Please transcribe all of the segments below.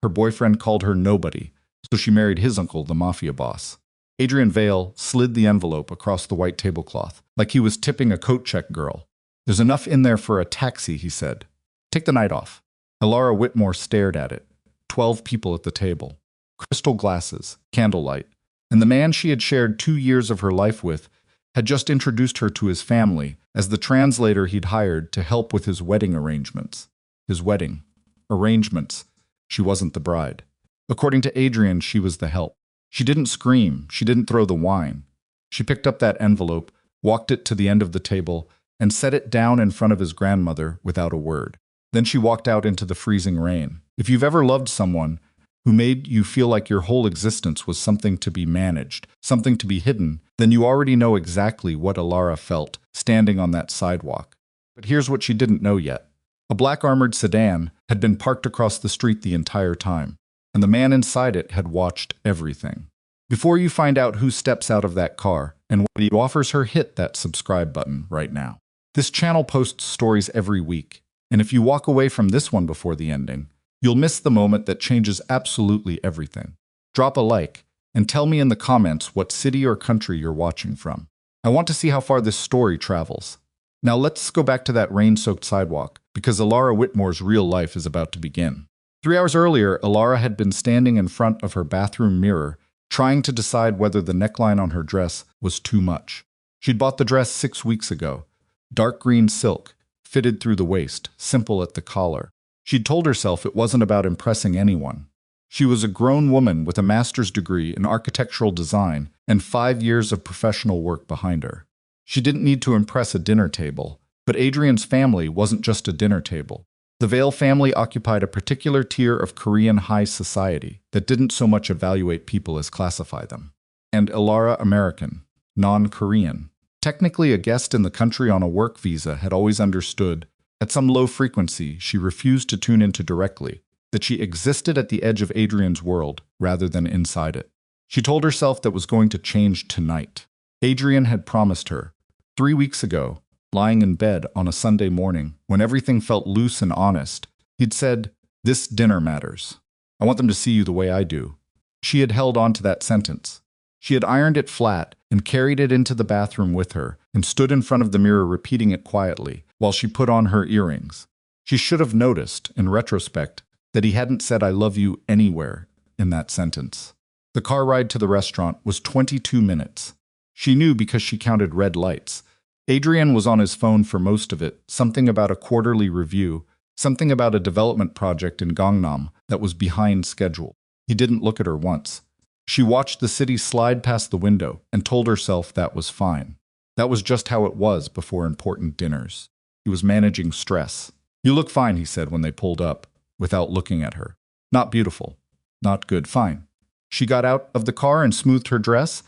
Her boyfriend called her nobody, so she married his uncle, the Mafia Boss. Adrian Vale slid the envelope across the white tablecloth, like he was tipping a coat check girl. "There's enough in there for a taxi," he said. "Take the night off." Elara Whitmore stared at it. 12 people at the table. Crystal glasses, candlelight. And the man she had shared 2 years of her life with had just introduced her to his family as the translator he'd hired to help with his wedding arrangements. His wedding. Arrangements. She wasn't the bride. According to Adrian, she was the help. She didn't scream. She didn't throw the wine. She picked up that envelope, walked it to the end of the table, and set it down in front of his grandmother without a word. Then she walked out into the freezing rain. If you've ever loved someone who made you feel like your whole existence was something to be managed, something to be hidden, then you already know exactly what Elara felt standing on that sidewalk. But here's what she didn't know yet. A black armored sedan had been parked across the street the entire time, and the man inside it had watched everything. Before you find out who steps out of that car and what he offers her, hit that subscribe button right now. This channel posts stories every week, and if you walk away from this one before the ending, you'll miss the moment that changes absolutely everything. Drop a like, and tell me in the comments what city or country you're watching from. I want to see how far this story travels. Now let's go back to that rain-soaked sidewalk, because Elara Whitmore's real life is about to begin. 3 hours earlier, Elara had been standing in front of her bathroom mirror, trying to decide whether the neckline on her dress was too much. She'd bought the dress 6 weeks ago. Dark green silk, fitted through the waist, simple at the collar. She'd told herself it wasn't about impressing anyone. She was a grown woman with a master's degree in architectural design and 5 years of professional work behind her. She didn't need to impress a dinner table, but Adrian's family wasn't just a dinner table. The Vale family occupied a particular tier of Korean high society that didn't so much evaluate people as classify them. And Elara, American, non-Korean, technically a guest in the country on a work visa, had always understood, at some low frequency she refused to tune into directly, that she existed at the edge of Adrian's world rather than inside it. She told herself that was going to change tonight. Adrian had promised her, 3 weeks ago, lying in bed on a Sunday morning, when everything felt loose and honest, he'd said, "This dinner matters. I want them to see you the way I do." She had held on to that sentence. She had ironed it flat and carried it into the bathroom with her and stood in front of the mirror repeating it quietly while she put on her earrings. She should have noticed, in retrospect, that he hadn't said "I love you" anywhere in that sentence. The car ride to the restaurant was 22 minutes. She knew because she counted red lights. Adrian was on his phone for most of it, something about a quarterly review, something about a development project in Gangnam that was behind schedule. He didn't look at her once. She watched the city slide past the window and told herself that was fine. That was just how it was before important dinners. He was managing stress. "You look fine," he said when they pulled up, without looking at her. "Not beautiful. Not good. Fine." She got out of the car and smoothed her dress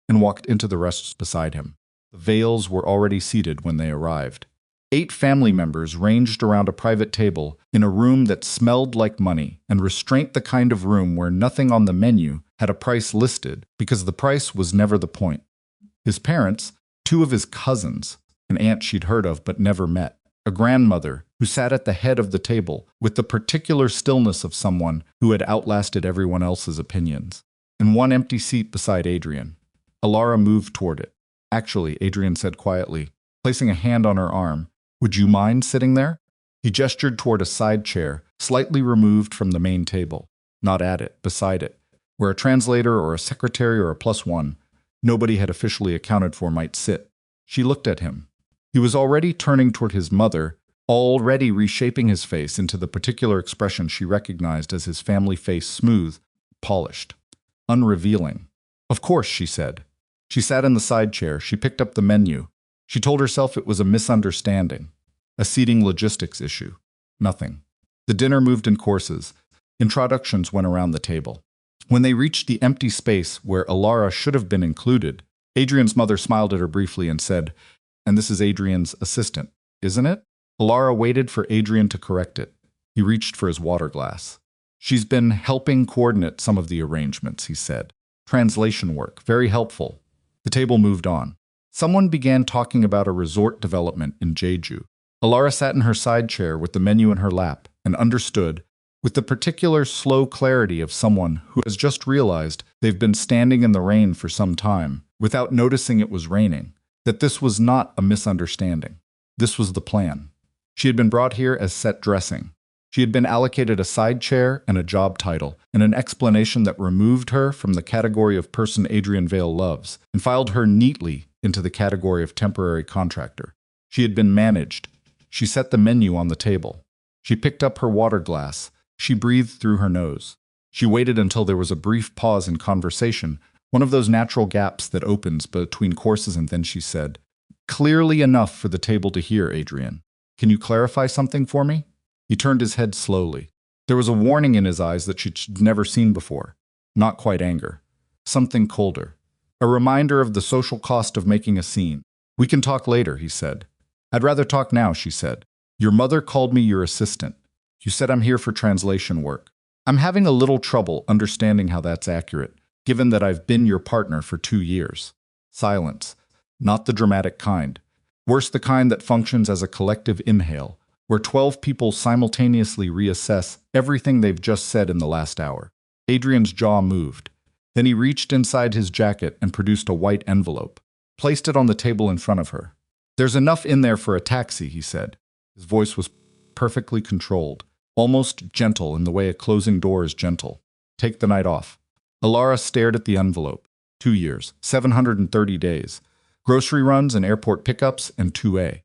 and walked into the rest beside him. The Vales were already seated when they arrived. 8 family members ranged around a private table in a room that smelled like money and restraint, the kind of room where nothing on the menu had a price listed because the price was never the point. His parents, 2 of his cousins, an aunt she'd heard of but never met, a grandmother who sat at the head of the table with the particular stillness of someone who had outlasted everyone else's opinions, and one empty seat beside Adrian. Elara moved toward it. "Actually," Adrian said quietly, placing a hand on her arm, "would you mind sitting there?" He gestured toward a side chair, slightly removed from the main table. Not at it, beside it, where a translator or a secretary or a +1, nobody had officially accounted for, might sit. She looked at him. He was already turning toward his mother, already reshaping his face into the particular expression she recognized as his family face: smooth, polished, unrevealing. "Of course," she said. She sat in the side chair. She picked up the menu. She told herself it was a misunderstanding, a seating logistics issue. Nothing. The dinner moved in courses. Introductions went around the table. When they reached the empty space where Elara should have been included, Adrian's mother smiled at her briefly and said, "And this is Adrian's assistant, isn't it?" Elara waited for Adrian to correct it. He reached for his water glass. "She's been helping coordinate some of the arrangements," he said. "Translation work, very helpful." The table moved on. Someone began talking about a resort development in Jeju. Elara sat in her side chair with the menu in her lap and understood, with the particular slow clarity of someone who has just realized they've been standing in the rain for some time without noticing it was raining, that this was not a misunderstanding. This was the plan. She had been brought here as set dressing. She had been allocated a side chair and a job title, and an explanation that removed her from the category of person Adrian Vale loves, and filed her neatly into the category of temporary contractor. She had been managed. She set the menu on the table. She picked up her water glass. She breathed through her nose. She waited until there was a brief pause in conversation, one of those natural gaps that opens between courses, and then she said, "Clearly enough for the table to hear, Adrian. Can you clarify something for me?" He turned his head slowly. There was a warning in his eyes that she'd never seen before. Not quite anger. Something colder. A reminder of the social cost of making a scene. "We can talk later," he said. "I'd rather talk now," she said. "Your mother called me your assistant. You said I'm here for translation work. I'm having a little trouble understanding how that's accurate, given that I've been your partner for 2 years." Silence. Not the dramatic kind. Worse, the kind that functions as a collective inhale, where 12 people simultaneously reassess everything they've just said in the last hour. Adrian's jaw moved. Then he reached inside his jacket and produced a white envelope, placed it on the table in front of her. "There's enough in there for a taxi," he said. His voice was perfectly controlled, almost gentle in the way a closing door is gentle. "Take the night off." Elara stared at the envelope. 2 years, 730 days. Grocery runs and airport pickups, and 2A.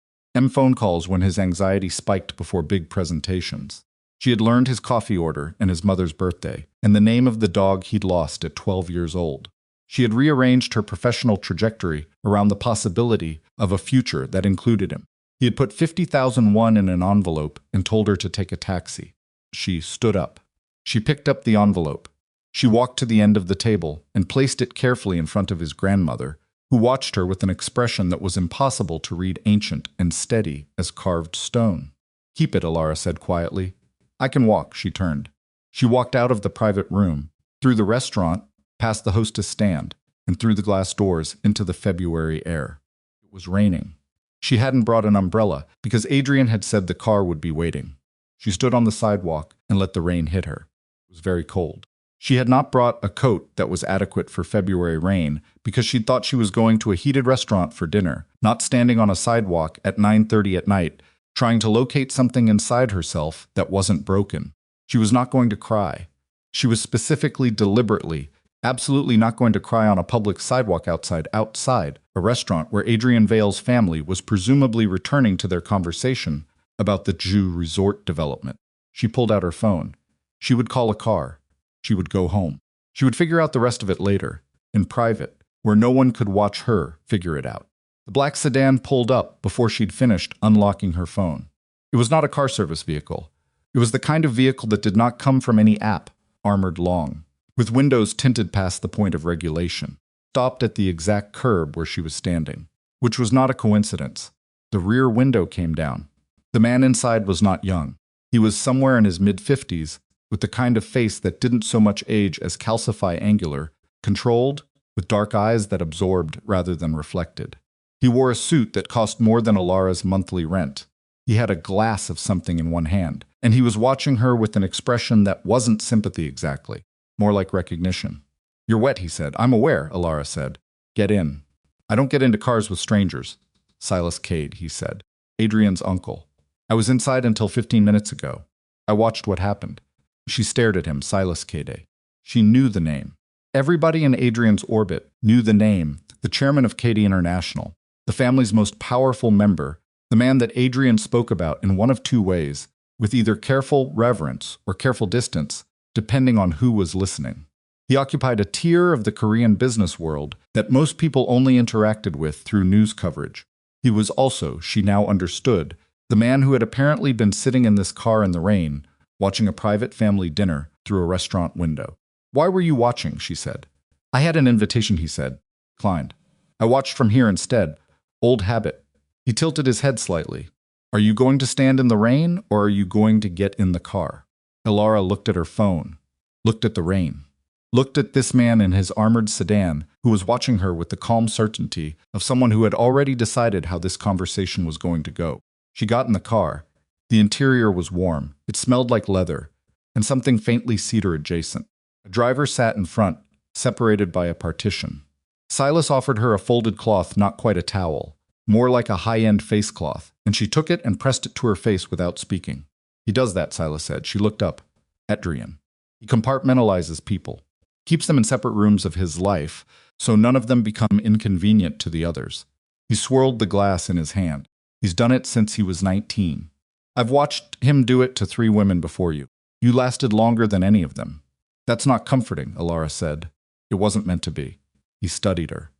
Phone calls when his anxiety spiked before big presentations. She had learned his coffee order and his mother's birthday, and the name of the dog he'd lost at 12 years old. She had rearranged her professional trajectory around the possibility of a future that included him. He had put 50,001 in an envelope and told her to take a taxi. She stood up. She picked up the envelope. She walked to the end of the table and placed it carefully in front of his grandmother, who watched her with an expression that was impossible to read, ancient and steady as carved stone. "Keep it," Elara said quietly. "I can walk," she turned. She walked out of the private room, through the restaurant, past the hostess stand, and through the glass doors into the February air. It was raining. She hadn't brought an umbrella because Adrian had said the car would be waiting. She stood on the sidewalk and let the rain hit her. It was very cold. She had not brought a coat that was adequate for February rain because she'd thought she was going to a heated restaurant for dinner, not standing on a sidewalk at 9:30 at night, trying to locate something inside herself that wasn't broken. She was not going to cry. She was specifically, deliberately, absolutely not going to cry on a public sidewalk outside a restaurant where Adrian Vale's family was presumably returning to their conversation about the Jew resort development. She pulled out her phone. She would call a car. She would go home. She would figure out the rest of it later, in private, where no one could watch her figure it out. The black sedan pulled up before she'd finished unlocking her phone. It was not a car service vehicle. It was the kind of vehicle that did not come from any app, armored long, with windows tinted past the point of regulation, stopped at the exact curb where she was standing, which was not a coincidence. The rear window came down. The man inside was not young. He was somewhere in his mid-50s, with the kind of face that didn't so much age as calcify angular, controlled, with dark eyes that absorbed rather than reflected. He wore a suit that cost more than Elara's monthly rent. He had a glass of something in one hand, and he was watching her with an expression that wasn't sympathy exactly, more like recognition. "You're wet," he said. "I'm aware," Elara said. "Get in." "I don't get into cars with strangers." "Silas Cade," he said. "Adrian's uncle. I was inside until 15 minutes ago. I watched what happened." She stared at him, Silas Cade. She knew the name. Everybody in Adrian's orbit knew the name, the chairman of Cade International, the family's most powerful member, the man that Adrian spoke about in one of two ways, with either careful reverence or careful distance, depending on who was listening. He occupied a tier of the Korean business world that most people only interacted with through news coverage. He was also, she now understood, the man who had apparently been sitting in this car in the rain, watching a private family dinner through a restaurant window. "Why were you watching?" she said. "I had an invitation," he said. Declined. "I watched from here instead. Old habit." He tilted his head slightly. "Are you going to stand in the rain, or are you going to get in the car?" Elara looked at her phone, looked at the rain, looked at this man in his armored sedan who was watching her with the calm certainty of someone who had already decided how this conversation was going to go. She got in the car. The interior was warm. It smelled like leather. and something faintly cedar adjacent. A driver sat in front, separated by a partition. Silas offered her a folded cloth, not quite a towel, more like a high-end face cloth, and she took it and pressed it to her face without speaking. He does that, Silas said. She looked up. Adrian. He compartmentalizes people, keeps them in separate rooms of his life, so none of them become inconvenient to the others. He swirled the glass in his hand. He's done it since he was 19. I've watched him do it to 3 women before you. You lasted longer than any of them. That's not comforting, Elara said. It wasn't meant to be. He studied her.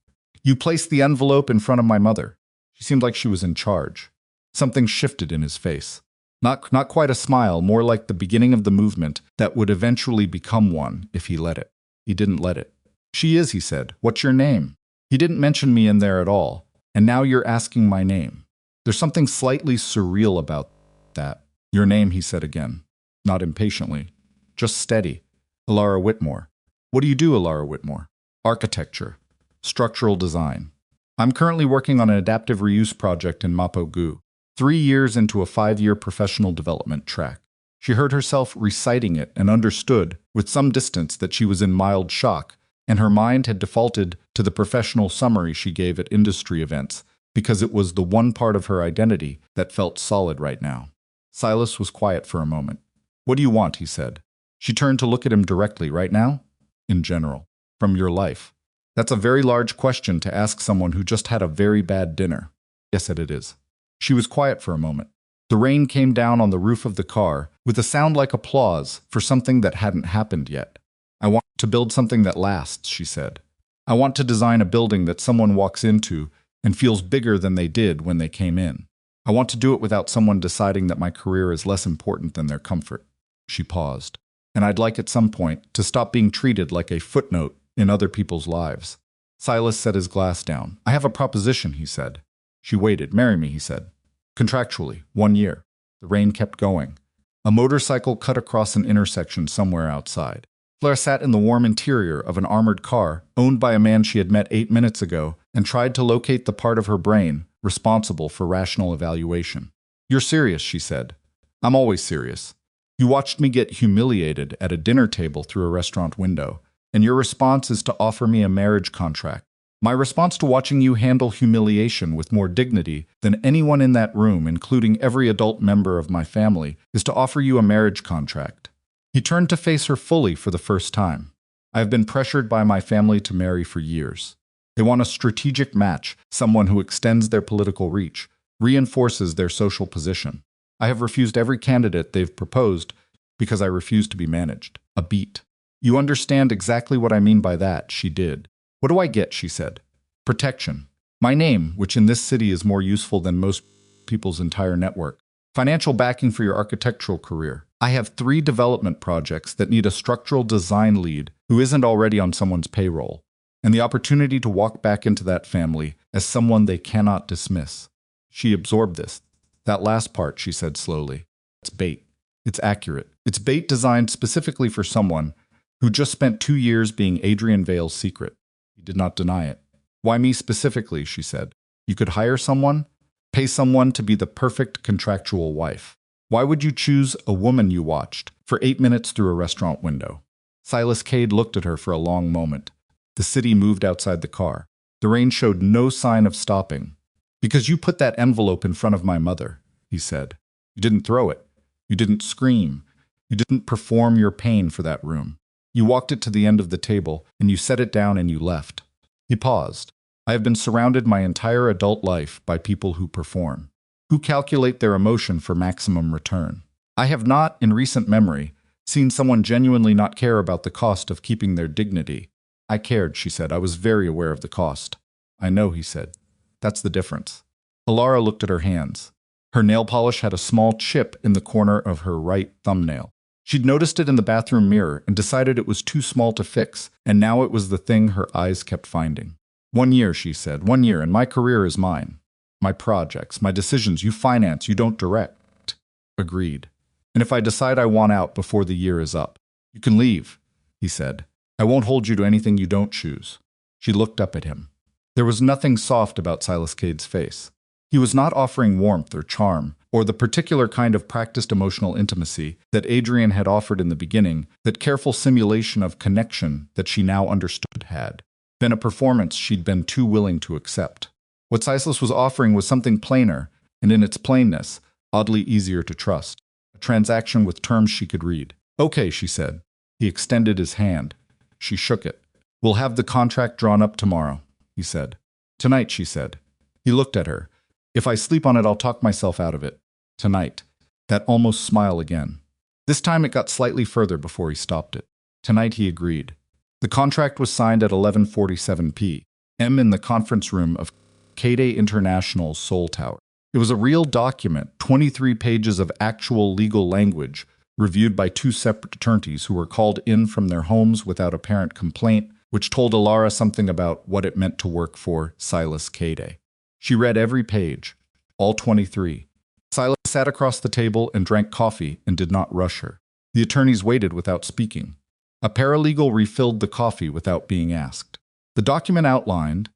You placed the envelope in front of my mother. She seemed like she was in charge. Something shifted in his face. Not quite a smile, more like the beginning of the movement that would eventually become one if he let it. He didn't let it. She is, he said. What's your name? He didn't mention me in there at all, and now you're asking my name. There's something slightly surreal about that. Your name, he said again. Not impatiently. Just steady. Elara Whitmore. What do you do, Elara Whitmore? Architecture. Structural design. I'm currently working on an adaptive reuse project in Mapo Gu. 3 years into a 5-year professional development track. She heard herself reciting it and understood, with some distance, that she was in mild shock, and her mind had defaulted to the professional summary she gave at industry events, because it was the one part of her identity that felt solid right now. Silas was quiet for a moment. What do you want, he said. She turned to look at him directly. Right now? In general. From your life. That's a very large question to ask someone who just had a very bad dinner. Yes, it is. She was quiet for a moment. The rain came down on the roof of the car, with a sound like applause for something that hadn't happened yet. I want to build something that lasts, she said. I want to design a building that someone walks into and feels bigger than they did when they came in. I want to do it without someone deciding that my career is less important than their comfort. She paused. And I'd like at some point to stop being treated like a footnote in other people's lives. Silas set his glass down. I have a proposition, he said. She waited. Marry me, he said. Contractually, 1 year. The rain kept going. A motorcycle cut across an intersection somewhere outside. Claire sat in the warm interior of an armored car owned by a man she had met 8 minutes ago and tried to locate the part of her brain responsible for rational evaluation. You're serious, she said. I'm always serious. You watched me get humiliated at a dinner table through a restaurant window, and your response is to offer me a marriage contract. My response to watching you handle humiliation with more dignity than anyone in that room, including every adult member of my family, is to offer you a marriage contract. He turned to face her fully for the first time. I have been pressured by my family to marry for years. They want a strategic match, someone who extends their political reach, reinforces their social position. I have refused every candidate they've proposed because I refuse to be managed. A beat. You understand exactly what I mean by that, she did. What do I get, she said. Protection. My name, which in this city is more useful than most people's entire network. Financial backing for your architectural career. I have 3 development projects that need a structural design lead who isn't already on someone's payroll. And the opportunity to walk back into that family as someone they cannot dismiss. She absorbed this. That last part, she said slowly. It's bait. It's accurate. It's bait designed specifically for someone who just spent 2 years being Adrian Vale's secret. He did not deny it. Why me specifically, she said. You could hire someone, pay someone to be the perfect contractual wife. Why would you choose a woman you watched for 8 minutes through a restaurant window? Silas Cade looked at her for a long moment. The city moved outside the car. The rain showed no sign of stopping. Because you put that envelope in front of my mother, he said. You didn't throw it. You didn't scream. You didn't perform your pain for that room. You walked it to the end of the table, and you set it down and you left. He paused. I have been surrounded my entire adult life by people who perform, who calculate their emotion for maximum return. I have not, in recent memory, seen someone genuinely not care about the cost of keeping their dignity. I cared, she said. I was very aware of the cost. I know, he said. That's the difference. Elara looked at her hands. Her nail polish had a small chip in the corner of her right thumbnail. She'd noticed it in the bathroom mirror and decided it was too small to fix, and now it was the thing her eyes kept finding. 1 year, she said. 1 year, and my career is mine. My projects, my decisions, you finance, you don't direct. Agreed. And if I decide I want out before the year is up, you can leave, he said. I won't hold you to anything you don't choose. She looked up at him. There was nothing soft about Silas Cade's face. He was not offering warmth or charm, or the particular kind of practiced emotional intimacy that Adrian had offered in the beginning, that careful simulation of connection that she now understood had been a performance she'd been too willing to accept. What Silas was offering was something plainer, and in its plainness, oddly easier to trust. A transaction with terms she could read. "Okay," she said. He extended his hand. She shook it. "We'll have the contract drawn up tomorrow," he said. "Tonight," she said. He looked at her. "If I sleep on it, I'll talk myself out of it. Tonight." That almost smile again. This time it got slightly further before he stopped it. Tonight, he agreed. The contract was signed at 11:47 p.m. in the conference room of Kade International's Seoul Tower. It was a real document, 23 pages of actual legal language, reviewed by two separate attorneys who were called in from their homes without apparent complaint, which told Elara something about what it meant to work for Silas Kade. She read every page, all 23. Silas sat across the table and drank coffee and did not rush her. The attorneys waited without speaking. A paralegal refilled the coffee without being asked. The document outlined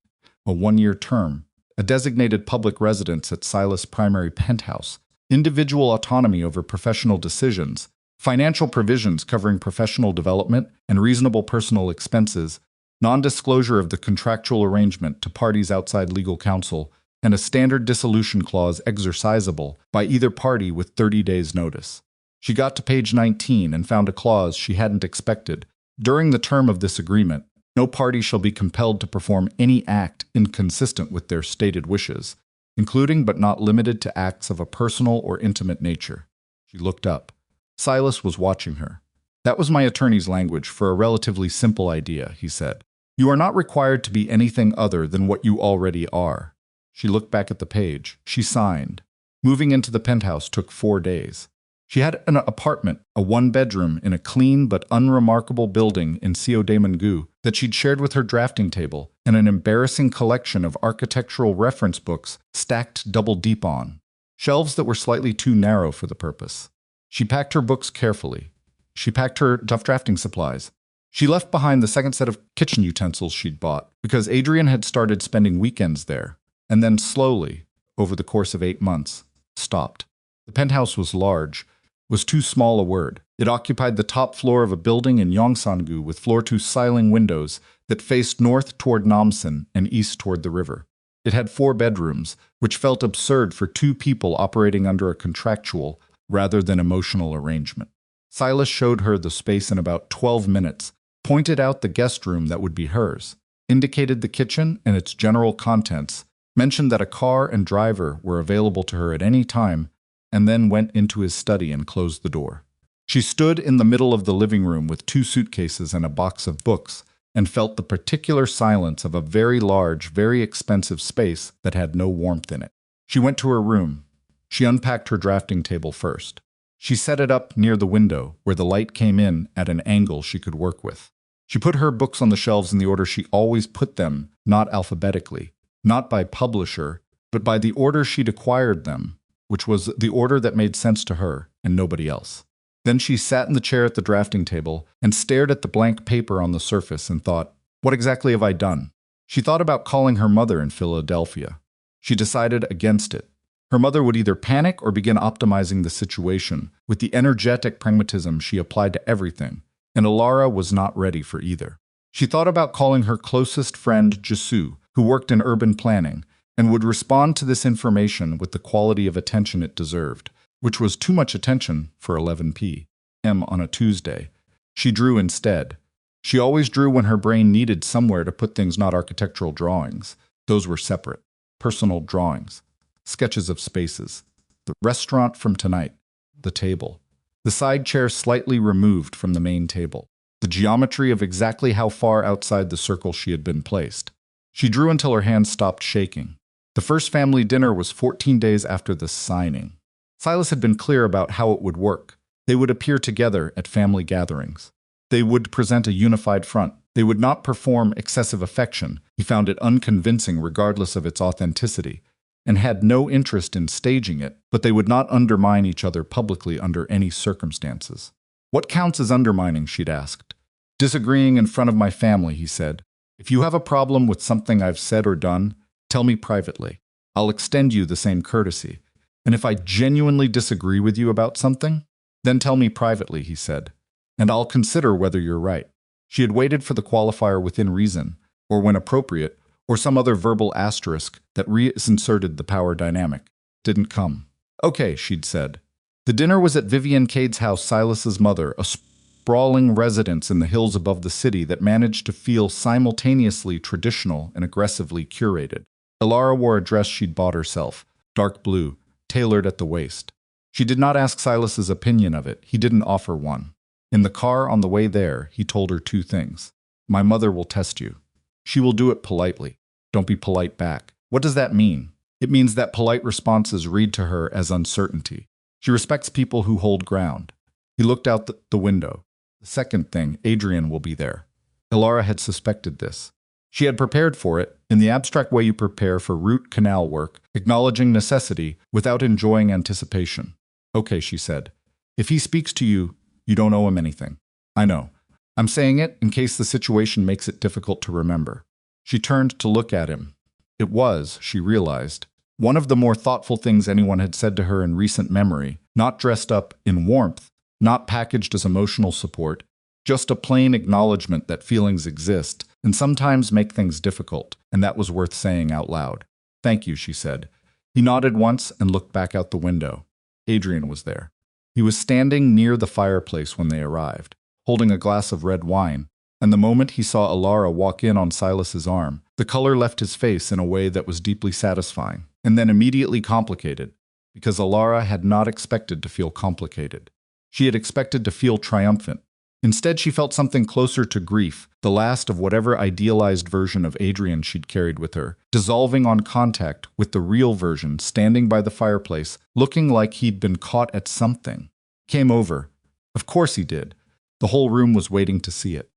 a 1-year term, a designated public residence at Silas' primary penthouse, individual autonomy over professional decisions, financial provisions covering professional development and reasonable personal expenses, non-disclosure of the contractual arrangement to parties outside legal counsel, and a standard dissolution clause exercisable by either party with 30 days' notice. She got to page 19 and found a clause she hadn't expected. During the term of this agreement, no party shall be compelled to perform any act inconsistent with their stated wishes, including but not limited to acts of a personal or intimate nature. She looked up. Silas was watching her. "That was my attorney's language for a relatively simple idea," he said. "You are not required to be anything other than what you already are." She looked back at the page. She signed. Moving into the penthouse took 4 days. She had an apartment, a 1-bedroom, in a clean but unremarkable building in Seodaemun-gu that she'd shared with her drafting table, and an embarrassing collection of architectural reference books stacked double deep on shelves that were slightly too narrow for the purpose. She packed her books carefully. She packed her drafting supplies. She left behind the second set of kitchen utensils she'd bought, because Adrian had started spending weekends there, and then slowly, over the course of 8 months, stopped. The penthouse was large, was too small a word. It occupied the top floor of a building in Yongsan-gu with floor-to-ceiling windows that faced north toward Namsan and east toward the river. It had 4 bedrooms, which felt absurd for 2 people operating under a contractual rather than emotional arrangement. Silas showed her the space in about 12 minutes, pointed out the guest room that would be hers, indicated the kitchen and its general contents, mentioned that a car and driver were available to her at any time, and then went into his study and closed the door. She stood in the middle of the living room with 2 suitcases and a box of books, and felt the particular silence of a very large, very expensive space that had no warmth in it. She went to her room. She unpacked her drafting table first. She set it up near the window, where the light came in at an angle she could work with. She put her books on the shelves in the order she always put them, not alphabetically, not by publisher, but by the order she'd acquired them, which was the order that made sense to her and nobody else. Then she sat in the chair at the drafting table and stared at the blank paper on the surface and thought, "What exactly have I done?" She thought about calling her mother in Philadelphia. She decided against it. Her mother would either panic or begin optimizing the situation with the energetic pragmatism she applied to everything, and Elara was not ready for either. She thought about calling her closest friend Jisoo, who worked in urban planning, and would respond to this information with the quality of attention it deserved, which was too much attention for 11 p.m. on a Tuesday. She drew instead. She always drew when her brain needed somewhere to put things not architectural drawings. Those were separate. Personal drawings. Sketches of spaces. The restaurant from tonight. The table. The side chair slightly removed from the main table. The geometry of exactly how far outside the circle she had been placed. She drew until her hands stopped shaking. The first family dinner was 14 days after the signing. Silas had been clear about how it would work. They would appear together at family gatherings. They would present a unified front. They would not perform excessive affection. He found it unconvincing regardless of its authenticity, and had no interest in staging it, but they would not undermine each other publicly under any circumstances. "What counts as undermining?" she'd asked. "Disagreeing in front of my family," he said. "If you have a problem with something I've said or done, tell me privately. I'll extend you the same courtesy. And if I genuinely disagree with you about something, then tell me privately, he said, and I'll consider whether you're right. She had waited for the qualifier within reason, or when appropriate, or some other verbal asterisk that reinserted the power dynamic. Didn't come. Okay, she'd said. The dinner was at Vivian Cade's house, Silas's mother, a sprawling residence in the hills above the city that managed to feel simultaneously traditional and aggressively curated. Elara wore a dress she'd bought herself, dark blue, tailored at the waist. She did not ask Silas's opinion of it. He didn't offer one. In the car on the way there, he told her two things. My mother will test you. She will do it politely. Don't be polite back. What does that mean? It means that polite responses read to her as uncertainty. She respects people who hold ground. He looked out the window. The second thing, Adrian will be there. Elara had suspected this. She had prepared for it, in the abstract way you prepare for root canal work, acknowledging necessity without enjoying anticipation. Okay, she said. If he speaks to you, you don't owe him anything. I know. I'm saying it in case the situation makes it difficult to remember. She turned to look at him. It was, she realized, one of the more thoughtful things anyone had said to her in recent memory, not dressed up in warmth, not packaged as emotional support, just a plain acknowledgement that feelings exist and sometimes make things difficult, and that was worth saying out loud. Thank you, she said. He nodded once and looked back out the window. Adrian was there. He was standing near the fireplace when they arrived, holding a glass of red wine, and the moment he saw Elara walk in on Silas's arm, the color left his face in a way that was deeply satisfying, and then immediately complicated, because Elara had not expected to feel complicated. She had expected to feel triumphant. Instead, she felt something closer to grief, the last of whatever idealized version of Adrian she'd carried with her, dissolving on contact with the real version standing by the fireplace, looking like he'd been caught at something. Came over. Of course he did. The whole room was waiting to see it.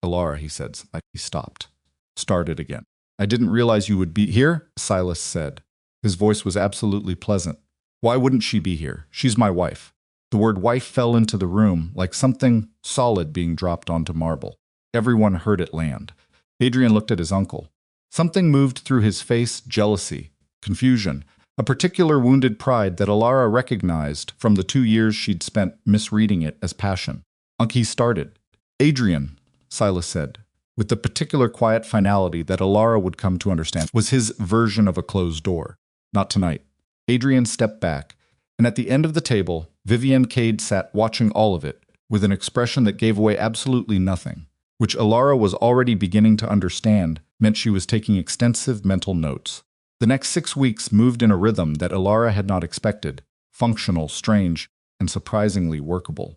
Elara, he said. He stopped. Started again. I didn't realize you would be here, Silas said. His voice was absolutely pleasant. Why wouldn't she be here? She's my wife. The word wife fell into the room like something solid being dropped onto marble. Everyone heard it land. Adrian looked at his uncle. Something moved through his face, jealousy, confusion, a particular wounded pride that Elara recognized from the 2 years she'd spent misreading it as passion. He started. Adrian, Silas said, with the particular quiet finality that Elara would come to understand was his version of a closed door. Not tonight. Adrian stepped back, and at the end of the table, Vivian Cade sat watching all of it, with an expression that gave away absolutely nothing, which Elara was already beginning to understand meant she was taking extensive mental notes. The next 6 weeks moved in a rhythm that Elara had not expected, functional, strange, and surprisingly workable.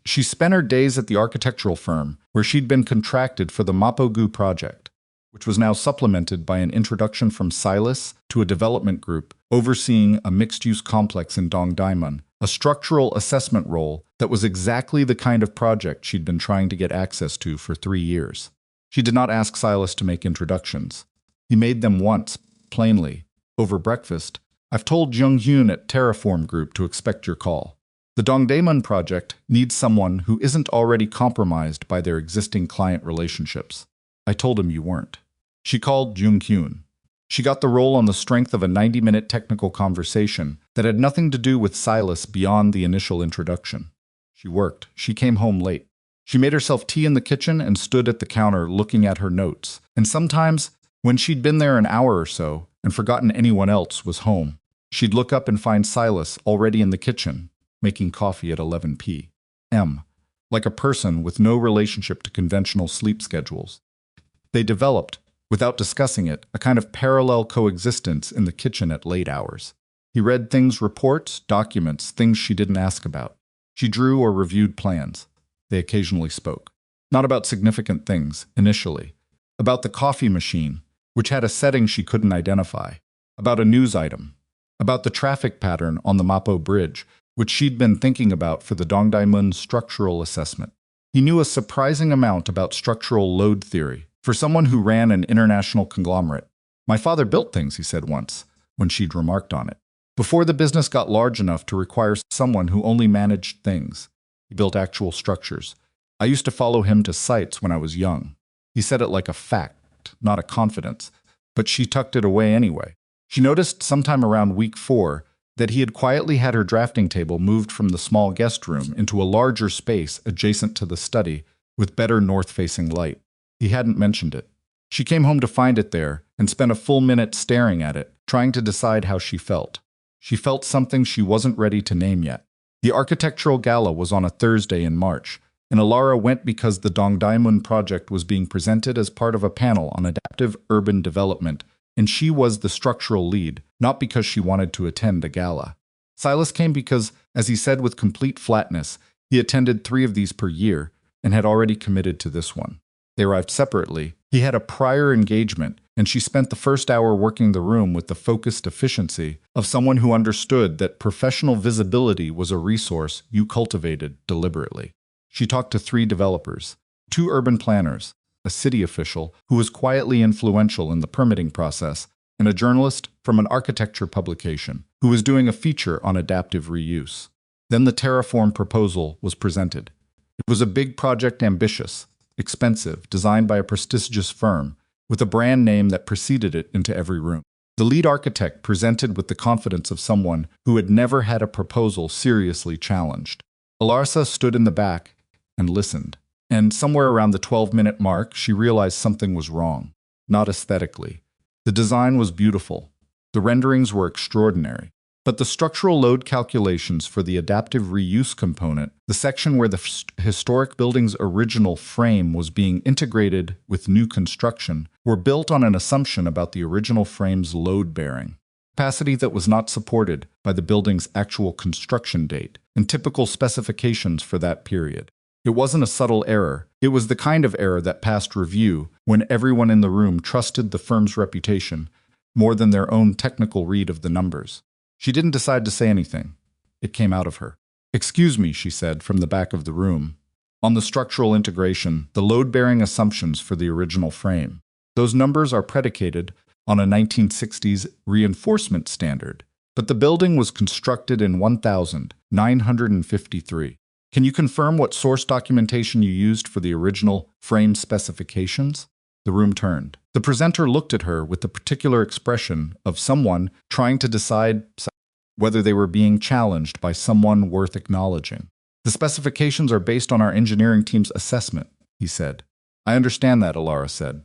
She spent her days at the architectural firm, where she'd been contracted for the Mapogu project, which was now supplemented by an introduction from Silas to a development group overseeing a mixed-use complex in Dongdaemun, a structural assessment role that was exactly the kind of project she'd been trying to get access to for 3 years. She did not ask Silas to make introductions. He made them once, plainly, over breakfast. I've told Jung-hyun at Terraform Group to expect your call. The Dongdaemun project needs someone who isn't already compromised by their existing client relationships. I told him you weren't. She called Jung-hyun. She got the role on the strength of a 90-minute technical conversation that had nothing to do with Silas beyond the initial introduction. She worked. She came home late. She made herself tea in the kitchen and stood at the counter looking at her notes. And sometimes, when she'd been there an hour or so and forgotten anyone else was home, she'd look up and find Silas already in the kitchen, making coffee at 11 p.m., like a person with no relationship to conventional sleep schedules. They developed, without discussing it, a kind of parallel coexistence in the kitchen at late hours. He read things, reports, documents, things she didn't ask about. She drew or reviewed plans. They occasionally spoke. Not about significant things, initially. About the coffee machine, which had a setting she couldn't identify. About a news item. About the traffic pattern on the Mapo Bridge, which she'd been thinking about for the Dongdaemun structural assessment. He knew a surprising amount about structural load theory, for someone who ran an international conglomerate. My father built things, he said once, when she'd remarked on it. Before the business got large enough to require someone who only managed things, he built actual structures. I used to follow him to sites when I was young. He said it like a fact, not a confidence, but she tucked it away anyway. She noticed sometime around week 4 that he had quietly had her drafting table moved from the small guest room into a larger space adjacent to the study with better north-facing light. He hadn't mentioned it. She came home to find it there and spent a full minute staring at it, trying to decide how she felt. She felt something she wasn't ready to name yet. The architectural gala was on a Thursday in March, and Elara went because the Dongdaemun project was being presented as part of a panel on adaptive urban development, and she was the structural lead, not because she wanted to attend a gala. Silas came because, as he said with complete flatness, he attended 3 of these per year and had already committed to this one. They arrived separately. He had a prior engagement, and she spent the first hour working the room with the focused efficiency of someone who understood that professional visibility was a resource you cultivated deliberately. She talked to 3 developers, 2 urban planners, a city official who was quietly influential in the permitting process, and a journalist from an architecture publication who was doing a feature on adaptive reuse. Then the terraform proposal was presented. It was a big project, ambitious, expensive, designed by a prestigious firm, with a brand name that preceded it into every room. The lead architect presented with the confidence of someone who had never had a proposal seriously challenged. Elara stood in the back and listened, and somewhere around the 12-minute mark, she realized something was wrong. Not aesthetically. The design was beautiful. The renderings were extraordinary. But the structural load calculations for the adaptive reuse component, the section where the historic building's original frame was being integrated with new construction, were built on an assumption about the original frame's load-bearing capacity that was not supported by the building's actual construction date and typical specifications for that period. It wasn't a subtle error. It was the kind of error that passed review when everyone in the room trusted the firm's reputation more than their own technical read of the numbers. She didn't decide to say anything. It came out of her. "Excuse me," she said from the back of the room. "On the structural integration, the load-bearing assumptions for the original frame. Those numbers are predicated on a 1960s reinforcement standard, but the building was constructed in 1953. Can you confirm what source documentation you used for the original frame specifications?" The room turned. The presenter looked at her with the particular expression of someone trying to decide whether they were being challenged by someone worth acknowledging. "The specifications are based on our engineering team's assessment," he said. "I understand that," Elara said.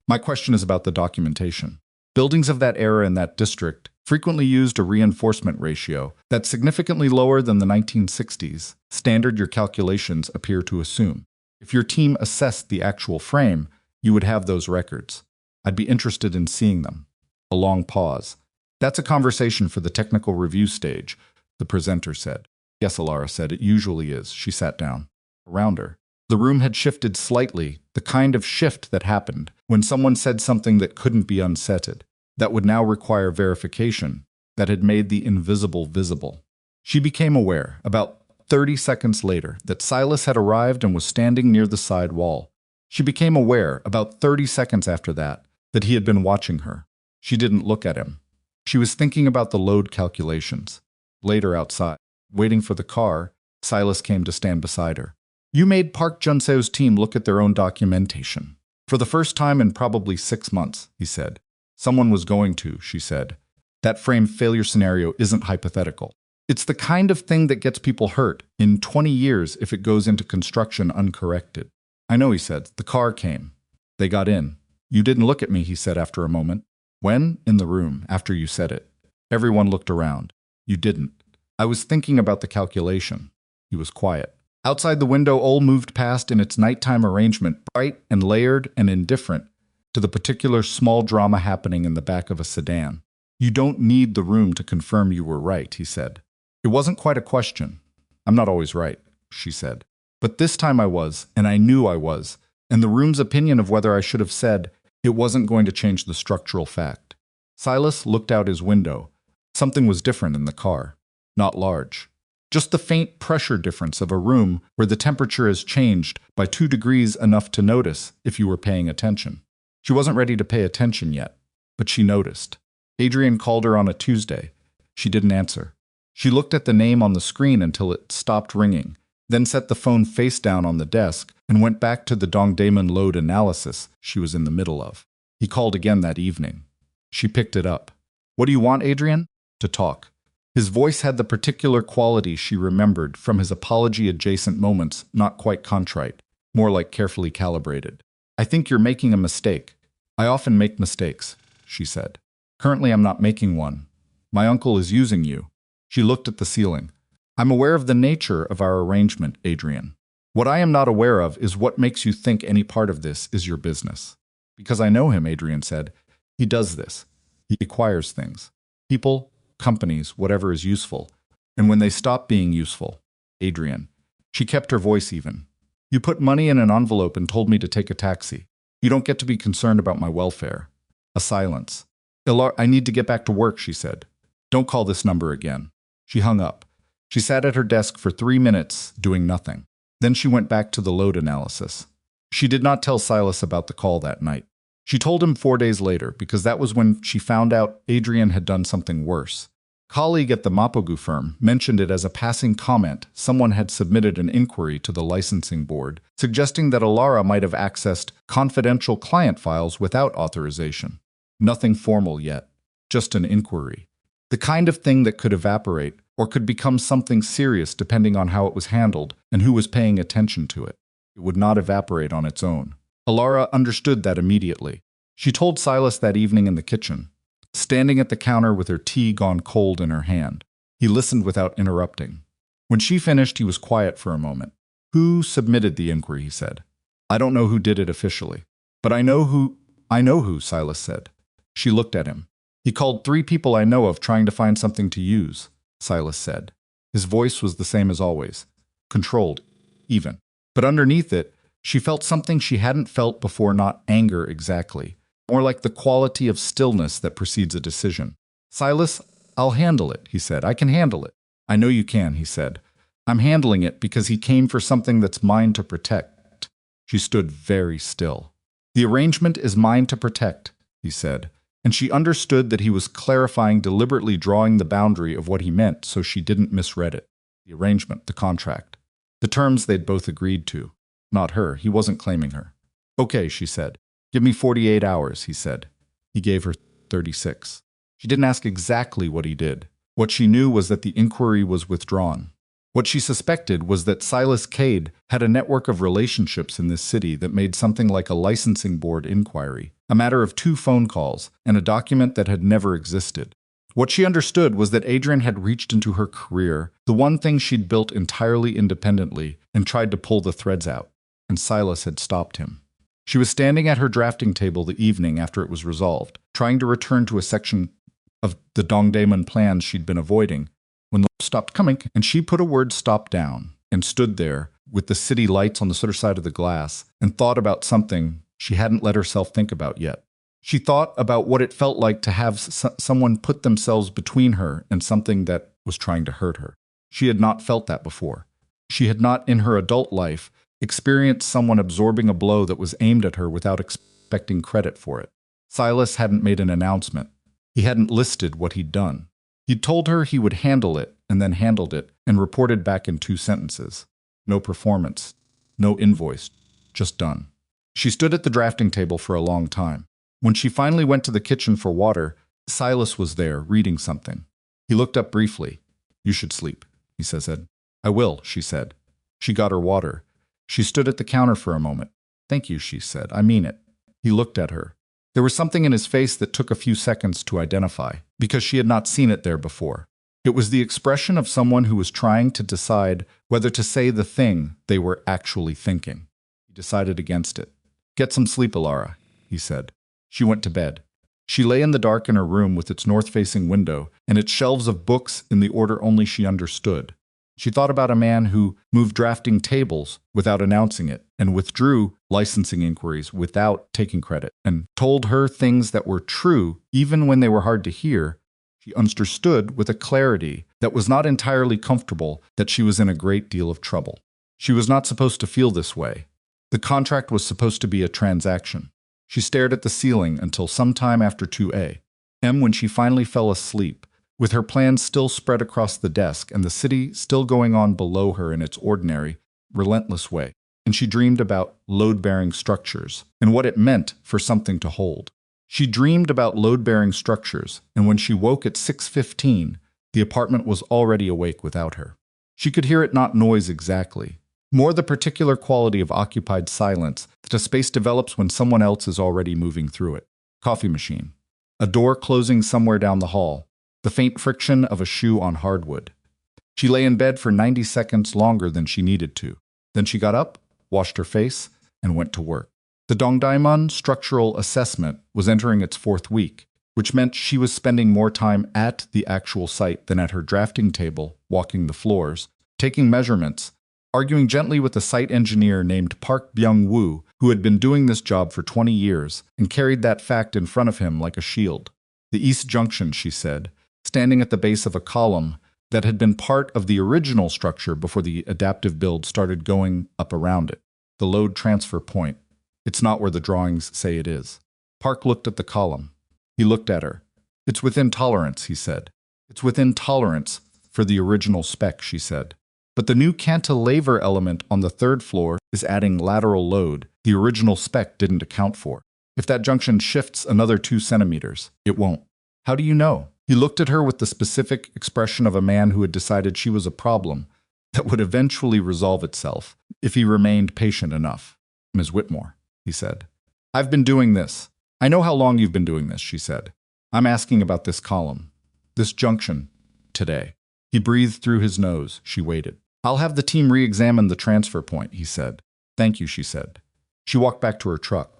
"My question is about the documentation. Buildings of that era in that district frequently used a reinforcement ratio that's significantly lower than the 1960s standard your calculations appear to assume. If your team assessed the actual frame, you would have those records. I'd be interested in seeing them." A long pause. "That's a conversation for the technical review stage," the presenter said. "Yes," Elara said, "it usually is." She sat down. Around her, the room had shifted slightly, the kind of shift that happened when someone said something that couldn't be unsaid, that would now require verification, that had made the invisible visible. She became aware, about 30 seconds later, that Silas had arrived and was standing near the side wall. She became aware, about 30 seconds after that he had been watching her. She didn't look at him. She was thinking about the load calculations. Later outside, waiting for the car, Silas came to stand beside her. "You made Park Junseo's team look at their own documentation. For the first time in probably 6 months," he said. "Someone was going to," she said. "That frame failure scenario isn't hypothetical. It's the kind of thing that gets people hurt in 20 years if it goes into construction uncorrected." "I know," he said. "The car came. They got in." "You didn't look at me," he said after a moment. "When?" "In the room, after you said it." Everyone looked around. "You didn't." "I was thinking about the calculation." He was quiet. Outside the window, Ole moved past in its nighttime arrangement, bright and layered and indifferent to the particular small drama happening in the back of a sedan. "You don't need the room to confirm you were right," he said. "It wasn't quite a question." "I'm not always right," she said. "But this time I was, and I knew I was, and the room's opinion of whether I should have said it wasn't going to change the structural fact." Silas looked out his window. Something was different in the car. Not large. Just the faint pressure difference of a room where the temperature has changed by 2 degrees enough to notice if you were paying attention. She wasn't ready to pay attention yet, but she noticed. Adrian called her on a Tuesday. She didn't answer. She looked at the name on the screen until it stopped ringing, then set the phone face down on the desk and went back to the Dongdaemun load analysis she was in the middle of. He called again that evening. She picked it up. "What do you want, Adrian?" "To talk." His voice had the particular quality she remembered from his apology-adjacent moments, not quite contrite, more like carefully calibrated. I think you're making a mistake. I often make mistakes, she said. Currently I'm not making one. My uncle is using you. She looked at the ceiling. I'm aware of the nature of our arrangement, Adrian. What I am not aware of is what makes you think any part of this is your business. Because I know him, Adrian said. He does this. He acquires things. People, companies, whatever is useful. And when they stop being useful, Adrian. She kept her voice even. You put money in an envelope and told me to take a taxi. You don't get to be concerned about my welfare. A silence. Elara, I need to get back to work, she said. Don't call this number again. She hung up. She sat at her desk for 3 minutes, doing nothing. Then she went back to the load analysis. She did not tell Silas about the call that night. She told him 4 days later, because that was when she found out Adrian had done something worse. A colleague at the Mapogu firm mentioned it as a passing comment. Someone had submitted an inquiry to the licensing board, suggesting that Elara might have accessed confidential client files without authorization. Nothing formal yet, just an inquiry. The kind of thing that could evaporate or could become something serious depending on how it was handled and who was paying attention to it. It would not evaporate on its own. Elara understood that immediately. She told Silas that evening in the kitchen, standing at the counter with her tea gone cold in her hand. He listened without interrupting. When she finished, he was quiet for a moment. Who submitted the inquiry, he said. I don't know who did it officially. But I know who, Silas said. She looked at him. He called 3 people I know of trying to find something to use, Silas said. His voice was the same as always. Controlled, even. But underneath it, she felt something she hadn't felt before, not anger exactly. More like the quality of stillness that precedes a decision. Silas, I'll handle it, he said. I can handle it. I know you can, he said. I'm handling it because he came for something that's mine to protect. She stood very still. The arrangement is mine to protect, he said. And she understood that he was clarifying, deliberately drawing the boundary of what he meant so she didn't misread it. The arrangement, the contract. The terms they'd both agreed to. Not her, he wasn't claiming her. Okay, she said. Give me 48 hours, he said. He gave her 36. She didn't ask exactly what he did. What she knew was that the inquiry was withdrawn. What she suspected was that Silas Cade had a network of relationships in this city that made something like a licensing board inquiry, a matter of 2 phone calls, and a document that had never existed. What she understood was that Adrian had reached into her career, the one thing she'd built entirely independently, and tried to pull the threads out, and Silas had stopped him. She was standing at her drafting table the evening after it was resolved, trying to return to a section of the Dongdaemun plans she'd been avoiding, when the stopped coming, and she put a word stop down, and stood there, with the city lights on the other side of the glass, and thought about something she hadn't let herself think about yet. She thought about what it felt like to have someone put themselves between her and something that was trying to hurt her. She had not felt that before. She had not, in her adult life, experienced someone absorbing a blow that was aimed at her without expecting credit for it. Silas hadn't made an announcement. He hadn't listed what he'd done. He'd told her he would handle it, and then handled it, and reported back in 2 sentences. No performance, no invoice, just done. She stood at the drafting table for a long time. When she finally went to the kitchen for water, Silas was there, reading something. He looked up briefly. You should sleep, he said. I will, she said. She got her water. She stood at the counter for a moment. Thank you, she said. I mean it. He looked at her. There was something in his face that took a few seconds to identify, because she had not seen it there before. It was the expression of someone who was trying to decide whether to say the thing they were actually thinking. He decided against it. Get some sleep, Elara, he said. She went to bed. She lay in the dark in her room with its north-facing window and its shelves of books in the order only she understood. She thought about a man who moved drafting tables without announcing it and withdrew licensing inquiries without taking credit and told her things that were true even when they were hard to hear. She understood with a clarity that was not entirely comfortable that she was in a great deal of trouble. She was not supposed to feel this way. The contract was supposed to be a transaction. She stared at the ceiling until sometime after 2 a.m. when she finally fell asleep, with her plans still spread across the desk and the city still going on below her in its ordinary, relentless way. And she dreamed about load-bearing structures and what it meant for something to hold. She dreamed about load-bearing structures, and when she woke at 6:15, The apartment was already awake without her. She could hear it, not noise exactly, more the particular quality of occupied silence that a space develops when someone else is already moving through it. Coffee machine. A door closing somewhere down the hall. The faint friction of a shoe on hardwood. She lay in bed for 90 seconds longer than she needed to. Then she got up, washed her face, and went to work. The Dongdaemun structural assessment was entering its 4th week, which meant she was spending more time at the actual site than at her drafting table, walking the floors, taking measurements, arguing gently with a site engineer named Park Byung-woo, who had been doing this job for 20 years and carried that fact in front of him like a shield. The East Junction, she said, standing at the base of a column that had been part of the original structure before the adaptive build started going up around it. The load transfer point. It's not where the drawings say it is. Park looked at the column. He looked at her. It's within tolerance, he said. It's within tolerance for the original spec, she said. But the new cantilever element on the 3rd floor is adding lateral load the original spec didn't account for. If that junction shifts another 2 centimeters, it won't. How do you know? He looked at her with the specific expression of a man who had decided she was a problem that would eventually resolve itself if he remained patient enough. Ms. Whitmore, he said. I've been doing this. I know how long you've been doing this, she said. I'm asking about this column. This junction. Today. He breathed through his nose. She waited. I'll have the team re-examine the transfer point, he said. Thank you, she said. She walked back to her truck.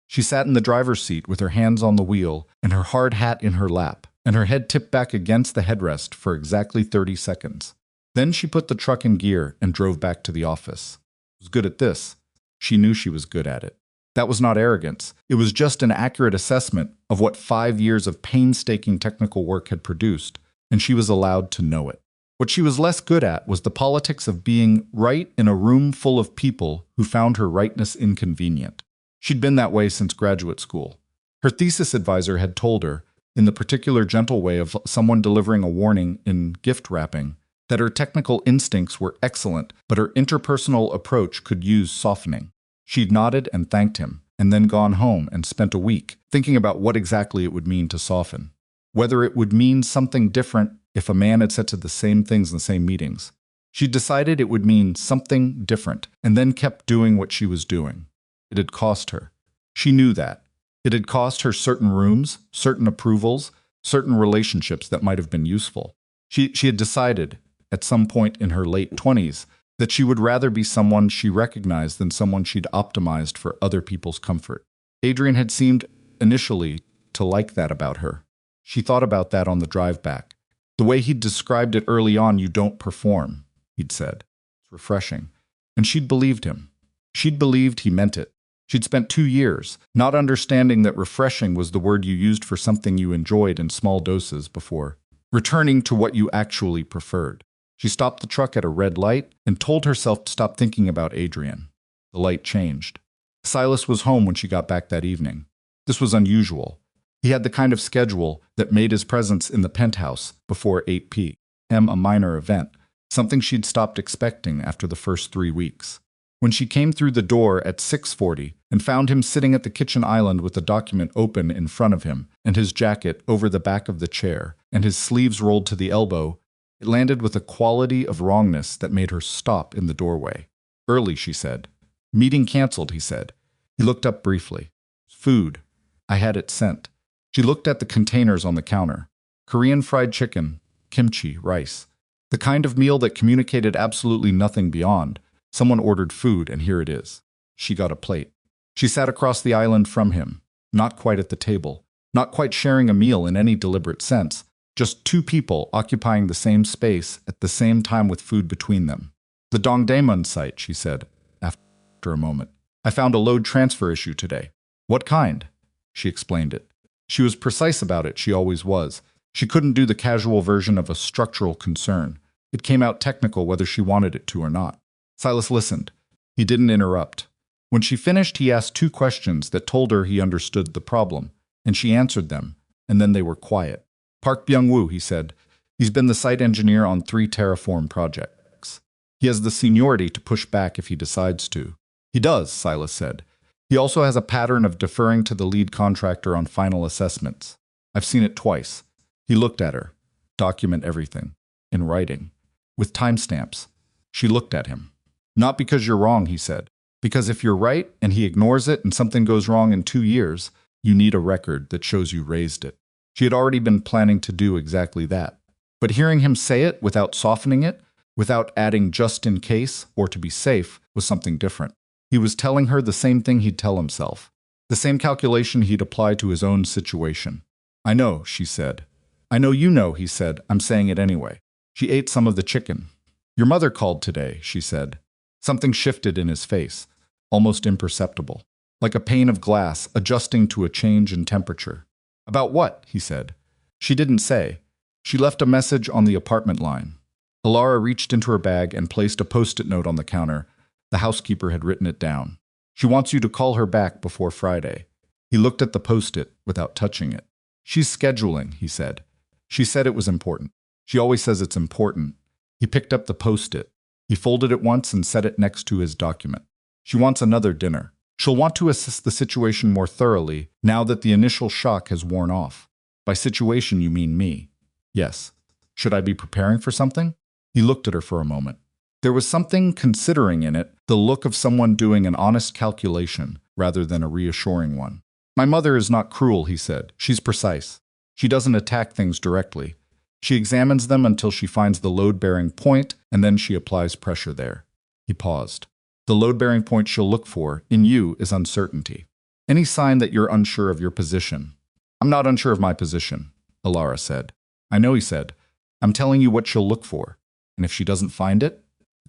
She sat in the driver's seat with her hands on the wheel and her hard hat in her lap, and her head tipped back against the headrest for exactly 30 seconds. Then she put the truck in gear and drove back to the office. She was good at this. She knew she was good at it. That was not arrogance. It was just an accurate assessment of what 5 years of painstaking technical work had produced, and she was allowed to know it. What she was less good at was the politics of being right in a room full of people who found her rightness inconvenient. She'd been that way since graduate school. Her thesis advisor had told her, in the particular gentle way of someone delivering a warning in gift wrapping, that her technical instincts were excellent, but her interpersonal approach could use softening. She'd nodded and thanked him, and then gone home and spent a week thinking about what exactly it would mean to soften. Whether it would mean something different if a man had said the same things in the same meetings. She decided it would mean something different, and then kept doing what she was doing. It had cost her. She knew that. It had cost her certain rooms, certain approvals, certain relationships that might have been useful. She had decided, at some point in her late 20s, that she would rather be someone she recognized than someone she'd optimized for other people's comfort. Adrian had seemed, initially, to like that about her. She thought about that on the drive back. The way he'd described it early on, you don't perform, he'd said. It's refreshing. And she'd believed him. She'd believed he meant it. She'd spent 2 years not understanding that refreshing was the word you used for something you enjoyed in small doses before returning to what you actually preferred. She stopped the truck at a red light and told herself to stop thinking about Adrian. The light changed. Silas was home when she got back that evening. This was unusual. He had the kind of schedule that made his presence in the penthouse before 8 p.m. a minor event, something she'd stopped expecting after the first 3 weeks. When she came through the door at 6:40 and found him sitting at the kitchen island with the document open in front of him and his jacket over the back of the chair and his sleeves rolled to the elbow, it landed with a quality of wrongness that made her stop in the doorway. Early, she said. Meeting canceled, he said. He looked up briefly. Food. I had it sent. She looked at the containers on the counter. Korean fried chicken, kimchi, rice. The kind of meal that communicated absolutely nothing beyond. Someone ordered food, and here it is. She got a plate. She sat across the island from him, not quite at the table, not quite sharing a meal in any deliberate sense, just 2 people occupying the same space at the same time with food between them. The Dongdaemun site, she said, after a moment. I found a load transfer issue today. What kind? She explained it. She was precise about it, she always was. She couldn't do the casual version of a structural concern. It came out technical whether she wanted it to or not. Silas listened. He didn't interrupt. When she finished, he asked 2 questions that told her he understood the problem, and she answered them, and then they were quiet. Park Byung-woo, he said. He's been the site engineer on 3 terraform projects. He has the seniority to push back if he decides to. He does, Silas said. He also has a pattern of deferring to the lead contractor on final assessments. I've seen it twice. He looked at her. Document everything. In writing. With timestamps. She looked at him. Not because you're wrong, he said. Because if you're right and he ignores it and something goes wrong in 2 years, you need a record that shows you raised it. She had already been planning to do exactly that. But hearing him say it without softening it, without adding just in case or to be safe, was something different. He was telling her the same thing he'd tell himself. The same calculation he'd apply to his own situation. I know, she said. I know you know, he said. I'm saying it anyway. She ate some of the chicken. Your mother called today, she said. Something shifted in his face, almost imperceptible, like a pane of glass adjusting to a change in temperature. About what? He said. She didn't say. She left a message on the apartment line. Elara reached into her bag and placed a post-it note on the counter. The housekeeper had written it down. She wants you to call her back before Friday. He looked at the post-it without touching it. She's scheduling, he said. She said it was important. She always says it's important. He picked up the post-it. He folded it once and set it next to his document. She wants another dinner. She'll want to assess the situation more thoroughly now that the initial shock has worn off. By situation, you mean me. Yes. Should I be preparing for something? He looked at her for a moment. There was something considering in it, the look of someone doing an honest calculation rather than a reassuring one. My mother is not cruel, he said. She's precise. She doesn't attack things directly. She examines them until she finds the load-bearing point, and then she applies pressure there. He paused. The load-bearing point she'll look for, in you, is uncertainty. Any sign that you're unsure of your position. I'm not unsure of my position, Elara said. I know, he said. I'm telling you what she'll look for. And if she doesn't find it?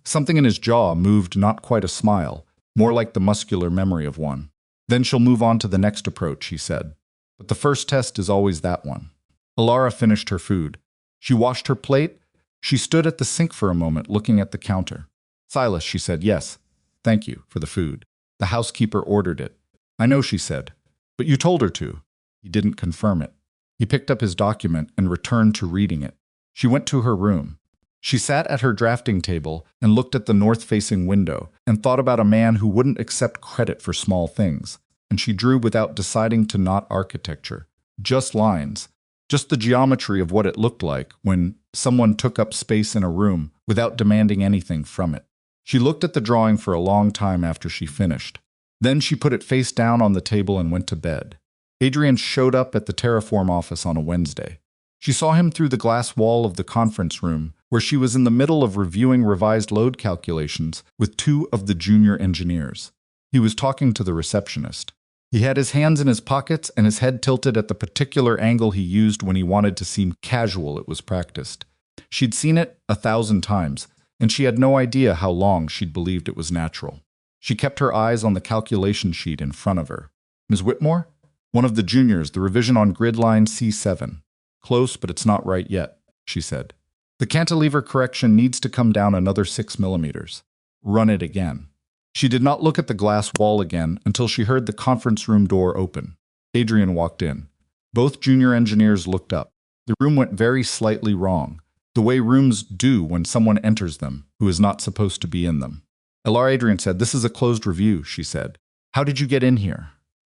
Something in his jaw moved, not quite a smile, more like the muscular memory of one. Then she'll move on to the next approach, he said. But the first test is always that one. Elara finished her food. She washed her plate. She stood at the sink for a moment, looking at the counter. Silas, she said, yes. Thank you for the food. The housekeeper ordered it. I know, she said. But you told her to. He didn't confirm it. He picked up his document and returned to reading it. She went to her room. She sat at her drafting table and looked at the north-facing window and thought about a man who wouldn't accept credit for small things. And she drew without deciding to not architecture. Just lines. Just the geometry of what it looked like when someone took up space in a room without demanding anything from it. She looked at the drawing for a long time after she finished. Then she put it face down on the table and went to bed. Adrian showed up at the Terraform office on a Wednesday. She saw him through the glass wall of the conference room, where she was in the middle of reviewing revised load calculations with 2 of the junior engineers. He was talking to the receptionist. He had his hands in his pockets and his head tilted at the particular angle he used when he wanted to seem casual. It was practiced. She'd seen it 1,000 times, and she had no idea how long she'd believed it was natural. She kept her eyes on the calculation sheet in front of her. Ms. Whitmore? One of the juniors, the revision on grid line C7. Close, but it's not right yet, she said. The cantilever correction needs to come down another 6 millimeters. Run it again. She did not look at the glass wall again until she heard the conference room door open. Adrian walked in. Both junior engineers looked up. The room went very slightly wrong, the way rooms do when someone enters them who is not supposed to be in them. Elara, Adrian said, "This is a closed review," she said. "How did you get in here?"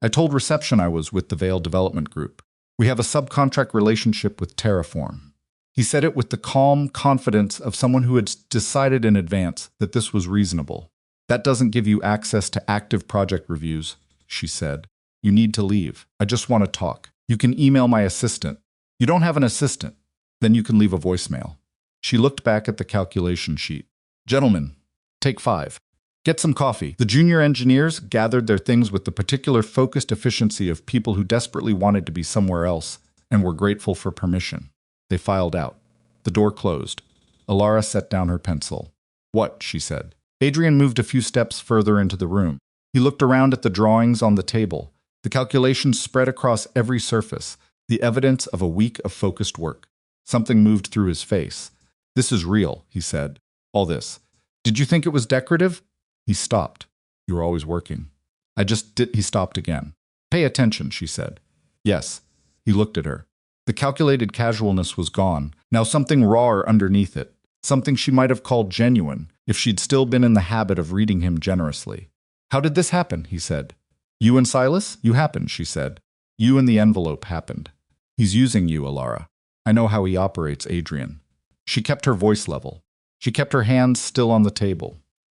"I told reception I was with the Vale Development Group. We have a subcontract relationship with Terraform." He said it with the calm confidence of someone who had decided in advance that this was reasonable. "That doesn't give you access to active project reviews," she said. "You need to leave. I just want to talk. You can email my assistant." "You don't have an assistant." "Then you can leave a voicemail." She looked back at the calculation sheet. "Gentlemen, take 5. Get some coffee." The junior engineers gathered their things with the particular focused efficiency of people who desperately wanted to be somewhere else and were grateful for permission. They filed out. The door closed. Elara set down her pencil. "What?" she said. Adrian moved a few steps further into the room. He looked around at the drawings on the table. The calculations spread across every surface, the evidence of a week of focused work. Something moved through his face. "This is real," he said. "All this. Did you think it was decorative?" He stopped. "You were always working." "I just did." He stopped again. "Pay attention," she said. "Yes." He looked at her. The calculated casualness was gone. Now something rawer underneath it. Something she might have called genuine, if she'd still been in the habit of reading him generously. "How did this happen?" he said. "You and Silas? You happened," she said. "You and the envelope happened. He's using you, Elara." I know how he operates, Adrian. She kept her voice level. She kept her hands still on the table.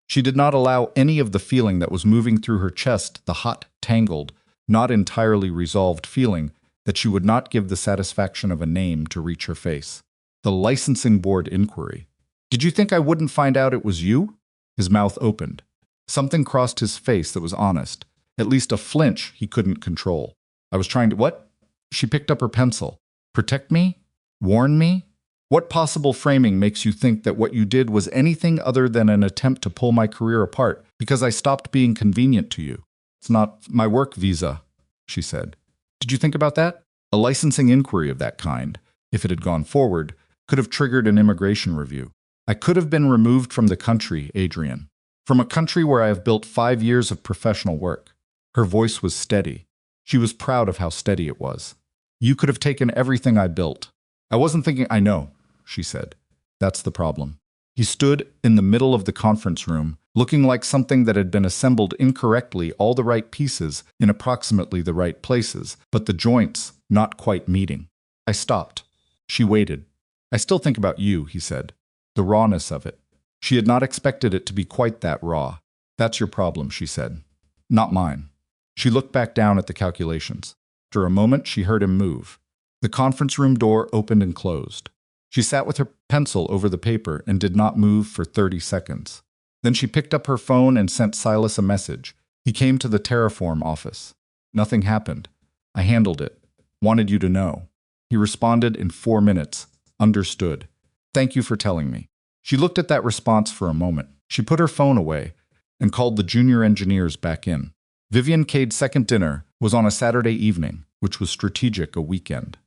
She did not allow any of the feeling that was moving through her chest, the hot, tangled, not entirely resolved feeling that she would not give the satisfaction of a name to reach her face. The licensing board inquiry. Did you think I wouldn't find out it was you? His mouth opened. Something crossed his face that was honest, at least a flinch he couldn't control. I was trying to— What? She picked up her pencil. Protect me? Warn me? What possible framing makes you think that what you did was anything other than an attempt to pull my career apart because I stopped being convenient to you? It's not my work visa, she said. Did you think about that? A licensing inquiry of that kind, if it had gone forward, could have triggered an immigration review. I could have been removed from the country, Adrian. From a country where I have built 5 years of professional work. Her voice was steady. She was proud of how steady it was. You could have taken everything I built. I wasn't thinking— I know, she said. That's the problem. He stood in the middle of the conference room, looking like something that had been assembled incorrectly, all the right pieces in approximately the right places, but the joints not quite meeting. I stopped. She waited. I still think about you, he said. The rawness of it. She had not expected it to be quite that raw. That's your problem, she said. Not mine. She looked back down at the calculations. After a moment, she heard him move. The conference room door opened and closed. She sat with her pencil over the paper and did not move for 30 seconds. Then she picked up her phone and sent Silas a message. He came to the Terraform office. Nothing happened. I handled it. Wanted you to know. He responded in 4 minutes. Understood. Thank you for telling me. She looked at that response for a moment. She put her phone away and called the junior engineers back in. Vivian Cade's second dinner was on a Saturday evening, which was strategic a weekend.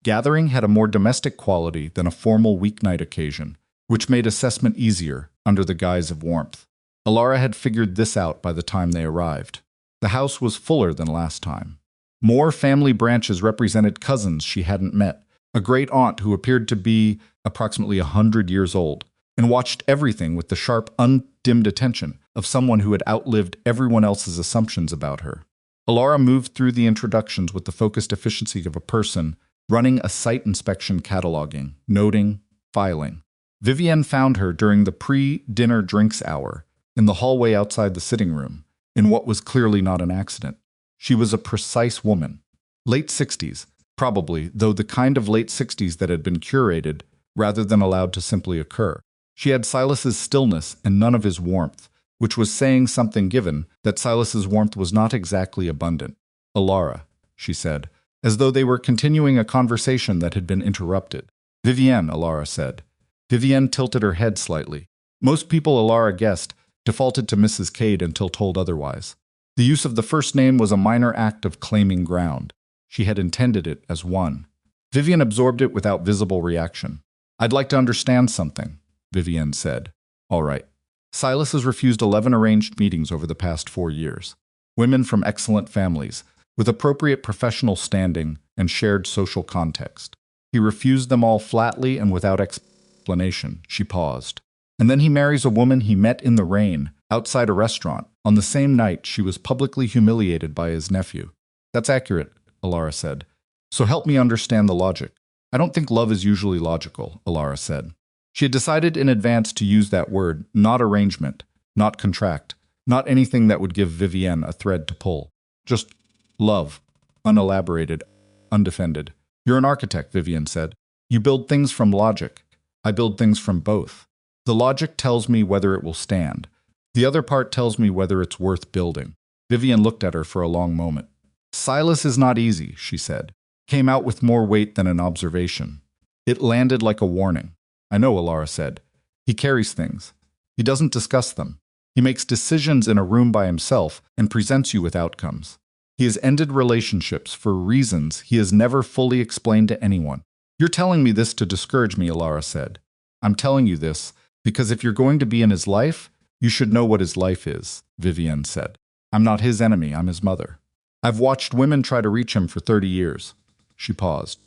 Gathering had a more domestic quality than a formal weeknight occasion, which made assessment easier under the guise of warmth. Elara had figured this out by the time they arrived. The house was fuller than last time. More family branches represented cousins she hadn't met, a great aunt who appeared to be approximately 100 years old, and watched everything with the sharp, undimmed attention of someone who had outlived everyone else's assumptions about her. Elara moved through the introductions with the focused efficiency of a person running a site inspection, cataloging, noting, filing. Vivienne found her during the pre-dinner drinks hour in the hallway outside the sitting room, in what was clearly not an accident. She was a precise woman. Late 60s, probably, though the kind of late 60s that had been curated rather than allowed to simply occur. She had Silas's stillness and none of his warmth, which was saying something given that Silas's warmth was not exactly abundant. Elara, she said, as though they were continuing a conversation that had been interrupted. Vivienne, Elara said. Vivienne tilted her head slightly. Most people, Elara guessed, defaulted to Mrs. Cade until told otherwise. The use of the first name was a minor act of claiming ground. She had intended it as one. Vivienne absorbed it without visible reaction. I'd like to understand something, Vivienne said. All right. Silas has refused 11 arranged meetings over the past 4 years. Women from excellent families, with appropriate professional standing and shared social context. He refused them all flatly and without explanation. She paused. And then he marries a woman he met in the rain, outside a restaurant, on the same night she was publicly humiliated by his nephew. That's accurate, Elara said. So help me understand the logic. I don't think love is usually logical, Elara said. She had decided in advance to use that word, not arrangement, not contract, not anything that would give Vivienne a thread to pull. Just love, unelaborated, undefended. You're an architect, Vivienne said. You build things from logic. I build things from both. The logic tells me whether it will stand. The other part tells me whether it's worth building. Vivienne looked at her for a long moment. Silas is not easy, she said. Came out with more weight than an observation. It landed like a warning. I know, Elara said. He carries things. He doesn't discuss them. He makes decisions in a room by himself and presents you with outcomes. He has ended relationships for reasons he has never fully explained to anyone. You're telling me this to discourage me, Elara said. I'm telling you this because if you're going to be in his life, you should know what his life is, Vivienne said. I'm not his enemy, I'm his mother. I've watched women try to reach him for 30 years. She paused.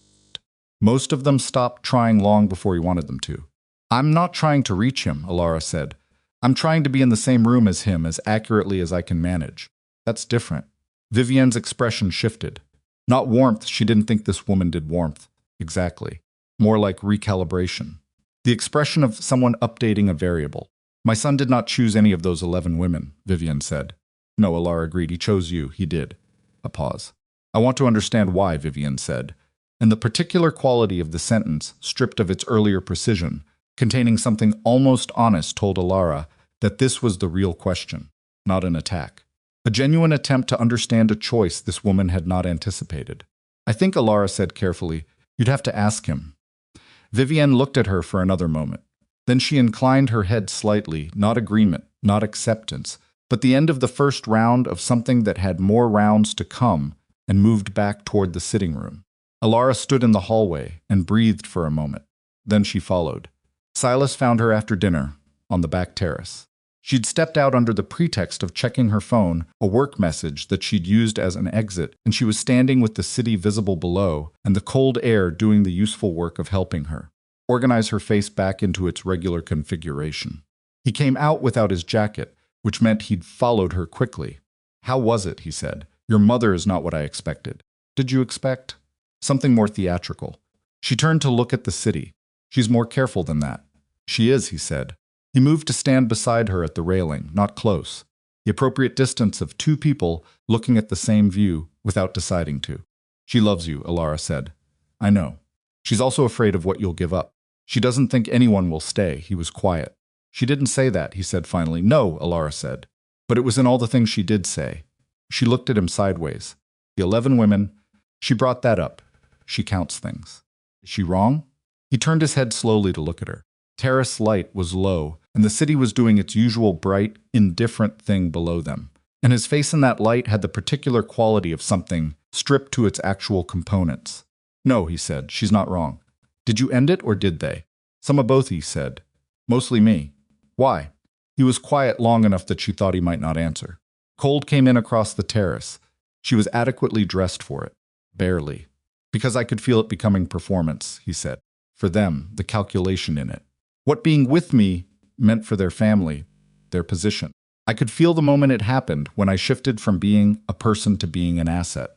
Most of them stopped trying long before he wanted them to. I'm not trying to reach him, Elara said. I'm trying to be in the same room as him as accurately as I can manage. That's different. Vivienne's expression shifted. Not warmth, she didn't think this woman did warmth. Exactly. more like recalibration. The expression of someone updating a variable. My son did not choose any of those 11 women, Vivian said. No, Elara agreed. He chose you. He did. A pause. I want to understand why, Vivian said. And the particular quality of the sentence, stripped of its earlier precision, containing something almost honest, told Elara that this was the real question, not an attack. A genuine attempt to understand a choice this woman had not anticipated. I think, Elara said carefully, you'd have to ask him. Vivian looked at her for another moment. Then she inclined her head slightly, not agreement, not acceptance, but the end of the first round of something that had more rounds to come, and moved back toward the sitting room. Elara stood in the hallway and breathed for a moment. Then she followed. Silas found her after dinner, on the back terrace. She'd stepped out under the pretext of checking her phone, a work message that she'd used as an exit, and she was standing with the city visible below and the cold air doing the useful work of helping her organize her face back into its regular configuration. He came out without his jacket, which meant he'd followed her quickly. How was it, he said. Your mother is not what I expected. Did you expect? Something more theatrical. She turned to look at the city. She's more careful than that. She is, he said. He moved to stand beside her at the railing, not close. The appropriate distance of two people looking at the same view without deciding to. She loves you, Elara said. I know. She's also afraid of what you'll give up. She doesn't think anyone will stay. He was quiet. She didn't say that, he said finally. No, Elara said. But it was in all the things she did say. She looked at him sideways. The 11 women. She brought that up. She counts things. Is she wrong? He turned his head slowly to look at her. Terrace light was low, and the city was doing its usual bright, indifferent thing below them. And his face in that light had the particular quality of something stripped to its actual components. No, he said, she's not wrong. Did you end it, or did they? Some of both, he said. Mostly me. Why? He was quiet long enough that she thought he might not answer. Cold came in across the terrace. She was adequately dressed for it. Barely. Because I could feel it becoming performance, he said. For them, the calculation in it. What being with me meant for their family, their position. I could feel the moment it happened when I shifted from being a person to being an asset.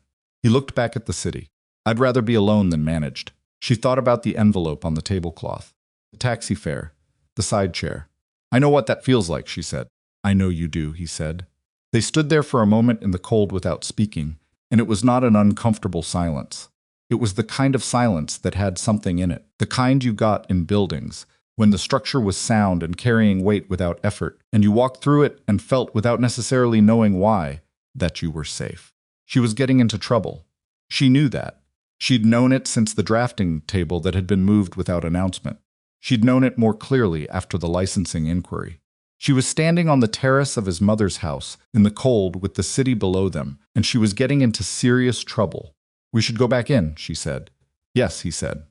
He looked back at the city. I'd rather be alone than managed. She thought about the envelope on the tablecloth, the taxi fare, the side chair. I know what that feels like, she said. I know you do, he said. They stood there for a moment in the cold without speaking, and it was not an uncomfortable silence. It was the kind of silence that had something in it, the kind you got in buildings, when the structure was sound and carrying weight without effort, and you walked through it and felt without necessarily knowing why, that you were safe. She was getting into trouble. She knew that. She'd known it since the drafting table that had been moved without announcement. She'd known it more clearly after the licensing inquiry. She was standing on the terrace of his mother's house, in the cold with the city below them, and she was getting into serious trouble. We should go back in, she said. Yes, he said.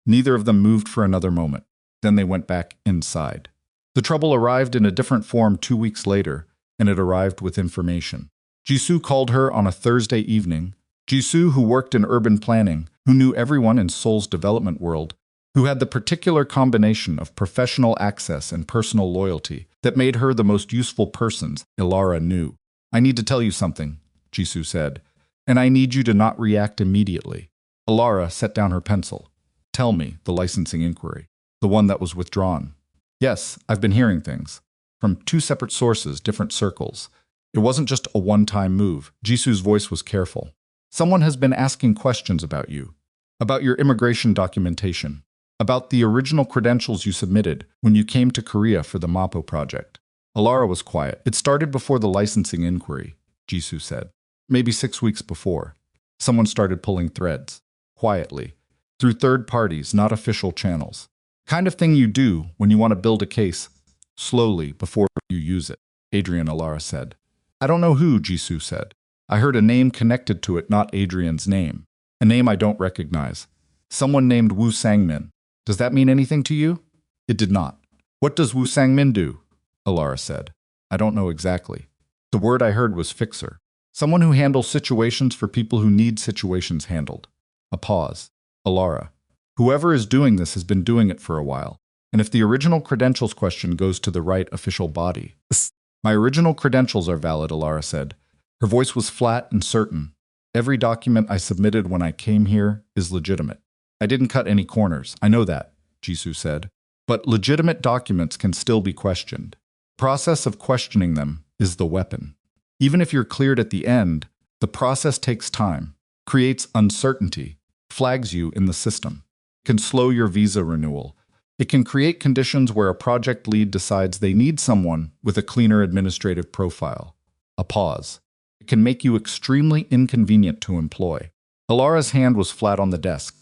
Neither of them moved for another moment. Then they went back inside. The trouble arrived in a different form 2 weeks later, and it arrived with information. Jisoo called her on a Thursday evening. Jisoo, who worked in urban planning, who knew everyone in Seoul's development world, who had the particular combination of professional access and personal loyalty that made her the most useful person Elara knew. I need to tell you something, Jisoo said, and I need you to not react immediately. Elara set down her pencil. Tell me, the licensing inquiry. The one that was withdrawn. Yes, I've been hearing things. From 2 separate sources, different circles. It wasn't just a one-time move. Jisoo's voice was careful. Someone has been asking questions about you. About your immigration documentation. About the original credentials you submitted when you came to Korea for the MAPO project. Elara was quiet. It started before the licensing inquiry, Jisoo said. Maybe 6 weeks before. Someone started pulling threads. Quietly. Through third parties, not official channels. Kind of thing you do when you want to build a case, slowly, before you use it, Adrian, Elara said. I don't know who, Jisoo said. I heard a name connected to it, not Adrian's name. A name I don't recognize. Someone named Woo Sang-min. Does that mean anything to you? It did not. What does Woo Sang-min do? Elara said. I don't know exactly. The word I heard was fixer. Someone who handles situations for people who need situations handled. A pause. Elara. Whoever is doing this has been doing it for a while. And if the original credentials question goes to the right official body. My original credentials are valid, Elara said. Her voice was flat and certain. Every document I submitted when I came here is legitimate. I didn't cut any corners. I know that, Jisoo said. But legitimate documents can still be questioned. The process of questioning them is the weapon. Even if you're cleared at the end, the process takes time, creates uncertainty, flags you in the system, can slow your visa renewal. It can create conditions where a project lead decides they need someone with a cleaner administrative profile. A pause. It can make you extremely inconvenient to employ. Elara's hand was flat on the desk.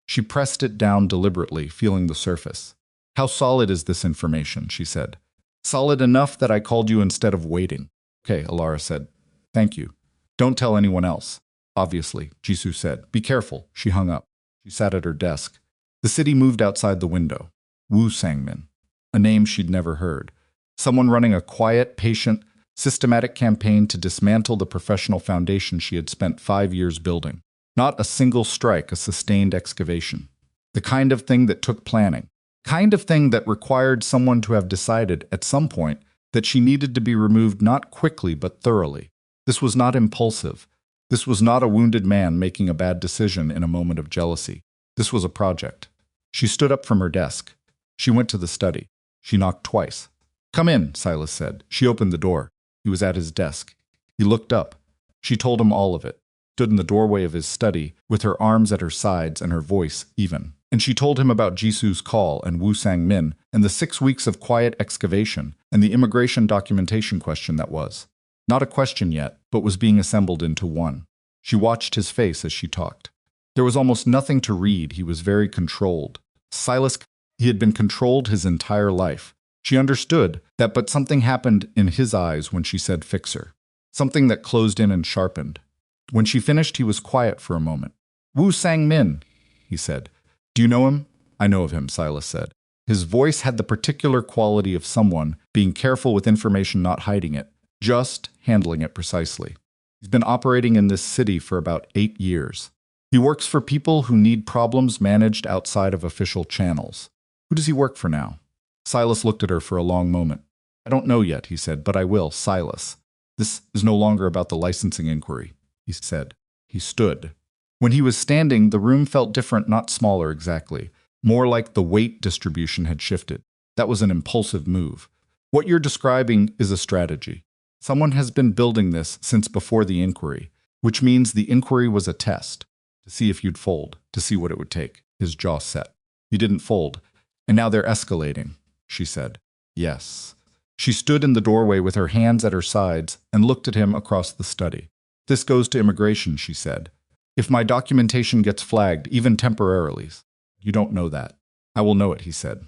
She pressed it down deliberately, feeling the surface. How solid is this information? She said. Solid enough that I called you instead of waiting. Okay, Elara said. Thank you. Don't tell anyone else. Obviously, Jisoo said. Be careful. She hung up. She sat at her desk. The city moved outside the window. Woo Sangmin. A name she'd never heard. Someone running a quiet, patient, systematic campaign to dismantle the professional foundation she had spent 5 years building. Not a single strike, a sustained excavation. The kind of thing that took planning. Kind of thing that required someone to have decided at some point that she needed to be removed not quickly but thoroughly. This was not impulsive. This was not a wounded man making a bad decision in a moment of jealousy. This was a project. She stood up from her desk. She went to the study. She knocked twice. Come in, Silas said. She opened the door. He was at his desk. He looked up. She told him all of it. Stood in the doorway of his study, with her arms at her sides and her voice even. And she told him about Jisoo's call and Woo Sang-min and the 6 weeks of quiet excavation and the immigration documentation question that was. Not a question yet, but was being assembled into one. She watched his face as she talked. There was almost nothing to read. He was very controlled. Silas, he had been controlled his entire life. She understood that, but something happened in his eyes when she said fixer. Something that closed in and sharpened. When she finished, he was quiet for a moment. Woo Sang-min, he said. Do you know him? I know of him, Silas said. His voice had the particular quality of someone being careful with information, not hiding it, just handling it precisely. He's been operating in this city for about 8 years. He works for people who need problems managed outside of official channels. Who does he work for now? Silas looked at her for a long moment. I don't know yet, he said, but I will, Silas. This is no longer about the licensing inquiry, he said. He stood. When he was standing, the room felt different, not smaller exactly. More like the weight distribution had shifted. That was an impulsive move. What you're describing is a strategy. Someone has been building this since before the inquiry, which means the inquiry was a test, to see if you'd fold, to see what it would take. His jaw set. You didn't fold, and now they're escalating, she said. Yes. She stood in the doorway with her hands at her sides and looked at him across the study. This goes to immigration, she said. If my documentation gets flagged, even temporarily, you don't know that. I will know it, he said.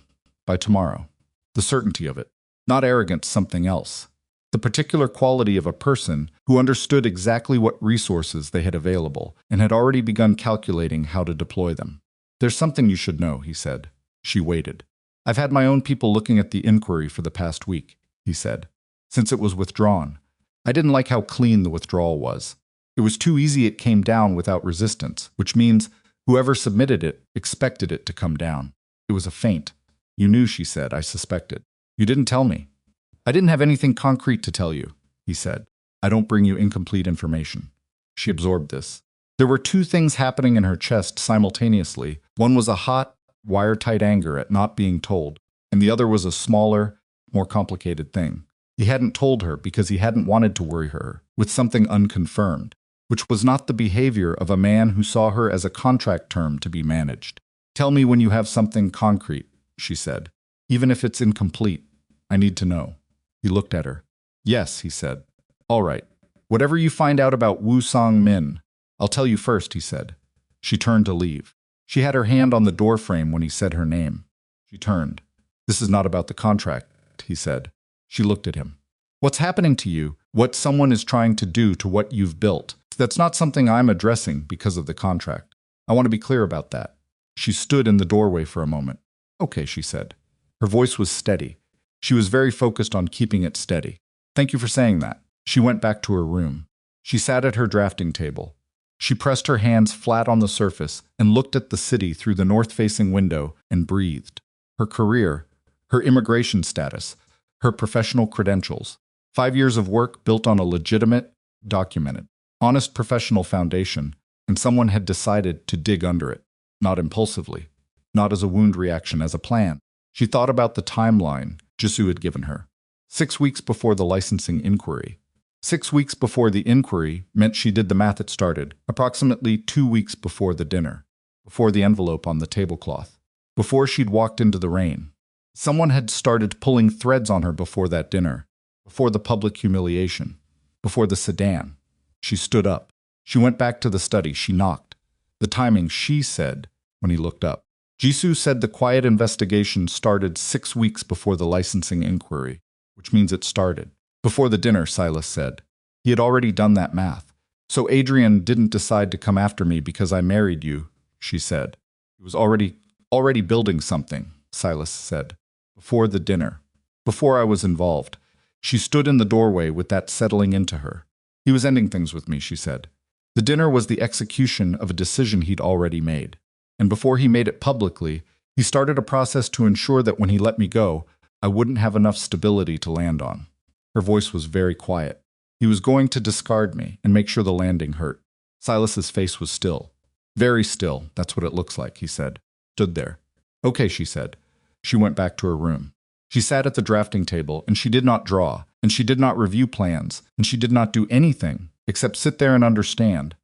By tomorrow. The certainty of it. Not arrogance, something else. The particular quality of a person who understood exactly what resources they had available and had already begun calculating how to deploy them. There's something you should know, he said. She waited. I've had my own people looking at the inquiry for the past week, he said, since it was withdrawn. I didn't like how clean the withdrawal was. It was too easy. It came down without resistance, which means whoever submitted it expected it to come down. It was a feint. You knew, she said. I suspected. You didn't tell me. I didn't have anything concrete to tell you, he said. I don't bring you incomplete information. She absorbed this. There were 2 things happening in her chest simultaneously. One was a hot, wire-tight anger at not being told, and the other was a smaller, more complicated thing. He hadn't told her because he hadn't wanted to worry her with something unconfirmed, which was not the behavior of a man who saw her as a contract term to be managed. Tell me when you have something concrete, she said. Even if it's incomplete, I need to know. He looked at her. Yes, he said. All right. Whatever you find out about Woo Sang-min, I'll tell you first, he said. She turned to leave. She had her hand on the doorframe when he said her name. She turned. This is not about the contract, he said. She looked at him. What's happening to you, what someone is trying to do to what you've built, that's not something I'm addressing because of the contract. I want to be clear about that. She stood in the doorway for a moment. Okay, she said. Her voice was steady. She was very focused on keeping it steady. Thank you for saying that. She went back to her room. She sat at her drafting table. She pressed her hands flat on the surface and looked at the city through the north-facing window and breathed. Her career, her immigration status, her professional credentials. 5 years of work built on a legitimate, documented, honest professional foundation, and someone had decided to dig under it. not impulsively, not as a wound reaction, as a plan. She thought about the timeline Jisoo had given her. 6 weeks before the licensing inquiry. 6 weeks before the inquiry meant she did the math it started, approximately 2 weeks before the dinner, before the envelope on the tablecloth, before she'd walked into the rain. Someone had started pulling threads on her before that dinner, before the public humiliation, before the sedan. She stood up. She went back to the study. She knocked. The timing, she said, when he looked up. Jisoo said the quiet investigation started 6 weeks before the licensing inquiry, which means it started. Before the dinner, Silas said. He had already done that math. So Adrian didn't decide to come after me because I married you, she said. He was already building something, Silas said. Before the dinner. Before I was involved. She stood in the doorway with that settling into her. He was ending things with me, she said. The dinner was the execution of a decision he'd already made. And before he made it publicly, he started a process to ensure that when he let me go, I wouldn't have enough stability to land on. Her voice was very quiet. He was going to discard me and make sure the landing hurt. Silas's face was still. Very still, that's what it looks like, he said. Stood there. Okay, she said. She went back to her room. She sat at the drafting table, and she did not draw, and she did not review plans, and she did not do anything except sit there and understand.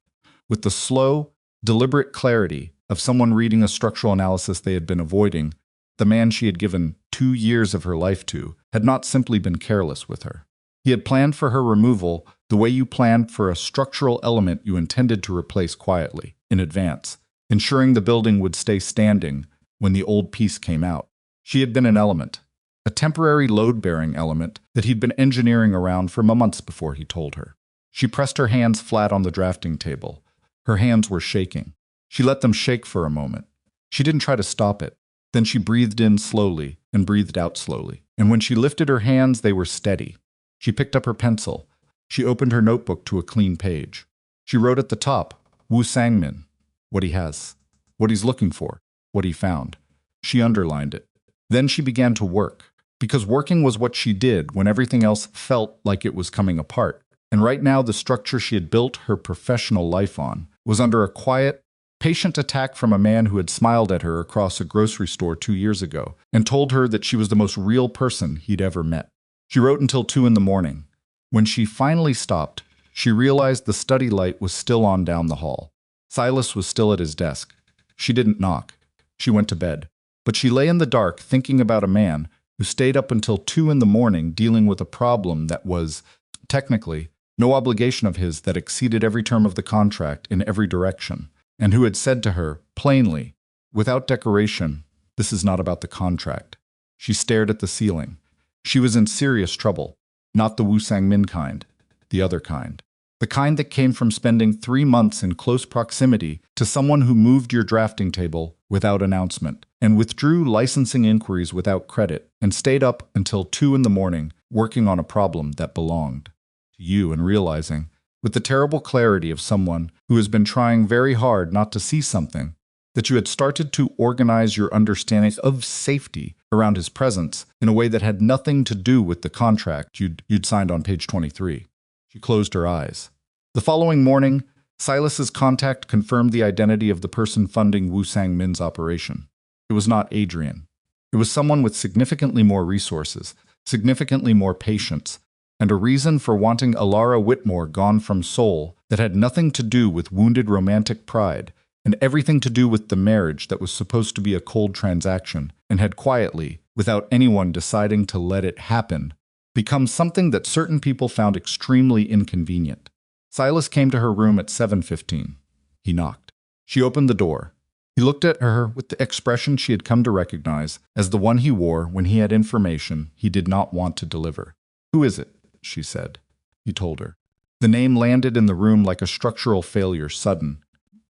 With the slow, deliberate clarity of someone reading a structural analysis they had been avoiding, the man she had given 2 years of her life to had not simply been careless with her. He had planned for her removal the way you planned for a structural element you intended to replace quietly, in advance, ensuring the building would stay standing when the old piece came out. She had been an element, a temporary load-bearing element that he'd been engineering around for months before he told her. She pressed her hands flat on the drafting table. Her hands were shaking. She let them shake for a moment. She didn't try to stop it. Then she breathed in slowly and breathed out slowly. And when she lifted her hands, they were steady. She picked up her pencil. She opened her notebook to a clean page. She wrote at the top, Woo Sang-min, what he has, what he's looking for, what he found. She underlined it. Then she began to work, because working was what she did when everything else felt like it was coming apart. And right now, the structure she had built her professional life on was under a quiet, patient attack from a man who had smiled at her across a grocery store 2 years ago and told her that she was the most real person he'd ever met. She wrote until 2 in the morning. When she finally stopped, she realized the study light was still on down the hall. Silas was still at his desk. She didn't knock. She went to bed. But she lay in the dark thinking about a man who stayed up until 2 in the morning dealing with a problem that was, technically, no obligation of his that exceeded every term of the contract in every direction, and who had said to her, plainly, without decoration, this is not about the contract. She stared at the ceiling. She was in serious trouble, not the Woo Sang-min kind, the other kind. The kind that came from spending 3 months in close proximity to someone who moved your drafting table without announcement, and withdrew licensing inquiries without credit, and stayed up until 2 in the morning working on a problem that belonged to you, and realizing, with the terrible clarity of someone who has been trying very hard not to see something, that you had started to organize your understanding of safety around his presence in a way that had nothing to do with the contract you'd signed on page 23. She closed her eyes. The following morning, Silas's contact confirmed the identity of the person funding Woo Sang-min's operation. It was not Adrian. It was someone with significantly more resources, significantly more patience, and a reason for wanting Elara Whitmore gone from Seoul that had nothing to do with wounded romantic pride and everything to do with the marriage that was supposed to be a cold transaction and had quietly, without anyone deciding to let it happen, become something that certain people found extremely inconvenient. Silas came to her room at 7:15. He knocked. She opened the door. He looked at her with the expression she had come to recognize as the one he wore when he had information he did not want to deliver. "Who is it?" she said. He told her. The name landed in the room like a structural failure, sudden,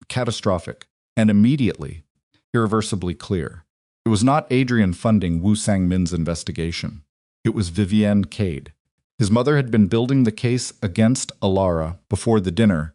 catastrophic, and immediately, irreversibly clear. It was not Adrian funding Woo Sang-min's investigation. It was Vivienne Cade. His mother had been building the case against Elara before the dinner,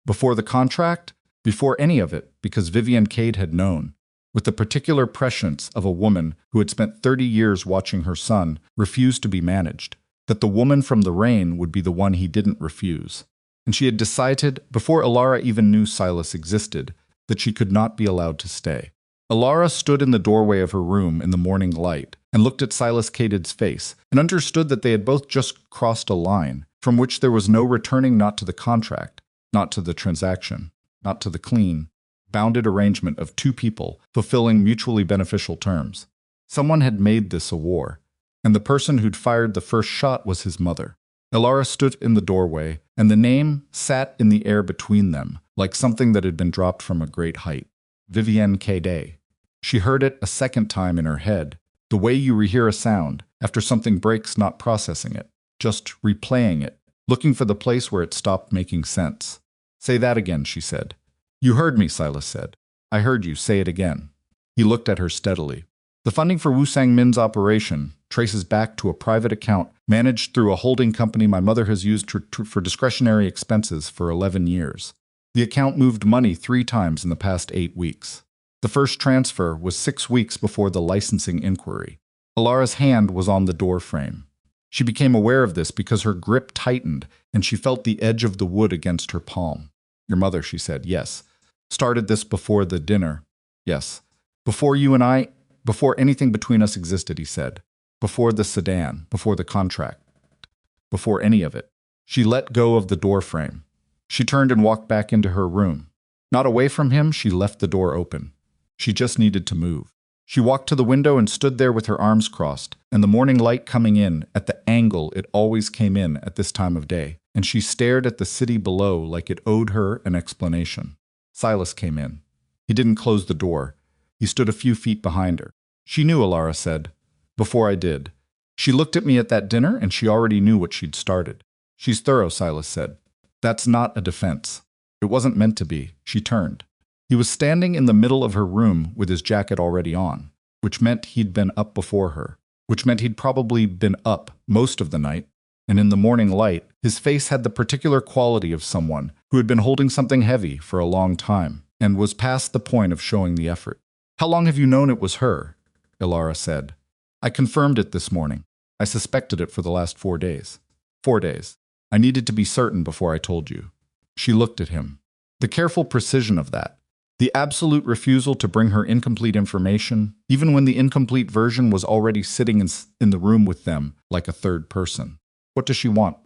before the contract, before any of it, because Vivienne Cade had known, with the particular prescience of a woman who had spent 30 years watching her son refuse to be managed, that the woman from the rain would be the one he didn't refuse. And she had decided, before Elara even knew Silas existed, that she could not be allowed to stay. Elara stood in the doorway of her room in the morning light and looked at Silas Cadid's face and understood that they had both just crossed a line from which there was no returning, not to the contract, not to the transaction, not to the clean, bounded arrangement of two people fulfilling mutually beneficial terms. Someone had made this a war, and the person who'd fired the first shot was his mother. Elara stood in the doorway, and the name sat in the air between them, like something that had been dropped from a great height. Vivienne Cade. She heard it a second time in her head, the way you rehear a sound after something breaks, not processing it, just replaying it, looking for the place where it stopped making sense. Say that again, she said. You heard me, Silas said. I heard you. Say it again. He looked at her steadily. The funding for Wu Sang-min's operation traces back to a private account managed through a holding company my mother has used for discretionary expenses for 11 years. The account moved money 3 times in the past 8 weeks. The first transfer was 6 weeks before the licensing inquiry. Elara's hand was on the door frame. She became aware of this because her grip tightened and she felt the edge of the wood against her palm. Your mother, she said. Yes. Started this before the dinner. Yes. Before you and I, before anything between us existed, he said. Before the sedan, before the contract, before any of it. She let go of the door frame. She turned and walked back into her room. Not away from him, she left the door open. She just needed to move. She walked to the window and stood there with her arms crossed, and the morning light coming in at the angle it always came in at this time of day, and she stared at the city below like it owed her an explanation. Silas came in. He didn't close the door. He stood a few feet behind her. She knew, Elara said. Before I did. She looked at me at that dinner, and she already knew what she'd started. She's thorough, Silas said. That's not a defense. It wasn't meant to be. She turned. He was standing in the middle of her room with his jacket already on, which meant he'd been up before her, which meant he'd probably been up most of the night, and in the morning light, his face had the particular quality of someone who had been holding something heavy for a long time, and was past the point of showing the effort. How long have you known it was her? Elara said. I confirmed it this morning. I suspected it for the last 4 days. 4 days. I needed to be certain before I told you. She looked at him. The careful precision of that. The absolute refusal to bring her incomplete information, even when the incomplete version was already sitting in the room with them like a third person. What does she want?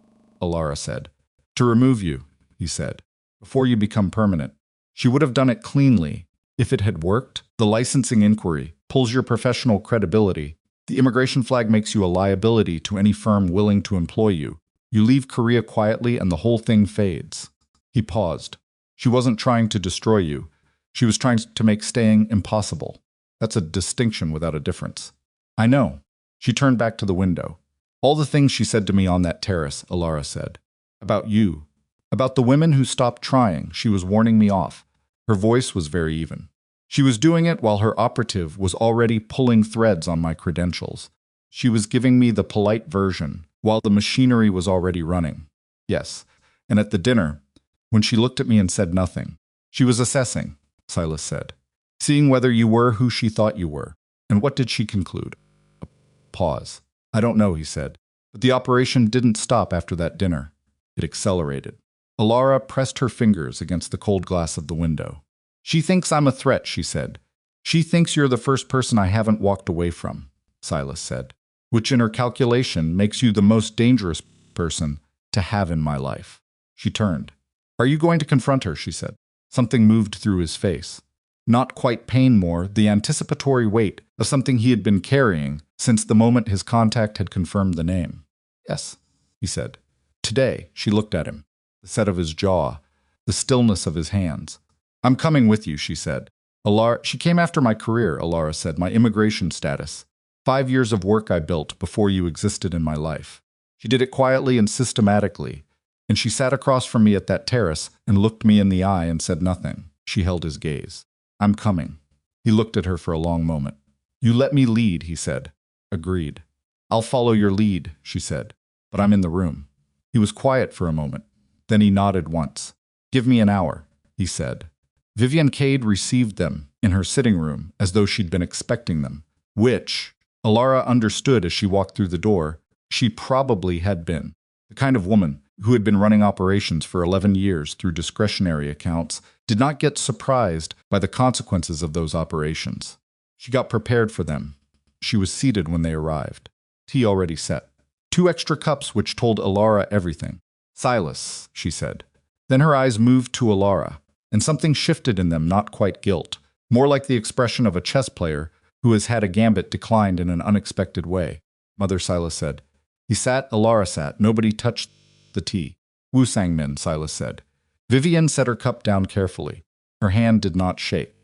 Elara said. To remove you, he said, before you become permanent. She would have done it cleanly. If it had worked, the licensing inquiry pulls your professional credibility. The immigration flag makes you a liability to any firm willing to employ you. You leave Korea quietly and the whole thing fades. He paused. She wasn't trying to destroy you. She was trying to make staying impossible. That's a distinction without a difference. I know. She turned back to the window. All the things she said to me on that terrace, Elara said. About you. About the women who stopped trying. She was warning me off. Her voice was very even. She was doing it while her operative was already pulling threads on my credentials. She was giving me the polite version, while the machinery was already running. Yes, and at the dinner, when she looked at me and said nothing, she was assessing, Silas said, seeing whether you were who she thought you were. And what did she conclude? A pause. I don't know, he said, but the operation didn't stop after that dinner. It accelerated. Elara pressed her fingers against the cold glass of the window. She thinks I'm a threat, she said. She thinks you're the first person I haven't walked away from, Silas said, which in her calculation makes you the most dangerous person to have in my life. She turned. Are you going to confront her, she said. Something moved through his face. Not quite pain more, the anticipatory weight of something he had been carrying since the moment his contact had confirmed the name. Yes, he said. Today, she looked at him. The set of his jaw, the stillness of his hands. I'm coming with you, she said. She came after my career, Elara said, my immigration status. 5 years of work I built before you existed in my life. She did it quietly and systematically, and she sat across from me at that terrace and looked me in the eye and said nothing. She held his gaze. I'm coming. He looked at her for a long moment. You let me lead, he said. Agreed. I'll follow your lead, she said, but I'm in the room. He was quiet for a moment. Then he nodded once. Give me an hour, he said. Vivienne Cade received them in her sitting room as though she'd been expecting them, which, Elara understood as she walked through the door, she probably had been. The kind of woman who had been running operations for 11 years through discretionary accounts did not get surprised by the consequences of those operations. She got prepared for them. She was seated when they arrived. Tea already set. 2 extra cups which told Elara everything. "Silas," she said. Then her eyes moved to Elara, and something shifted in them, not quite guilt, more like the expression of a chess player who has had a gambit declined in an unexpected way. "Mother," Silas said. He sat, Elara sat. Nobody touched the tea. "Wu Sangmin," Silas said. Vivian set her cup down carefully. Her hand did not shake.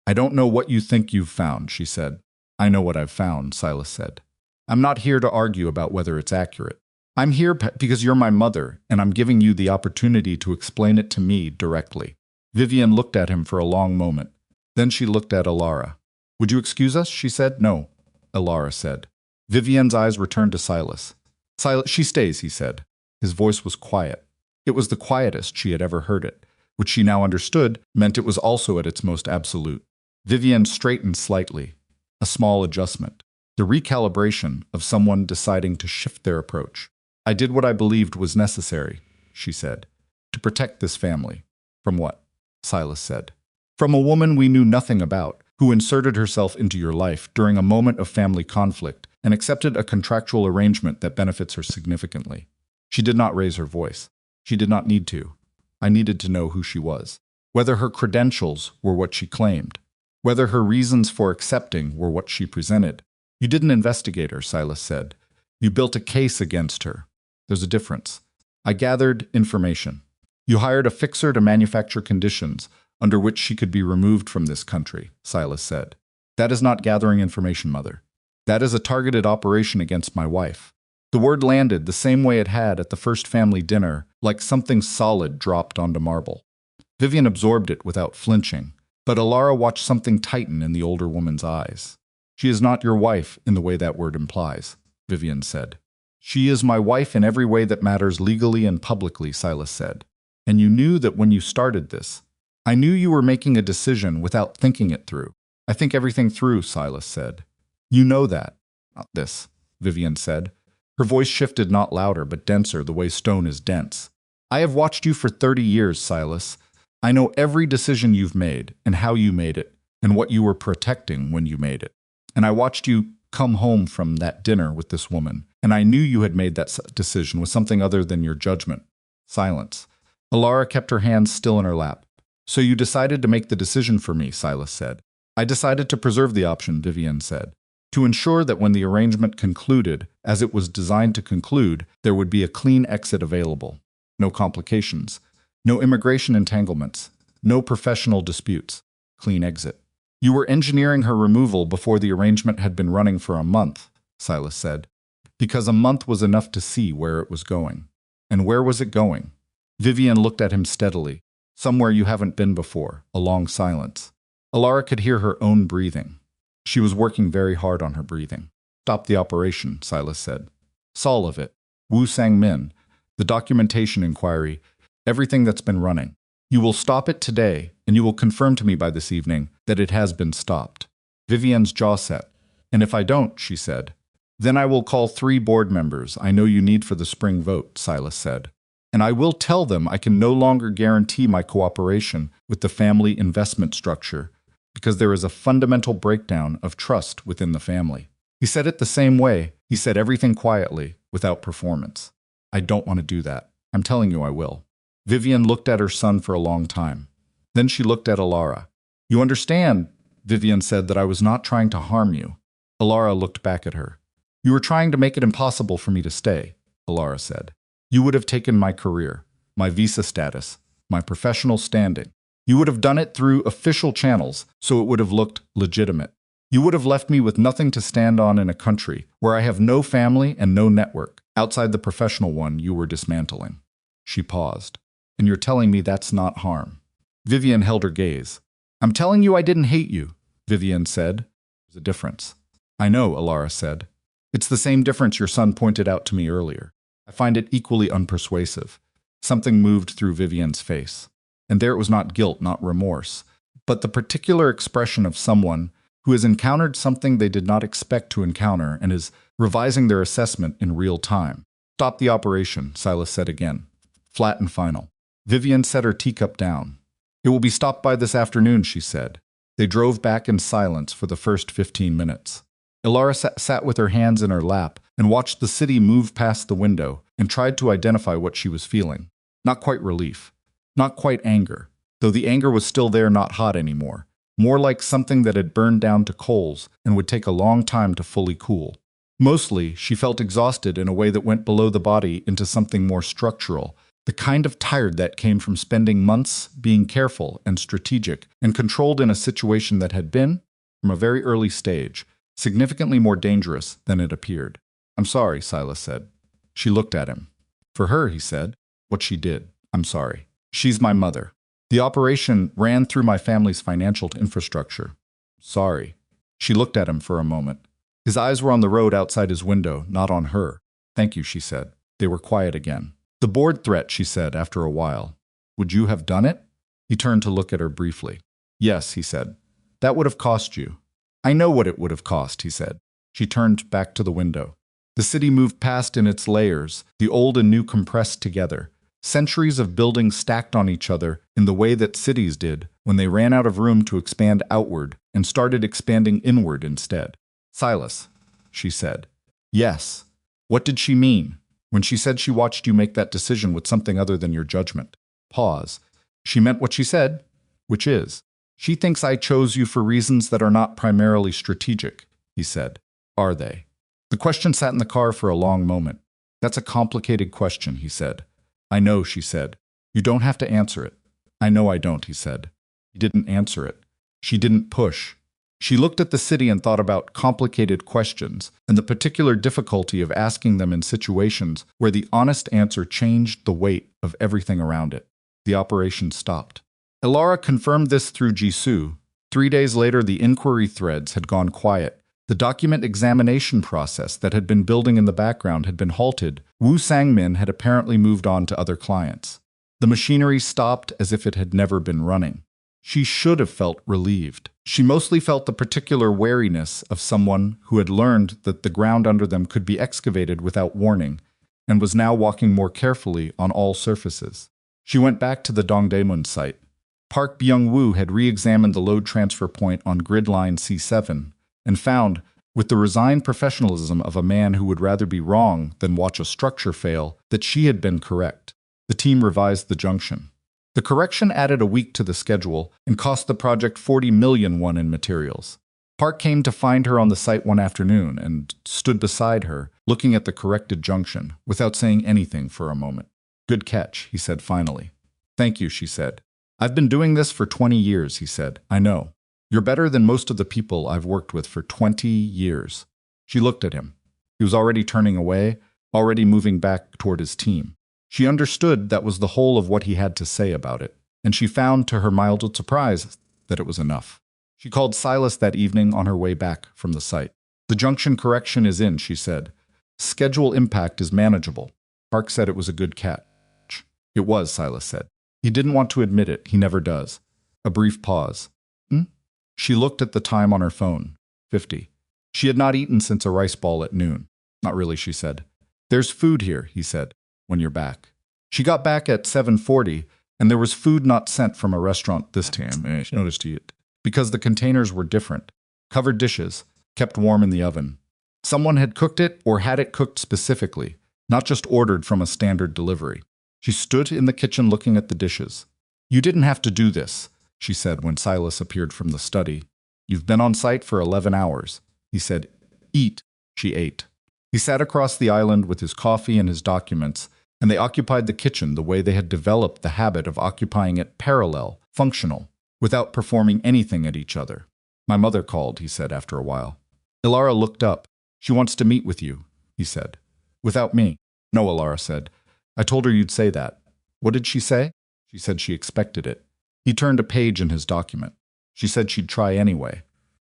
"I don't know what you think you've found," she said. "I know what I've found," Silas said. "I'm not here to argue about whether it's accurate. I'm here because you're my mother, and I'm giving you the opportunity to explain it to me directly." Vivian looked at him for a long moment. Then she looked at Elara. "Would you excuse us?" she said. "No," Elara said. Vivian's eyes returned to Silas. "Silas, she stays," he said. His voice was quiet. It was the quietest she had ever heard it, which she now understood meant it was also at its most absolute. Vivian straightened slightly. A small adjustment. The recalibration of someone deciding to shift their approach. "I did what I believed was necessary," she said, "to protect this family." "From what?" Silas said. "From a woman we knew nothing about, who inserted herself into your life during a moment of family conflict and accepted a contractual arrangement that benefits her significantly. She did not raise her voice. She did not need to. I needed to know who she was, whether her credentials were what she claimed, whether her reasons for accepting were what she presented. You didn't investigate her," Silas said. "You built a case against her. There's a difference. I gathered information. You hired a fixer to manufacture conditions under which she could be removed from this country," Silas said. "That is not gathering information, Mother. That is a targeted operation against my wife." The word landed the same way it had at the first family dinner, like something solid dropped onto marble. Vivian absorbed it without flinching, but Elara watched something tighten in the older woman's eyes. "She is not your wife in the way that word implies," Vivian said. "She is my wife in every way that matters legally and publicly," Silas said. "And you knew that when you started this. I knew you were making a decision without thinking it through." "I think everything through," Silas said. "You know that." "Not this," Vivian said. Her voice shifted, not louder, but denser, the way stone is dense. "I have watched you for 30 years, Silas. I know every decision you've made, and how you made it, and what you were protecting when you made it. And I watched you come home from that dinner with this woman, and I knew you had made that decision with something other than your judgment." Silence. Elara kept her hands still in her lap. "So you decided to make the decision for me," Silas said. "I decided to preserve the option," Vivian said. "To ensure that when the arrangement concluded, as it was designed to conclude, there would be a clean exit available. No complications. No immigration entanglements. No professional disputes. Clean exit." "You were engineering her removal before the arrangement had been running for a month," Silas said. "Because a month was enough to see where it was going." "And where was it going?" Vivian looked at him steadily. "Somewhere you haven't been before." A long silence. Elara could hear her own breathing. She was working very hard on her breathing. "Stop the operation," Silas said. "All of it. Wu Sangmin, the documentation inquiry, everything that's been running. You will stop it today, and you will confirm to me by this evening that it has been stopped." Vivian's jaw set. "And if I don't," she said, "then I will call 3 board members I know you need for the spring vote," Silas said. "And I will tell them I can no longer guarantee my cooperation with the family investment structure, because there is a fundamental breakdown of trust within the family." He said it the same way. He said everything quietly, without performance. "I don't want to do that. I'm telling you I will." Vivian looked at her son for a long time. Then she looked at Elara. "You understand," Vivian said, "that I was not trying to harm you." Elara looked back at her. "You were trying to make it impossible for me to stay," Elara said. "You would have taken my career, my visa status, my professional standing. You would have done it through official channels, so it would have looked legitimate. You would have left me with nothing to stand on in a country where I have no family and no network, outside the professional one you were dismantling." She paused. "And you're telling me that's not harm?" Vivian held her gaze. "I'm telling you I didn't hate you," Vivian said. "There's a difference." "I know," Elara said. "It's the same difference your son pointed out to me earlier. I find it equally unpersuasive." Something moved through Vivian's face. And there it was not guilt, not remorse, but the particular expression of someone who has encountered something they did not expect to encounter and is revising their assessment in real time. "Stop the operation," Silas said again. Flat and final. Vivian set her teacup down. It will be stopped by this afternoon, she said. They drove back in silence for the first 15 minutes. Elara sat with her hands in her lap and watched the city move past the window and tried to identify what she was feeling. Not quite relief. Not quite anger, though the anger was still there, not hot anymore. More like something that had burned down to coals and would take a long time to fully cool. Mostly, she felt exhausted in a way that went below the body into something more structural, the kind of tired that came from spending months being careful and strategic and controlled in a situation that had been, from a very early stage, significantly more dangerous than it appeared. I'm sorry, Silas said. She looked at him. For her, he said, what she did. I'm sorry. She's my mother. The operation ran through my family's financial infrastructure. Sorry. She looked at him for a moment. His eyes were on the road outside his window, not on her. Thank you, she said. They were quiet again. The board threat, she said after a while. Would you have done it? He turned to look at her briefly. Yes, he said. That would have cost you. I know what it would have cost, he said. She turned back to the window. The city moved past in its layers, the old and new compressed together. Centuries of buildings stacked on each other in the way that cities did when they ran out of room to expand outward and started expanding inward instead. Silas, she said. Yes. What did she mean when she said she watched you make that decision with something other than your judgment? Pause. She meant what she said, which is, she thinks I chose you for reasons that are not primarily strategic, he said. Are they? The question sat in the car for a long moment. That's a complicated question, he said. I know, she said. You don't have to answer it. I know I don't, he said. He didn't answer it. She didn't push. She looked at the city and thought about complicated questions and the particular difficulty of asking them in situations where the honest answer changed the weight of everything around it. The operation stopped. Elara confirmed this through Jisoo. 3 days later, the inquiry threads had gone quiet. The document examination process that had been building in the background had been halted. Wu Sangmin had apparently moved on to other clients. The machinery stopped as if it had never been running. She should have felt relieved. She mostly felt the particular wariness of someone who had learned that the ground under them could be excavated without warning, and was now walking more carefully on all surfaces. She went back to the Dongdaemun site. Park Byung-woo had re-examined the load transfer point on grid line C7, and found, with the resigned professionalism of a man who would rather be wrong than watch a structure fail, that she had been correct. The team revised the junction. The correction added a week to the schedule and cost the project 40 million won in materials. Park came to find her on the site one afternoon and stood beside her, looking at the corrected junction, without saying anything for a moment. Good catch, he said finally. Thank you, she said. I've been doing this for 20 years, he said. I know. You're better than most of the people I've worked with for 20 years. She looked at him. He was already turning away, already moving back toward his team. She understood that was the whole of what he had to say about it, and she found, to her mild surprise, that it was enough. She called Silas that evening on her way back from the site. The junction correction is in, she said. Schedule impact is manageable. Park said it was a good catch. It was, Silas said. He didn't want to admit it. He never does. A brief pause. She looked at the time on her phone. 50. She had not eaten since a rice ball at noon. Not really, she said. There's food here, he said, when you're back. She got back at 7:40, and there was food not sent from a restaurant this time. She noticed it. Because the containers were different. Covered dishes, kept warm in the oven. Someone had cooked it or had it cooked specifically, not just ordered from a standard delivery. She stood in the kitchen looking at the dishes. You didn't have to do this, she said when Silas appeared from the study. You've been on site for 11 hours. He said, eat. She ate. He sat across the island with his coffee and his documents, and they occupied the kitchen the way they had developed the habit of occupying it parallel, functional, without performing anything at each other. My mother called, he said after a while. Elara looked up. She wants to meet with you, he said. Without me. No, Elara said. I told her you'd say that. What did she say? She said she expected it. He turned a page in his document. She said she'd try anyway.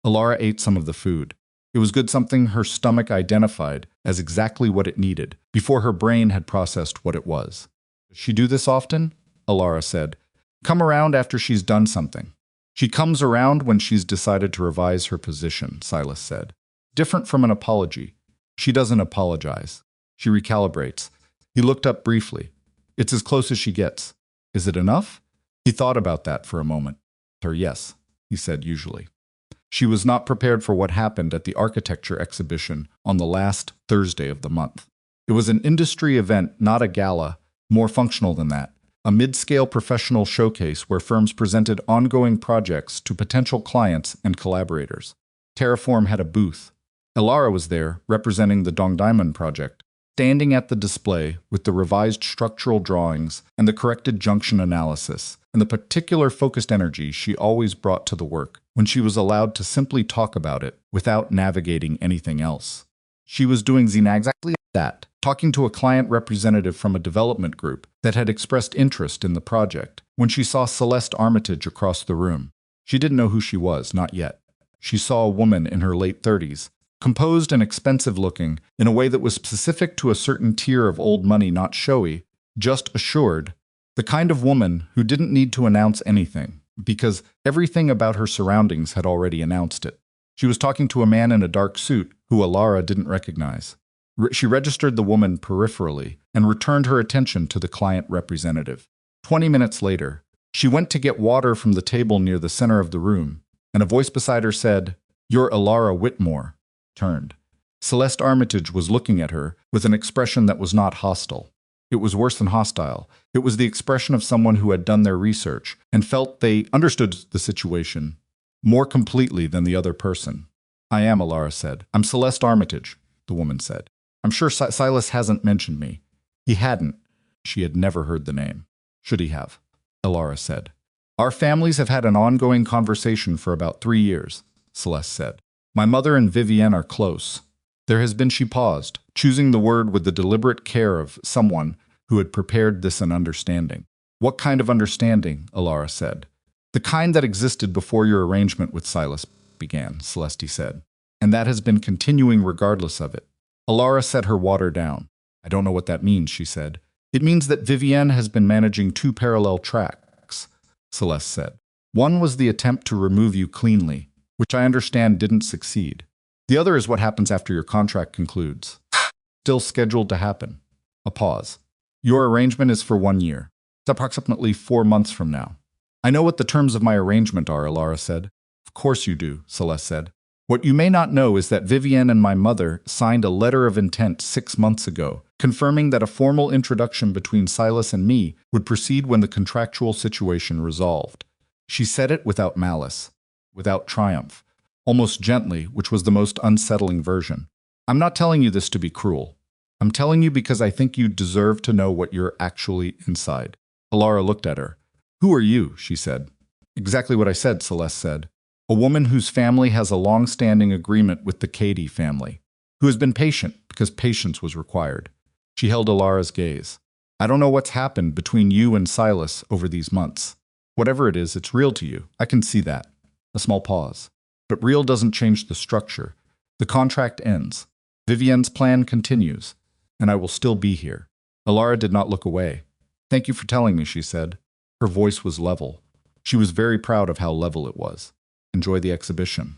Elara ate some of the food. It was good, something her stomach identified as exactly what it needed, before her brain had processed what it was. Does she do this often? Elara said. Come around after she's done something. She comes around when she's decided to revise her position, Silas said. Different from an apology. She doesn't apologize. She recalibrates. He looked up briefly. It's as close as she gets. Is it enough? He thought about that for a moment. Her yes, he said usually. She was not prepared for what happened at the architecture exhibition on the last Thursday of the month. It was an industry event, not a gala, more functional than that. A mid-scale professional showcase where firms presented ongoing projects to potential clients and collaborators. Terraform had a booth. Elara was there, representing the Dong Diamond project, standing at the display with the revised structural drawings and the corrected junction analysis, and the particular focused energy she always brought to the work when she was allowed to simply talk about it without navigating anything else. She was doing exactly that, talking to a client representative from a development group that had expressed interest in the project, when she saw Celeste Armitage across the room. She didn't know who she was, not yet. She saw a woman in her late 30s, composed and expensive-looking in a way that was specific to a certain tier of old money, not showy, just assured, the kind of woman who didn't need to announce anything, because everything about her surroundings had already announced it. She was talking to a man in a dark suit who Elara didn't recognize. She registered the woman peripherally and returned her attention to the client representative. 20 minutes later, she went to get water from the table near the center of the room, and a voice beside her said, "You're Elara Whitmore." Turned. Celeste Armitage was looking at her with an expression that was not hostile. It was worse than hostile. It was the expression of someone who had done their research and felt they understood the situation more completely than the other person. "I am," Elara said. "I'm Celeste Armitage," the woman said. "I'm sure Silas hasn't mentioned me." He hadn't. She had never heard the name. "Should he have?" Elara said. "Our families have had an ongoing conversation for about 3 years," Celeste said. "My mother and Vivienne are close." There has been, she paused, choosing the word with the deliberate care of someone who had prepared this an understanding. "What kind of understanding?" Elara said. "The kind that existed before your arrangement with Silas began," Celeste said. "And that has been continuing regardless of it." Elara set her water down. "I don't know what that means," she said. "It means that Vivienne has been managing 2 parallel tracks," Celeste said. "One was the attempt to remove you cleanly, which I understand didn't succeed. The other is what happens after your contract concludes. Still scheduled to happen." A pause. "Your arrangement is for 1 year. It's approximately 4 months from now." "I know what the terms of my arrangement are," Elara said. "Of course you do," Celeste said. "What you may not know is that Vivienne and my mother signed a letter of intent 6 months ago, confirming that a formal introduction between Silas and me would proceed when the contractual situation resolved." She said it without malice, without triumph, almost gently, which was the most unsettling version. "I'm not telling you this to be cruel. I'm telling you because I think you deserve to know what you're actually inside." Elara looked at her. "Who are you?" she said. "Exactly what I said," Celeste said. "A woman whose family has a long-standing agreement with the Cady family, who has been patient because patience was required." She held Elara's gaze. "I don't know what's happened between you and Silas over these months. Whatever it is, it's real to you. I can see that." A small pause. "But real doesn't change the structure. The contract ends. Vivienne's plan continues, and I will still be here." Elara did not look away. "Thank you for telling me," she said. Her voice was level. She was very proud of how level it was. "Enjoy the exhibition."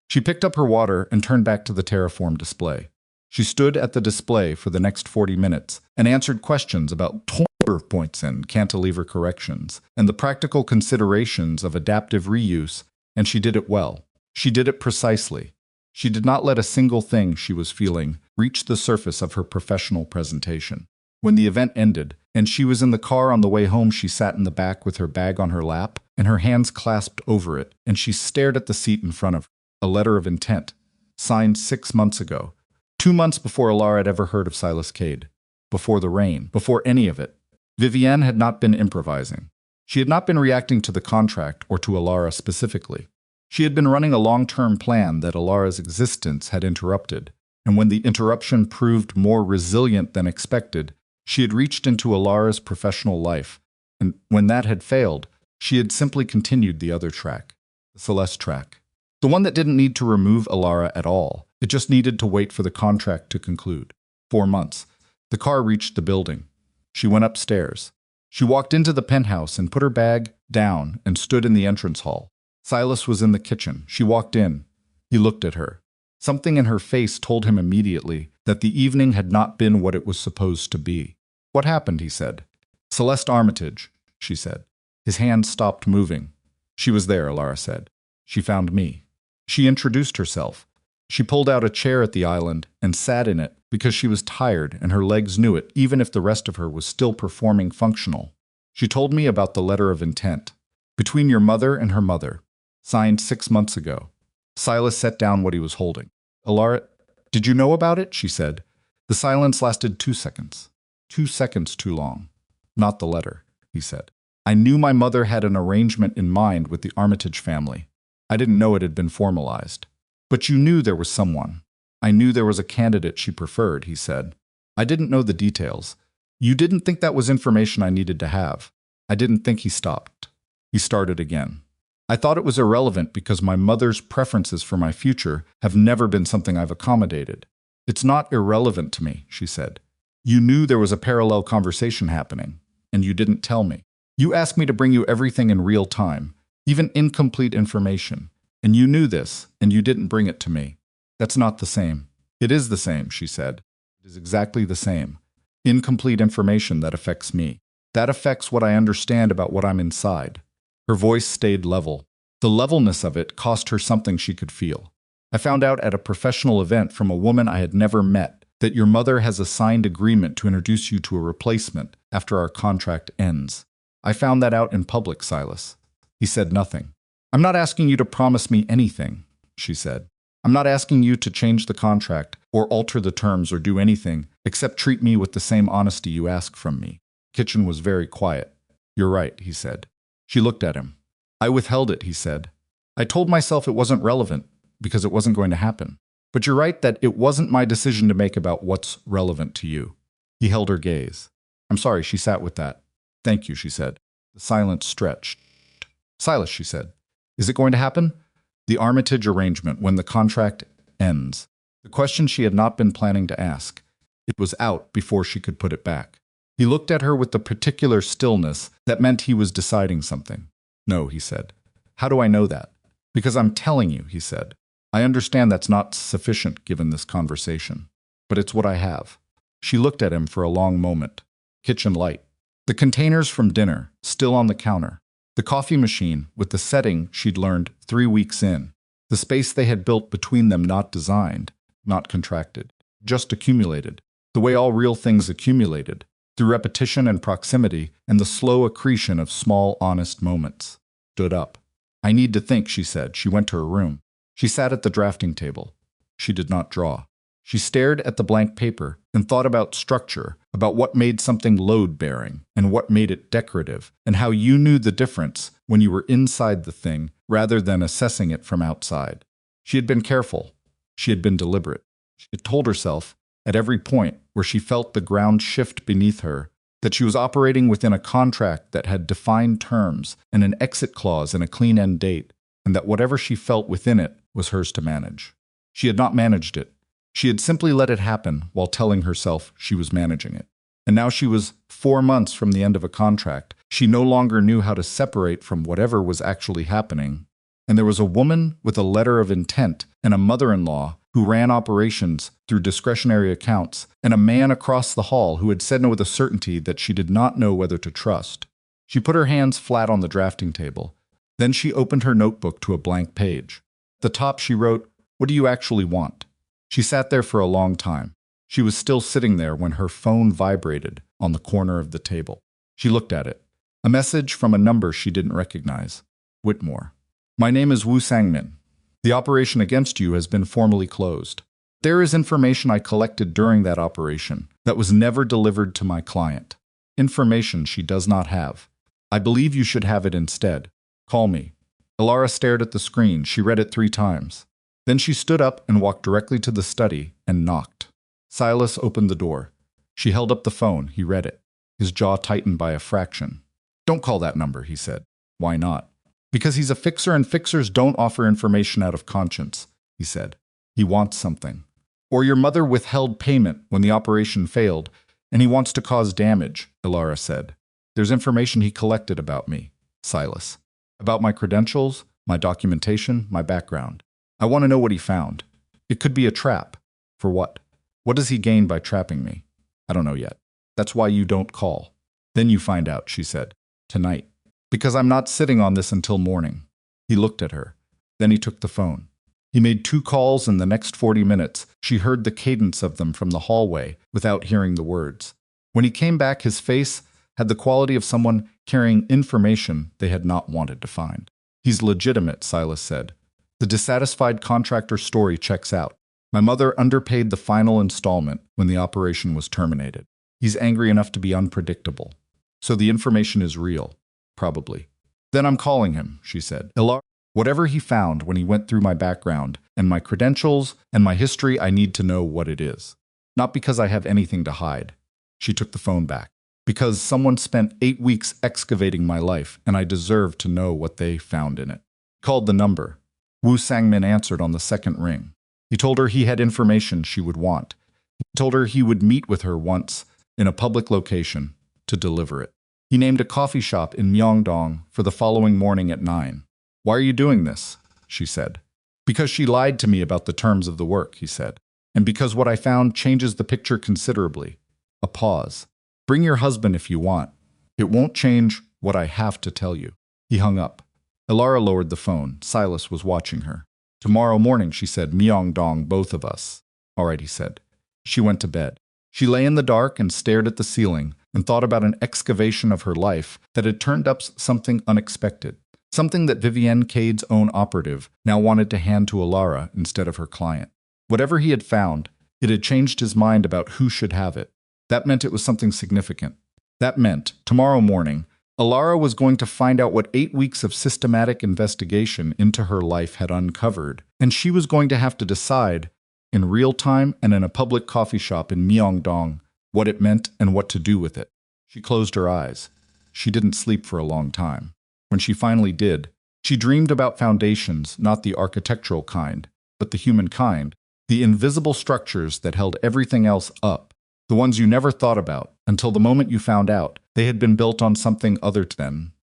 She picked up her water and turned back to the Terraform display. She stood at the display for the next 40 minutes and answered questions about torque points and cantilever corrections and the practical considerations of adaptive reuse, and she did it well. She did it precisely. She did not let a single thing she was feeling reach the surface of her professional presentation. When the event ended, and she was in the car on the way home, she sat in the back with her bag on her lap and her hands clasped over it, and she stared at the seat in front of her. A letter of intent, signed 6 months ago, 2 months before Elara had ever heard of Silas Cade, before the rain, before any of it. Vivienne had not been improvising. She had not been reacting to the contract or to Elara specifically. She had been running a long-term plan that Elara's existence had interrupted, and when the interruption proved more resilient than expected, she had reached into Elara's professional life, and when that had failed, she had simply continued the other track, the Celeste track. The one that didn't need to remove Elara at all. It just needed to wait for the contract to conclude. 4 months. The car reached the building. She went upstairs. She walked into the penthouse and put her bag down and stood in the entrance hall. Silas was in the kitchen. She walked in. He looked at her. Something in her face told him immediately that the evening had not been what it was supposed to be. "What happened?" he said. "Celeste Armitage," she said. His hand stopped moving. She was there, Elara said. She found me. She introduced herself. She pulled out a chair at the island and sat in it because she was tired and her legs knew it, even if the rest of her was still performing functional. She told me about the letter of intent. Between your mother and her mother. Signed 6 months ago. Silas set down what he was holding. Elara, did you know about it? She said. The silence lasted 2 seconds. 2 seconds too long. Not the letter, he said. I knew my mother had an arrangement in mind with the Armitage family. I didn't know it had been formalized. But you knew there was someone. I knew there was a candidate she preferred, he said. I didn't know the details. You didn't think that was information I needed to have. I didn't think. He stopped. He started again. I thought it was irrelevant because my mother's preferences for my future have never been something I've accommodated. It's not irrelevant to me, she said. You knew there was a parallel conversation happening, and you didn't tell me. You asked me to bring you everything in real time, even incomplete information. And you knew this, and you didn't bring it to me. That's not the same. It is the same, she said. It is exactly the same. Incomplete information that affects me. That affects what I understand about what I'm inside. Her voice stayed level. The levelness of it cost her something she could feel. I found out at a professional event from a woman I had never met that your mother has a signed agreement to introduce you to a replacement after our contract ends. I found that out in public, Silas. He said nothing. I'm not asking you to promise me anything, she said. I'm not asking you to change the contract or alter the terms or do anything except treat me with the same honesty you ask from me. Kitchen was very quiet. You're right, he said. She looked at him. I withheld it, he said. I told myself it wasn't relevant because it wasn't going to happen. But you're right that it wasn't my decision to make about what's relevant to you. He held her gaze. I'm sorry, she sat with that. Thank you, she said. The silence stretched. Silas, she said. Is it going to happen? The Armitage arrangement, when the contract ends. The question she had not been planning to ask. It was out before she could put it back. He looked at her with the particular stillness that meant he was deciding something. No, he said. How do I know that? Because I'm telling you, he said. I understand that's not sufficient given this conversation, but it's what I have. She looked at him for a long moment. Kitchen light. The containers from dinner, still on the counter. The coffee machine with the setting she'd learned 3 weeks in. The space they had built between them not designed, not contracted, just accumulated. The way all real things accumulated, through repetition and proximity and the slow accretion of small, honest moments. Stood up. I need to think, she said. She went to her room. She sat at the drafting table. She did not draw. She stared at the blank paper and thought about structure, about what made something load-bearing and what made it decorative, and how you knew the difference when you were inside the thing rather than assessing it from outside. She had been careful. She had been deliberate. She had told herself, at every point where she felt the ground shift beneath her, that she was operating within a contract that had defined terms and an exit clause and a clean end date, and that whatever she felt within it was hers to manage. She had not managed it. She had simply let it happen while telling herself she was managing it. And now she was 4 months from the end of a contract. She no longer knew how to separate from whatever was actually happening. And there was a woman with a letter of intent and a mother-in-law who ran operations through discretionary accounts, and a man across the hall who had said no with a certainty that she did not know whether to trust. She put her hands flat on the drafting table. Then she opened her notebook to a blank page. At the top she wrote, "What do you actually want?" She sat there for a long time. She was still sitting there when her phone vibrated on the corner of the table. She looked at it. A message from a number she didn't recognize. Whitmore. "My name is Wu Sangmin. The operation against you has been formally closed. There is information I collected during that operation that was never delivered to my client. Information she does not have. I believe you should have it instead. Call me." Elara stared at the screen. She read it 3 times. Then she stood up and walked directly to the study and knocked. Silas opened the door. She held up the phone. He read it. His jaw tightened by a fraction. "Don't call that number," he said. "Why not?" "Because he's a fixer and fixers don't offer information out of conscience," he said. "He wants something. Or your mother withheld payment when the operation failed, and he wants to cause damage," Elara said. "There's information he collected about me, Silas. About my credentials, my documentation, my background. I want to know what he found. It could be a trap. For what? What does he gain by trapping me? I don't know yet. That's why you don't call." "Then you find out," she said. "Tonight." Because I'm not sitting on this until morning. He looked at her. Then he took the phone. He made 2 calls in the next 40 minutes. She heard the cadence of them from the hallway without hearing the words. When he came back, his face had the quality of someone carrying information they had not wanted to find. He's legitimate, Silas said. The dissatisfied contractor story checks out. My mother underpaid the final installment when the operation was terminated. He's angry enough to be unpredictable. So the information is real. Probably. Then I'm calling him, she said. Elara, whatever he found when he went through my background and my credentials and my history, I need to know what it is. Not because I have anything to hide. She took the phone back. Because someone spent 8 weeks excavating my life, and I deserve to know what they found in it. He called the number. Wu Sangmin answered on the second ring. He told her he had information she would want. He told her he would meet with her once in a public location to deliver it. He named a coffee shop in Myeongdong for the following morning at 9. Why are you doing this? She said. Because she lied to me about the terms of the work, he said. And because what I found changes the picture considerably. A pause. Bring your husband if you want. It won't change what I have to tell you. He hung up. Elara lowered the phone. Silas was watching her. Tomorrow morning, she said, Myeongdong, both of us. All right, he said. She went to bed. She lay in the dark and stared at the ceiling and thought about an excavation of her life that had turned up something unexpected, something that Vivienne Cade's own operative now wanted to hand to Elara instead of her client. Whatever he had found, it had changed his mind about who should have it. That meant it was something significant. That meant, tomorrow morning, Elara was going to find out what 8 weeks of systematic investigation into her life had uncovered, and she was going to have to decide, in real time and in a public coffee shop in Myeongdong, what it meant and what to do with it. She closed her eyes. She didn't sleep for a long time. When she finally did, she dreamed about foundations, not the architectural kind, but the human kind, the invisible structures that held everything else up, the ones you never thought about until the moment you found out they had been built on something other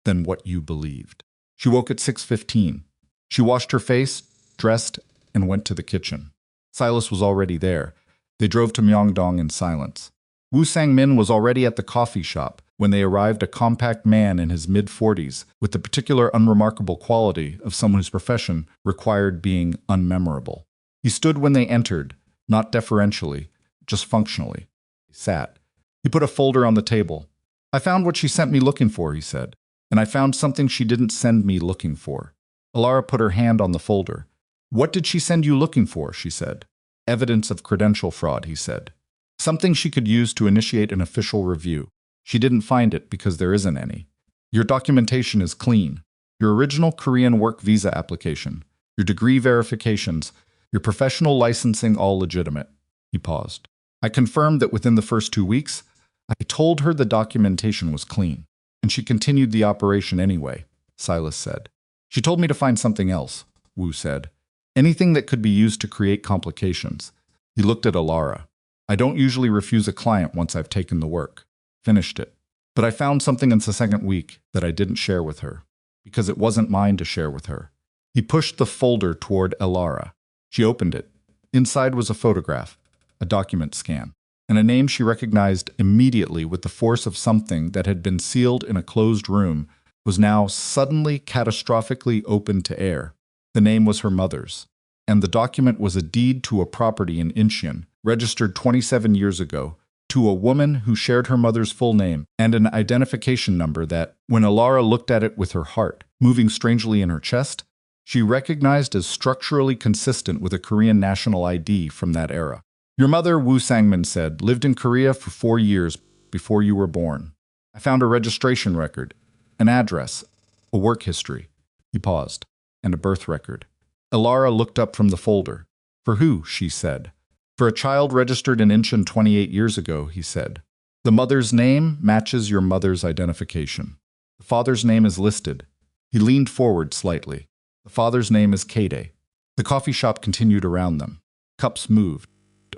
than what you believed. She woke at 6:15. She washed her face, dressed, and went to the kitchen. Silas was already there. They drove to Myeongdong in silence. Wu Sangmin was already at the coffee shop when they arrived, a compact man in his mid-40s with the particular unremarkable quality of someone whose profession required being unmemorable. He stood when they entered, not deferentially, just functionally. He sat. He put a folder on the table. I found what she sent me looking for, he said, and I found something she didn't send me looking for. Elara put her hand on the folder. What did she send you looking for, she said. Evidence of credential fraud, he said. Something she could use to initiate an official review. She didn't find it because there isn't any. Your documentation is clean. Your original Korean work visa application, your degree verifications, your professional licensing, all legitimate. He paused. I confirmed that within the first 2 weeks, I told her the documentation was clean, and she continued the operation anyway, Silas said. She told me to find something else, Wu said. Anything that could be used to create complications. He looked at Elara. I don't usually refuse a client once I've taken the work. Finished it. But I found something in the second week that I didn't share with her, because it wasn't mine to share with her. He pushed the folder toward Elara. She opened it. Inside was a photograph, a document scan, and a name she recognized immediately with the force of something that had been sealed in a closed room was now suddenly catastrophically open to air. The name was her mother's, and the document was a deed to a property in Incheon, registered 27 years ago, to a woman who shared her mother's full name and an identification number that, when Elara looked at it with her heart moving strangely in her chest, she recognized as structurally consistent with a Korean national ID from that era. Your mother, Wu Sangmin said, lived in Korea for 4 years before you were born. I found a registration record, an address, a work history. He paused, and a birth record. Elara looked up from the folder. For who? She said. For a child registered in Incheon 28 years ago, he said. The mother's name matches your mother's identification. The father's name is listed. He leaned forward slightly. The father's name is Kade. The coffee shop continued around them. Cups moved.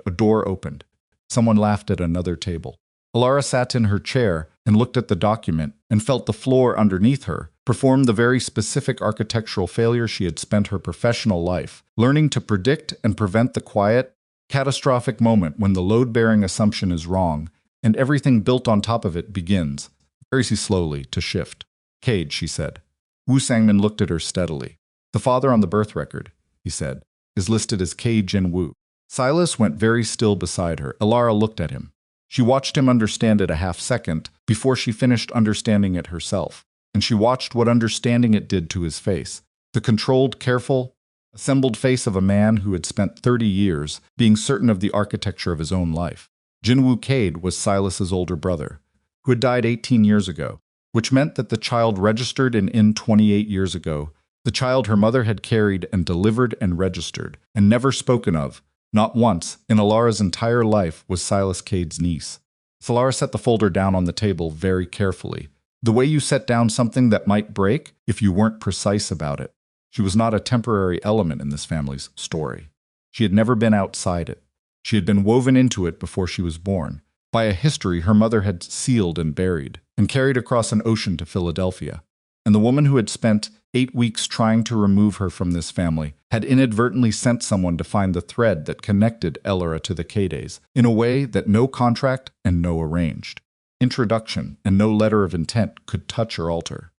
A door opened. Someone laughed at another table. Elara sat in her chair and looked at the document and felt the floor underneath her perform the very specific architectural failure she had spent her professional life, learning to predict and prevent the quiet, catastrophic moment when the load-bearing assumption is wrong and everything built on top of it begins, very slowly, to shift. Cade, she said. Wu Sangmin looked at her steadily. The father on the birth record, he said, is listed as Cade Jinwoo. Silas went very still beside her. Elara looked at him. She watched him understand it a half-second before she finished understanding it herself, and she watched what understanding it did to his face. The controlled, careful, assembled face of a man who had spent 30 years being certain of the architecture of his own life. Jinwoo Cade was Silas's older brother, who had died 18 years ago, which meant that the child registered in 28 years ago, the child her mother had carried and delivered and registered, and never spoken of, not once, in Elara's entire life, was Silas Cade's niece. Elara set the folder down on the table very carefully, the way you set down something that might break if you weren't precise about it. She was not a temporary element in this family's story. She had never been outside it. She had been woven into it before she was born, by a history her mother had sealed and buried, and carried across an ocean to Philadelphia. And the woman who had spent 8 weeks trying to remove her from this family had inadvertently sent someone to find the thread that connected Elara to the Cades, in a way that no contract and no arranged introduction and no letter of intent could touch or alter.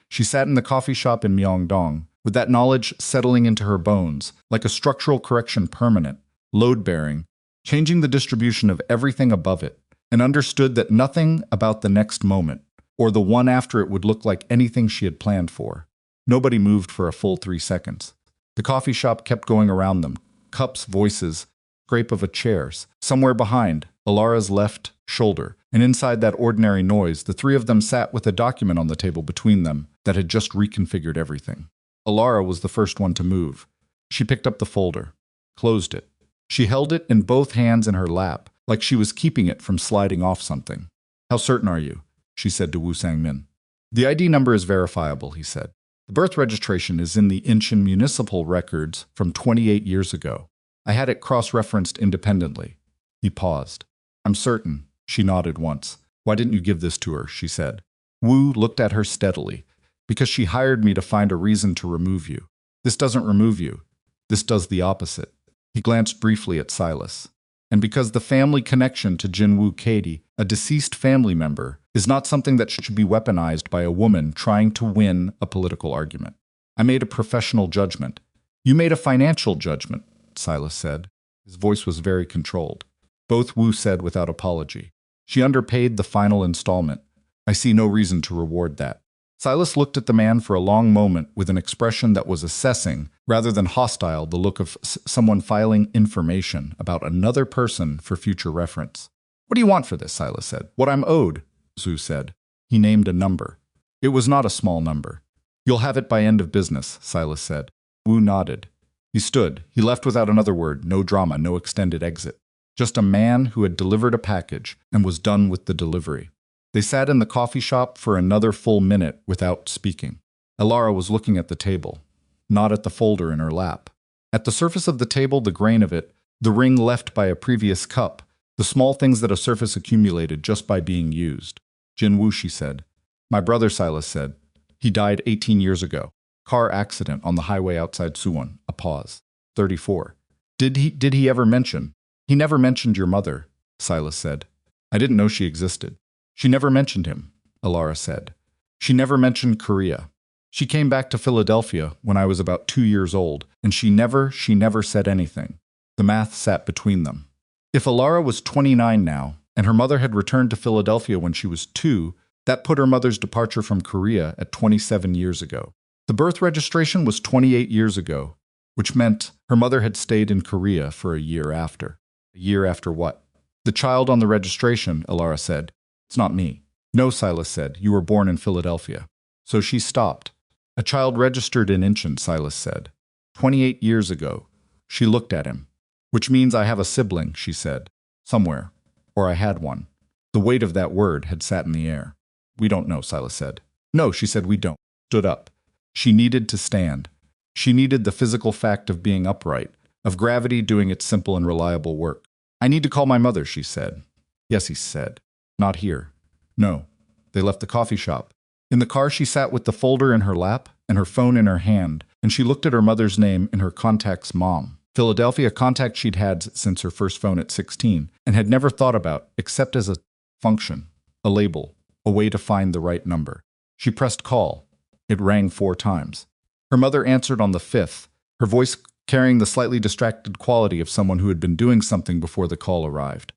She sat in the coffee shop in Myeongdong, with that knowledge settling into her bones, like a structural correction permanent, load-bearing, changing the distribution of everything above it, and understood that nothing about the next moment, or the one after it, would look like anything she had planned for. Nobody moved for a full 3 seconds. The coffee shop kept going around them, cups, voices, scrape of a chair. Somewhere behind, Elara's left shoulder, and inside that ordinary noise, the three of them sat with a document on the table between them that had just reconfigured everything. Elara was the first one to move. She picked up the folder, closed it. She held it in both hands in her lap, like she was keeping it from sliding off something. "How certain are you?" she said to Wu Sangmin. "The ID number is verifiable," he said. "The birth registration is in the Incheon municipal records from 28 years ago. I had it cross-referenced independently." He paused. "I'm certain." She nodded once. "Why didn't you give this to her?" she said. Wu looked at her steadily. "Because she hired me to find a reason to remove you. This doesn't remove you. This does the opposite." He glanced briefly at Silas. "And because the family connection to Jinwoo Cade, a deceased family member, is not something that should be weaponized by a woman trying to win a political argument. I made a professional judgment." "You made a financial judgment," Silas said. His voice was very controlled. Both Wu said without apology. "She underpaid the final installment. I see no reason to reward that." Silas looked at the man for a long moment with an expression that was assessing, rather than hostile, the look of someone filing information about another person for future reference. "What do you want for this?" Silas said. "What I'm owed," Zhu said. He named a number. It was not a small number. "You'll have it by end of business," Silas said. Wu nodded. He stood. He left without another word, no drama, no extended exit. Just a man who had delivered a package and was done with the delivery. They sat in the coffee shop for another full minute without speaking. Elara was looking at the table, not at the folder in her lap. At the surface of the table, the grain of it, the ring left by a previous cup, the small things that a surface accumulated just by being used. "Jinwoo," she said. "My brother," Silas said. "He died 18 years ago. Car accident on the highway outside Suwon." A pause. 34. Did he ever mention?" "He never mentioned your mother," Silas said. "I didn't know she existed." "She never mentioned him," Elara said. "She never mentioned Korea. She came back to Philadelphia when I was about 2 years old, and she never said anything." The math sat between them. If Elara was 29 now, and her mother had returned to Philadelphia when she was 2, that put her mother's departure from Korea at 27 years ago. The birth registration was 28 years ago, which meant her mother had stayed in Korea for a year after. A year after what? "The child on the registration," Elara said. "It's not me." "No," Silas said. "You were born in Philadelphia." So she stopped. "A child registered in Incheon," Silas said. 28 years ago." She looked at him. "Which means I have a sibling," she said. "Somewhere. Or I had one." The weight of that word had sat in the air. "We don't know," Silas said. "No," she said, "we don't." Stood up. She needed to stand. She needed the physical fact of being upright, of gravity doing its simple and reliable work. "I need to call my mother," she said. "Yes," he said. "Not here." "No." They left the coffee shop. In the car, she sat with the folder in her lap and her phone in her hand, and she looked at her mother's name in her contact's mom. Philadelphia, contact she'd had since her first phone at 16, and had never thought about except as a function, a label, a way to find the right number. She pressed call. It rang 4 times. Her mother answered on the 5th, her voice carrying the slightly distracted quality of someone who had been doing something before the call arrived.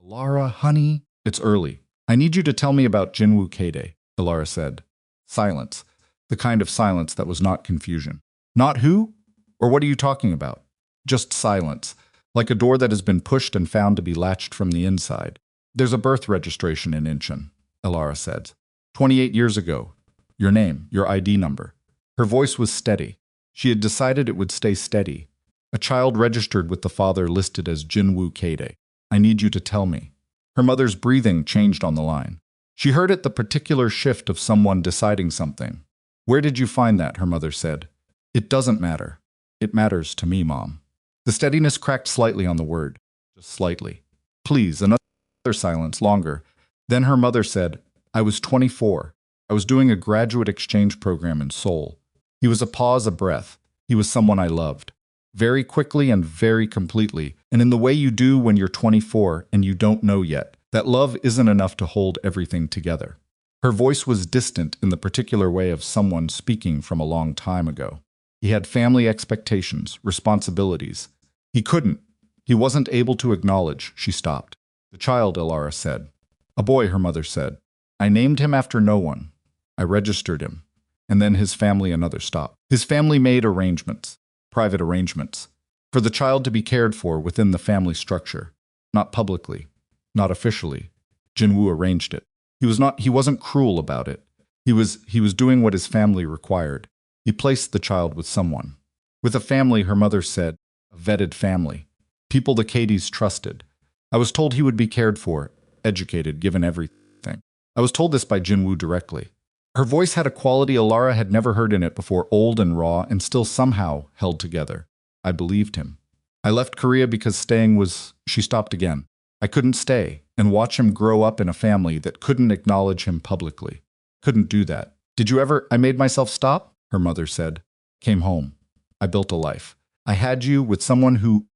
Elara, honey, it's early. I need you to tell me about Jinwoo Kade, Elara said. Silence. The kind of silence that was not confusion. Not who? Or what are you talking about? Just silence, like a door that has been pushed and found to be latched from the inside. There's a birth registration in Incheon, Elara said. 28 years ago. Your name, your ID number. Her voice was steady. She had decided it would stay steady. A child registered with the father listed as Jinwoo Kade. I need you to tell me. Her mother's breathing changed on the line. She heard it the particular shift of someone deciding something. Where did you find that? Her mother said. It doesn't matter. It matters to me, Mom. The steadiness cracked slightly on the word. Just slightly. Please, another silence, longer. Then her mother said, I was 24. I was doing a graduate exchange program in Seoul. He was a pause, a breath. He was someone I loved. Very quickly and very completely, and in the way you do when you're 24 and you don't know yet, that love isn't enough to hold everything together. Her voice was distant in the particular way of someone speaking from a long time ago. He had family expectations, responsibilities. He wasn't able to acknowledge. She stopped. The child, Elara said. A boy, her mother said. I named him after no one. I registered him. And then his family, another stop. His family made arrangements, private arrangements, for the child to be cared for within the family structure. Not publicly, not officially. Jinwoo arranged it. He wasn't cruel about it. He was doing what his family required. He placed the child with someone. With a family, her mother said, a vetted family. People the Kadys trusted. I was told he would be cared for, educated, given everything. I was told this by Jinwoo directly. Her voice had a quality Elara had never heard in it before, old and raw, and still somehow held together. I believed him. I left Korea because staying was... She stopped again. I couldn't stay and watch him grow up in a family that couldn't acknowledge him publicly. Couldn't do that. Did you ever... I made myself stop? Her mother said. Came home. I built a life. I had you with someone who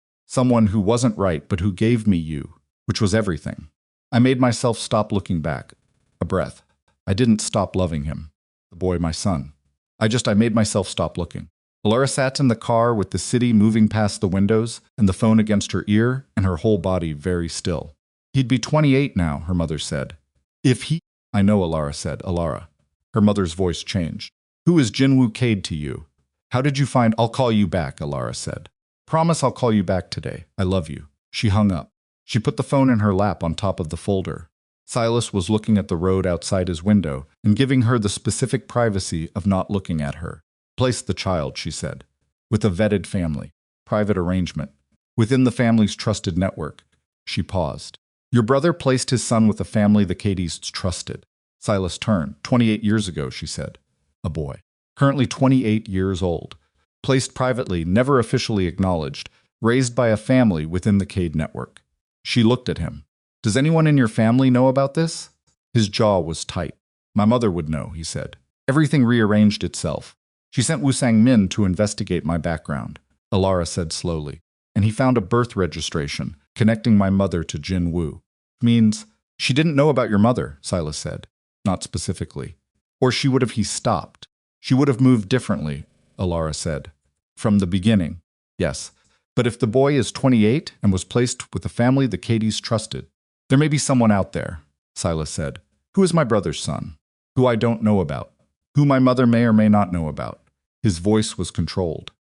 wasn't right, but who gave me you, which was everything. I made myself stop looking back. A breath. I didn't stop loving him. The boy, my son. I made myself stop looking. Elara sat in the car with the city moving past the windows and the phone against her ear and her whole body very still. He'd be 28 now, her mother said. I know, Elara said. Elara. Her mother's voice changed. Who is Jinwoo Kade to you? How did you find... I'll call you back, Elara said. Promise I'll call you back today. I love you. She hung up. She put the phone in her lap on top of the folder. Silas was looking at the road outside his window and giving her the specific privacy of not looking at her. Place the child, she said. With a vetted family. Private arrangement. Within the family's trusted network. She paused. Your brother placed his son with a family the Kadys trusted. Silas turned. 28 years ago, she said. A boy. Currently 28 years old. Placed privately, never officially acknowledged. Raised by a family within the Kade network. She looked at him. Does anyone in your family know about this? His jaw was tight. My mother would know, he said. Everything rearranged itself. She sent Woo Sang-min to investigate my background, Elara said slowly. And he found a birth registration connecting my mother to Jinwoo. Means she didn't know about your mother, Silas said. Not specifically. Or he stopped. She would have moved differently, Elara said. From the beginning. Yes. But if the boy is 28 and was placed with a family the Kadys trusted, there may be someone out there, Silas said, who is my brother's son, who I don't know about, who my mother may or may not know about. His voice was controlled.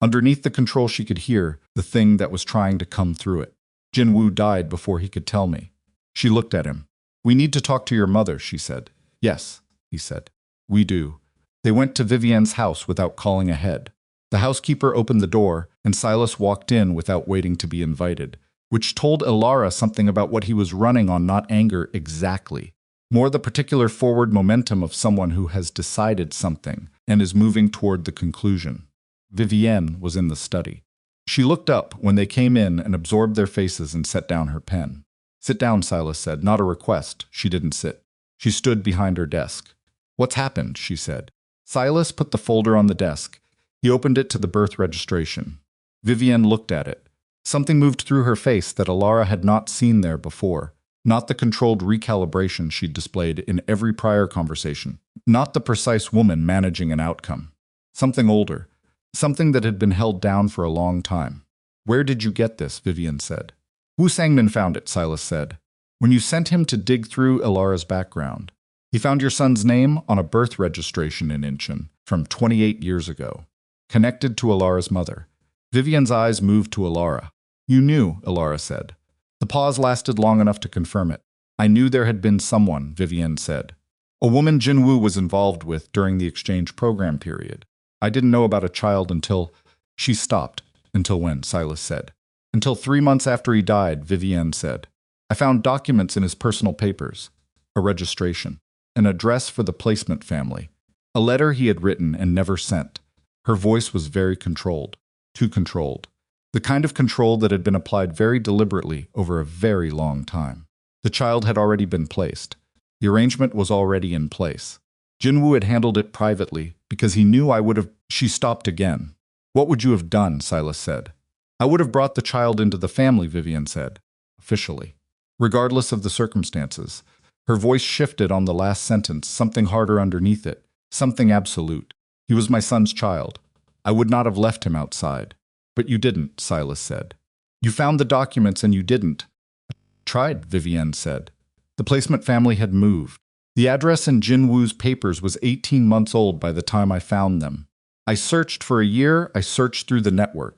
Underneath the control she could hear the thing that was trying to come through it. Jinwoo died before he could tell me. She looked at him. We need to talk to your mother, she said. Yes, he said. We do. They went to Vivienne's house without calling ahead. The housekeeper opened the door, and Silas walked in without waiting to be invited, which told Elara something about what he was running on, not anger exactly. More the particular forward momentum of someone who has decided something and is moving toward the conclusion. Vivienne was in the study. She looked up when they came in and absorbed their faces and set down her pen. Sit down, Silas said. Not a request. She didn't sit. She stood behind her desk. What's happened? She said. Silas put the folder on the desk. He opened it to the birth registration. Vivienne looked at it. Something moved through her face that Elara had not seen there before. Not the controlled recalibration she'd displayed in every prior conversation. Not the precise woman managing an outcome. Something older. Something that had been held down for a long time. Where did you get this? Vivian said. Wu Sangmin found it, Silas said. When you sent him to dig through Elara's background. He found your son's name on a birth registration in Incheon from 28 years ago. Connected to Elara's mother. Vivian's eyes moved to Elara. You knew, Elara said. The pause lasted long enough to confirm it. I knew there had been someone, Vivian said. A woman Jinwoo was involved with during the exchange program period. I didn't know about a child until... She stopped. Until when? Silas said. Until 3 months after he died, Vivian said. I found documents in his personal papers. A registration. An address for the placement family. A letter he had written and never sent. Her voice was very controlled. Too controlled. The kind of control that had been applied very deliberately over a very long time. The child had already been placed. The arrangement was already in place. Jinwoo had handled it privately because he knew I would have... She stopped again. What would you have done? Silas said. I would have brought the child into the family, Vivian said. Officially. Regardless of the circumstances. Her voice shifted on the last sentence, something harder underneath it. Something absolute. He was my son's child. I would not have left him outside. But you didn't, Silas said. You found the documents and you didn't. Tried, Vivian said. The placement family had moved. The address in Jinwoo's papers was 18 months old by the time I found them. I searched for a year. I searched through the network,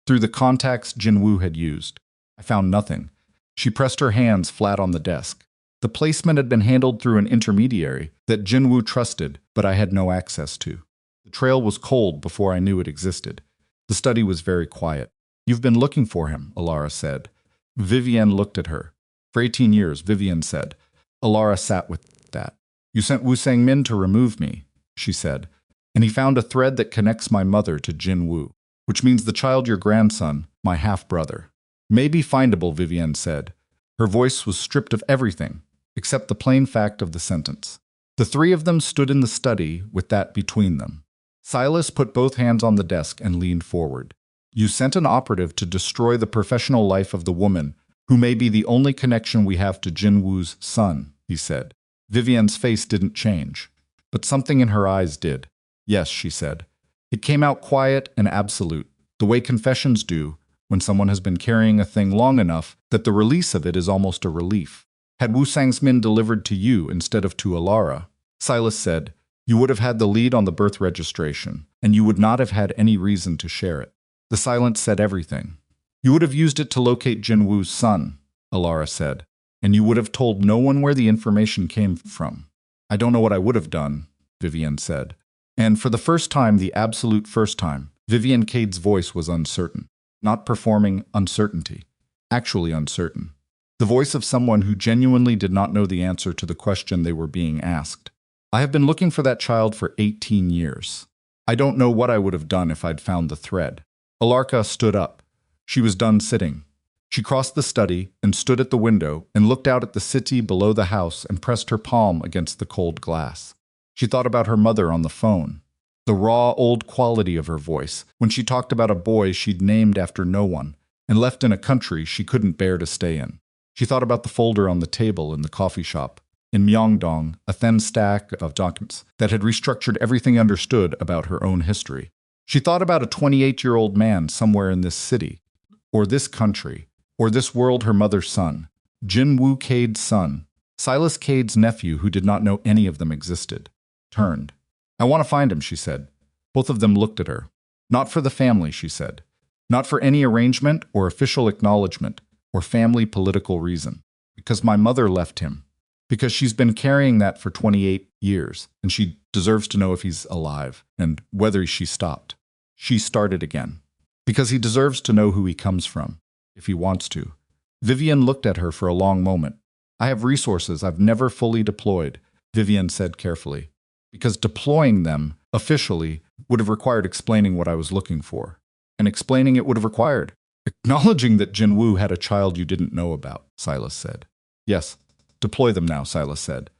through the contacts Jinwoo had used. I found nothing. She pressed her hands flat on the desk. The placement had been handled through an intermediary that Jinwoo trusted, but I had no access to. The trail was cold before I knew it existed. The study was very quiet. You've been looking for him, Elara said. Vivian looked at her. For 18 years, Vivian said. Elara sat with that. You sent Wu Sangmin to remove me, she said. And he found a thread that connects my mother to Jinwoo, which means the child your grandson, my half-brother. May be findable, Vivian said. Her voice was stripped of everything, except the plain fact of the sentence. The three of them stood in the study with that between them. Silas put both hands on the desk and leaned forward. You sent an operative to destroy the professional life of the woman, who may be the only connection we have to Jinwoo's son, he said. Vivian's face didn't change, but something in her eyes did. Yes, she said. It came out quiet and absolute, the way confessions do when someone has been carrying a thing long enough that the release of it is almost a relief. Had Wu Sangmin delivered to you instead of to Elara, Silas said, you would have had the lead on the birth registration, and you would not have had any reason to share it. The silence said everything. You would have used it to locate Jinwoo's son, Elara said, and you would have told no one where the information came from. I don't know what I would have done, Vivian said. And for the first time, the absolute first time, Vivian Cade's voice was uncertain. Not performing uncertainty. Actually uncertain. The voice of someone who genuinely did not know the answer to the question they were being asked. I have been looking for that child for 18 years. I don't know what I would have done if I'd found the thread. Elara stood up. She was done sitting. She crossed the study and stood at the window and looked out at the city below the house and pressed her palm against the cold glass. She thought about her mother on the phone. The raw, old quality of her voice when she talked about a boy she'd named after no one and left in a country she couldn't bear to stay in. She thought about the folder on the table in the coffee shop. In Myeongdong, a thin stack of documents that had restructured everything understood about her own history. She thought about a 28-year-old man somewhere in this city, or this country, or this world, her mother's son, Jinwoo Cade's son, Silas Cade's nephew who did not know any of them existed. Turned. I want to find him, she said. Both of them looked at her. Not for the family, she said. Not for any arrangement or official acknowledgement or family political reason. Because my mother left him. Because she's been carrying that for 28 years, and she deserves to know if he's alive, and whether she stopped. She started again. Because he deserves to know who he comes from, if he wants to. Vivian looked at her for a long moment. I have resources I've never fully deployed, Vivian said carefully. Because deploying them, officially, would have required explaining what I was looking for. And explaining it would have required acknowledging that Jinwoo had a child you didn't know about, Silas said. Yes. Deploy them now, Silas said.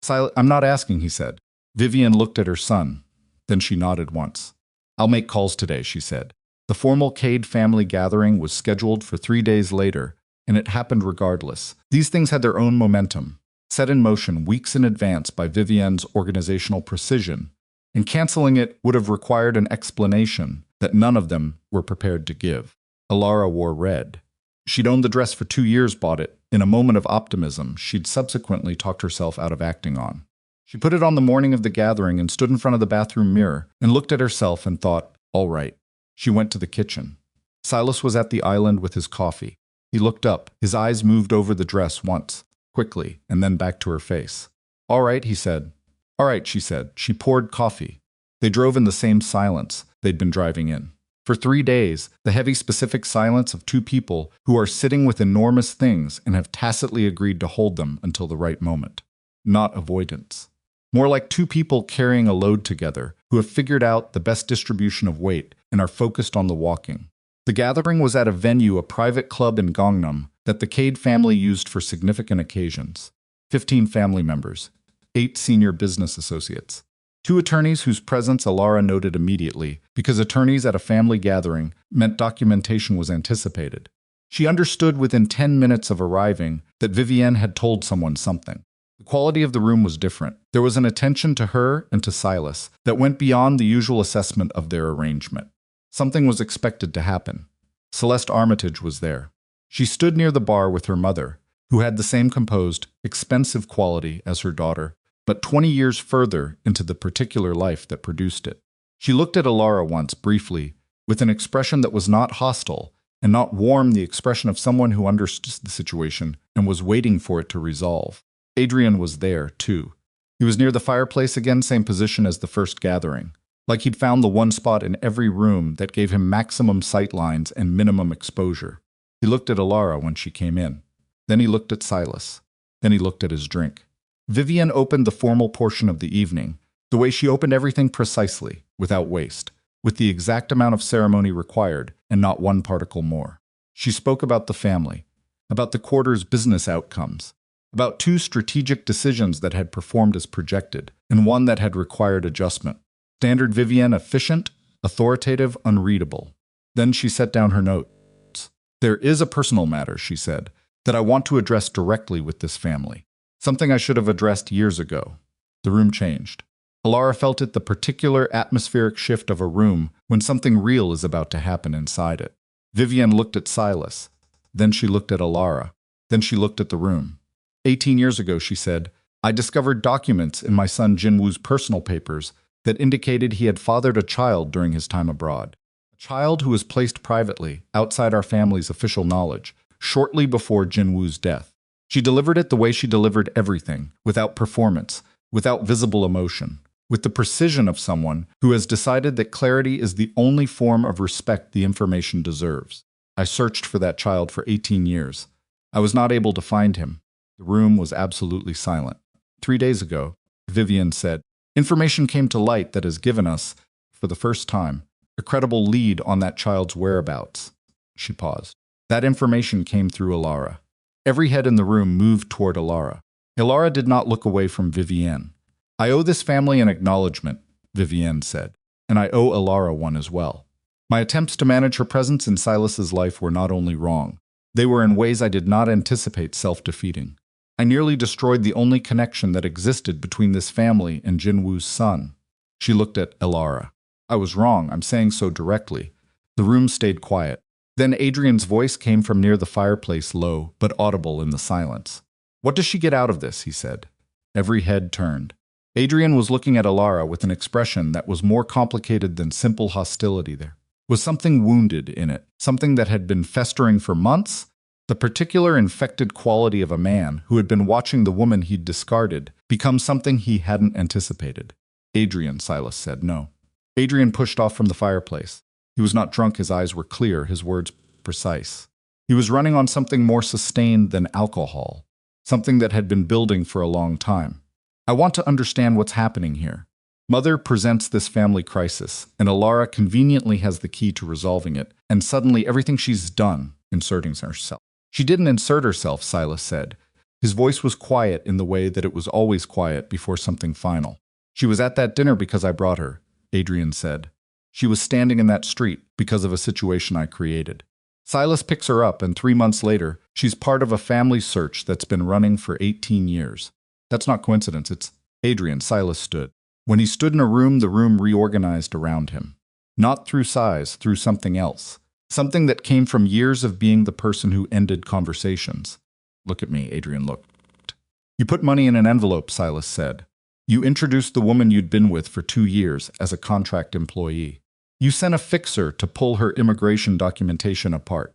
I'm not asking, he said. Vivian looked at her son. Then she nodded once. I'll make calls today, she said. The formal Cade family gathering was scheduled for 3 days later, and it happened regardless. These things had their own momentum, set in motion weeks in advance by Vivienne's organizational precision, and canceling it would have required an explanation that none of them were prepared to give. Elara wore red. She'd owned the dress for 2 years, bought it, in a moment of optimism she'd subsequently talked herself out of acting on. She put it on the morning of the gathering and stood in front of the bathroom mirror and looked at herself and thought, all right. She went to the kitchen. Silas was at the island with his coffee. He looked up. His eyes moved over the dress once, quickly, and then back to her face. All right, he said. All right, she said. She poured coffee. They drove in the same silence they'd been driving in. For 3 days, the heavy, specific silence of two people who are sitting with enormous things and have tacitly agreed to hold them until the right moment. Not avoidance. More like two people carrying a load together who have figured out the best distribution of weight and are focused on the walking. The gathering was at a venue, a private club in Gangnam that the Cade family used for significant occasions. 15 family members, 8 senior business associates. 2 attorneys whose presence Elara noted immediately, because attorneys at a family gathering meant documentation was anticipated. She understood within 10 minutes of arriving that Vivienne had told someone something. The quality of the room was different. There was an attention to her and to Silas that went beyond the usual assessment of their arrangement. Something was expected to happen. Celeste Armitage was there. She stood near the bar with her mother, who had the same composed, expensive quality as her daughter, but 20 years further into the particular life that produced it. She looked at Elara once, briefly, with an expression that was not hostile and not warm, the expression of someone who understood the situation and was waiting for it to resolve. Adrian was there, too. He was near the fireplace again, same position as the first gathering, like he'd found the one spot in every room that gave him maximum sight lines and minimum exposure. He looked at Elara when she came in. Then he looked at Silas. Then he looked at his drink. Vivienne opened the formal portion of the evening, the way she opened everything precisely, without waste, with the exact amount of ceremony required, and not one particle more. She spoke about the family, about the quarter's business outcomes, about 2 strategic decisions that had performed as projected, and one that had required adjustment. Standard Vivienne, efficient, authoritative, unreadable. Then she set down her notes. There is a personal matter, she said, that I want to address directly with this family. Something I should have addressed years ago. The room changed. Elara felt it, the particular atmospheric shift of a room when something real is about to happen inside it. Vivienne looked at Silas. Then she looked at Elara. Then she looked at the room. 18 years ago, she said, I discovered documents in my son Jinwoo's personal papers that indicated he had fathered a child during his time abroad. A child who was placed privately, outside our family's official knowledge, shortly before Jinwoo's death. She delivered it the way she delivered everything, without performance, without visible emotion, with the precision of someone who has decided that clarity is the only form of respect the information deserves. I searched for that child for 18 years. I was not able to find him. The room was absolutely silent. 3 days ago, Vivienne said, information came to light that has given us, for the first time, a credible lead on that child's whereabouts. She paused. That information came through Elara. Every head in the room moved toward Elara. Elara did not look away from Vivienne. I owe this family an acknowledgement, Vivienne said, and I owe Elara one as well. My attempts to manage her presence in Silas's life were not only wrong, they were in ways I did not anticipate self-defeating. I nearly destroyed the only connection that existed between this family and Jinwoo's son. She looked at Elara. I was wrong, I'm saying so directly. The room stayed quiet. Then Adrian's voice came from near the fireplace, low, but audible in the silence. What does she get out of this, he said. Every head turned. Adrian was looking at Elara with an expression that was more complicated than simple hostility. There was something wounded in it, something that had been festering for months, the particular infected quality of a man who had been watching the woman he'd discarded become something he hadn't anticipated. Adrian, Silas said, no. Adrian pushed off from the fireplace. He was not drunk, his eyes were clear, his words precise. He was running on something more sustained than alcohol, something that had been building for a long time. I want to understand what's happening here. Mother presents this family crisis, and Elara conveniently has the key to resolving it, and suddenly everything she's done, inserting herself. She didn't insert herself, Silas said. His voice was quiet in the way that it was always quiet before something final. She was at that dinner because I brought her, Adrian said. She was standing in that street because of a situation I created. Silas picks her up, and 3 months later, She's part of a family search that's been running for 18 years. That's not coincidence, it's Adrian. Silas stood. When he stood in a room, the room reorganized around him. Not through size, through something else. Something that came from years of being the person who ended conversations. Look at me, Adrian looked. You put money in an envelope, Silas said. You introduced the woman you'd been with for 2 years as a contract employee. You sent a fixer to pull her immigration documentation apart.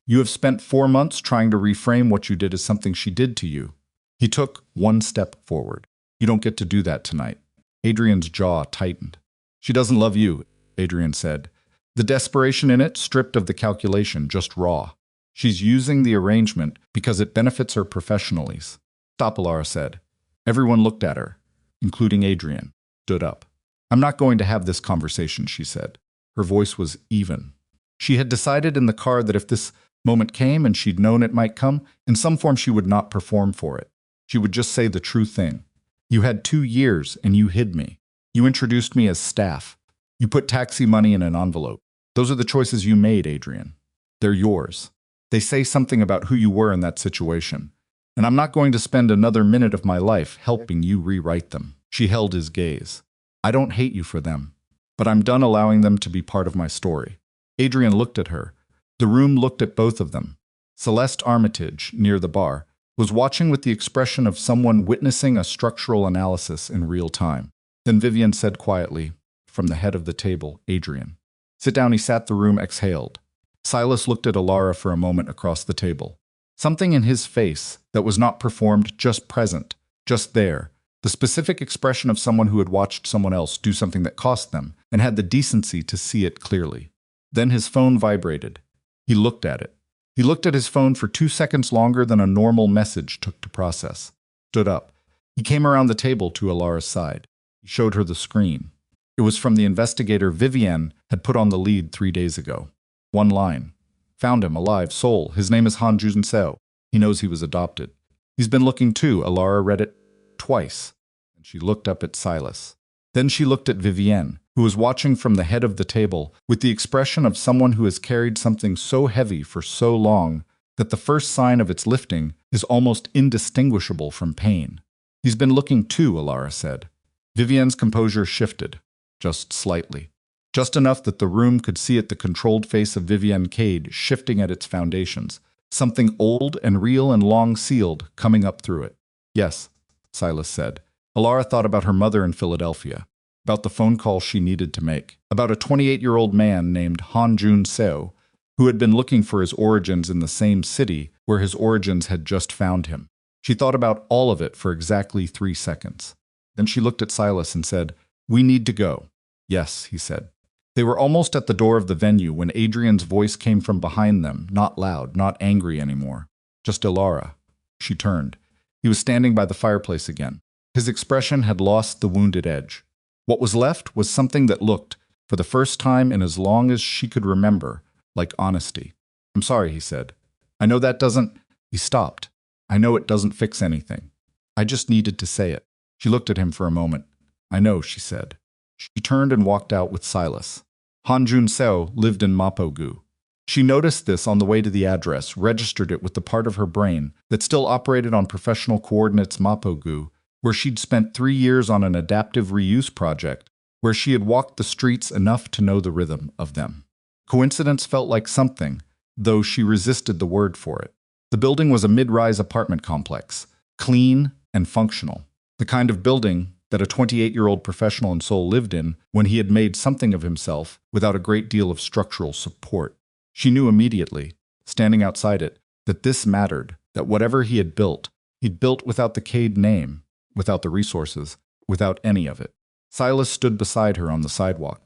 You have spent 4 months trying to reframe what you did as something she did to you. He took one step forward. You don't get to do that tonight. Adrian's jaw tightened. She doesn't love you, Adrian said. The desperation in it stripped of the calculation, just raw. She's using the arrangement because it benefits her professionally. Stop, Elara said. Everyone looked at her, including Adrian, stood up. I'm not going to have this conversation, she said. Her voice was even. She had decided in the car that if this moment came and she'd known it might come, in some form she would not perform for it. She would just say the true thing. You had 2 years and you hid me. You introduced me as staff. You put taxi money in an envelope. Those are the choices you made, Adrian. They're yours. They say something about who you were in that situation. And I'm not going to spend another minute of my life helping you rewrite them. She held his gaze. I don't hate you for them, but I'm done allowing them to be part of my story. Adrian looked at her. The room looked at both of them. Celeste Armitage, near the bar, was watching with the expression of someone witnessing a structural analysis in real time. Then Vivian said quietly, from the head of the table, Adrian. Sit down. He sat. The room exhaled. Silas looked at Elara for a moment across the table. Something in his face that was not performed, just present, just there. The specific expression of someone who had watched someone else do something that cost them and had the decency to see it clearly. Then his phone vibrated. He looked at it. He looked at his phone for 2 seconds longer than a normal message took to process. Stood up. He came around the table to Elara's side. He showed her the screen. It was from the investigator Vivian had put on the lead 3 days ago. One line. Found him, alive, soul. His name is Han Jun-seo. He knows he was adopted. He's been looking too. Elara read it twice. And she looked up at Silas. Then she looked at Vivienne, who was watching from the head of the table with the expression of someone who has carried something so heavy for so long that the first sign of its lifting is almost indistinguishable from pain. He's been looking too, Elara said. Vivienne's composure shifted, just slightly. Just enough that the room could see at the controlled face of Vivienne Cade shifting at its foundations, something old and real and long-sealed coming up through it. Yes, Silas said. Elara thought about her mother in Philadelphia, about the phone call she needed to make, about a 28-year-old man named Han Jun-seo, who had been looking for his origins in the same city where his origins had just found him. She thought about all of it for exactly 3 seconds. Then she looked at Silas and said, "We need to go." "Yes," he said. They were almost at the door of the venue when Adrian's voice came from behind them, not loud, not angry anymore. Just Elara. She turned. He was standing by the fireplace again. His expression had lost the wounded edge. What was left was something that looked, for the first time in as long as she could remember, like honesty. "I'm sorry," he said. "I know that doesn't—" He stopped. "I know it doesn't fix anything. I just needed to say it." She looked at him for a moment. "I know," she said. She turned and walked out with Silas. Han Jun-seo lived in Mapo-gu. She noticed this on the way to the address, registered it with the part of her brain that still operated on professional coordinates Mapo-gu, where she'd spent 3 years on an adaptive reuse project, where she had walked the streets enough to know the rhythm of them. Coincidence felt like something, though she resisted the word for it. The building was a mid-rise apartment complex, clean and functional, the kind of building that a 28-year-old professional in Seoul lived in when he had made something of himself without a great deal of structural support. She knew immediately, standing outside it, that this mattered, that whatever he had built, he'd built without the Cade name, without the resources, without any of it. Silas stood beside her on the sidewalk.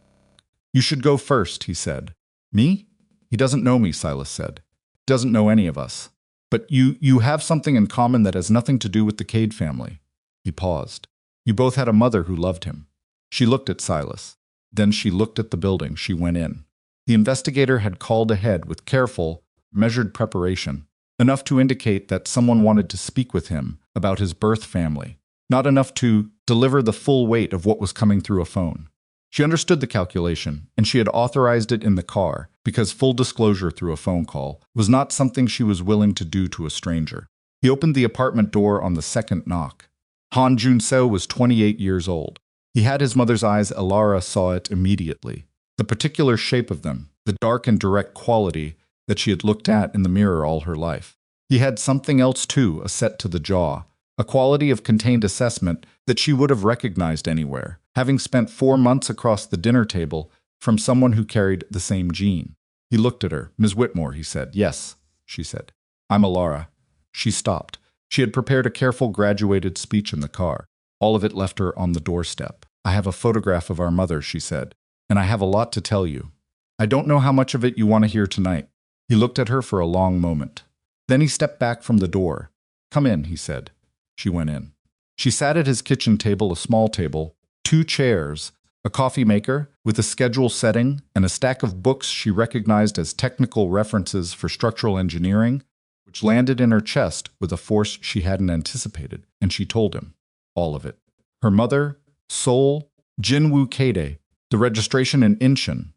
"You should go first," he said. "Me?" "He doesn't know me," Silas said. "He doesn't know any of us. But you have something in common that has nothing to do with the Cade family." He paused. "You both had a mother who loved him." She looked at Silas. Then she looked at the building. She went in. The investigator had called ahead with careful, measured preparation, enough to indicate that someone wanted to speak with him about his birth family, not enough to deliver the full weight of what was coming through a phone. She understood the calculation, and she had authorized it in the car, because full disclosure through a phone call was not something she was willing to do to a stranger. He opened the apartment door on the second knock. Han Jun-seo was 28 years old. He had his mother's eyes. Elara saw it immediately. The particular shape of them, the dark and direct quality that she had looked at in the mirror all her life. He had something else too, a set to the jaw, a quality of contained assessment that she would have recognized anywhere, having spent 4 months across the dinner table from someone who carried the same gene. He looked at her. "Ms. Whitmore," he said. "Yes," she said. "I'm Elara." She stopped. She had prepared a careful graduated speech in the car. All of it left her on the doorstep. "I have a photograph of our mother," she said, "and I have a lot to tell you. I don't know how much of it you want to hear tonight." He looked at her for a long moment. Then he stepped back from the door. "Come in," he said. She went in. She sat at his kitchen table, a small table, 2 chairs, a coffee maker with a schedule setting, and a stack of books she recognized as technical references for structural engineering, which landed in her chest with a force she hadn't anticipated, and she told him all of it. Her mother, Seoul, Jinwoo Kade, the registration in Incheon,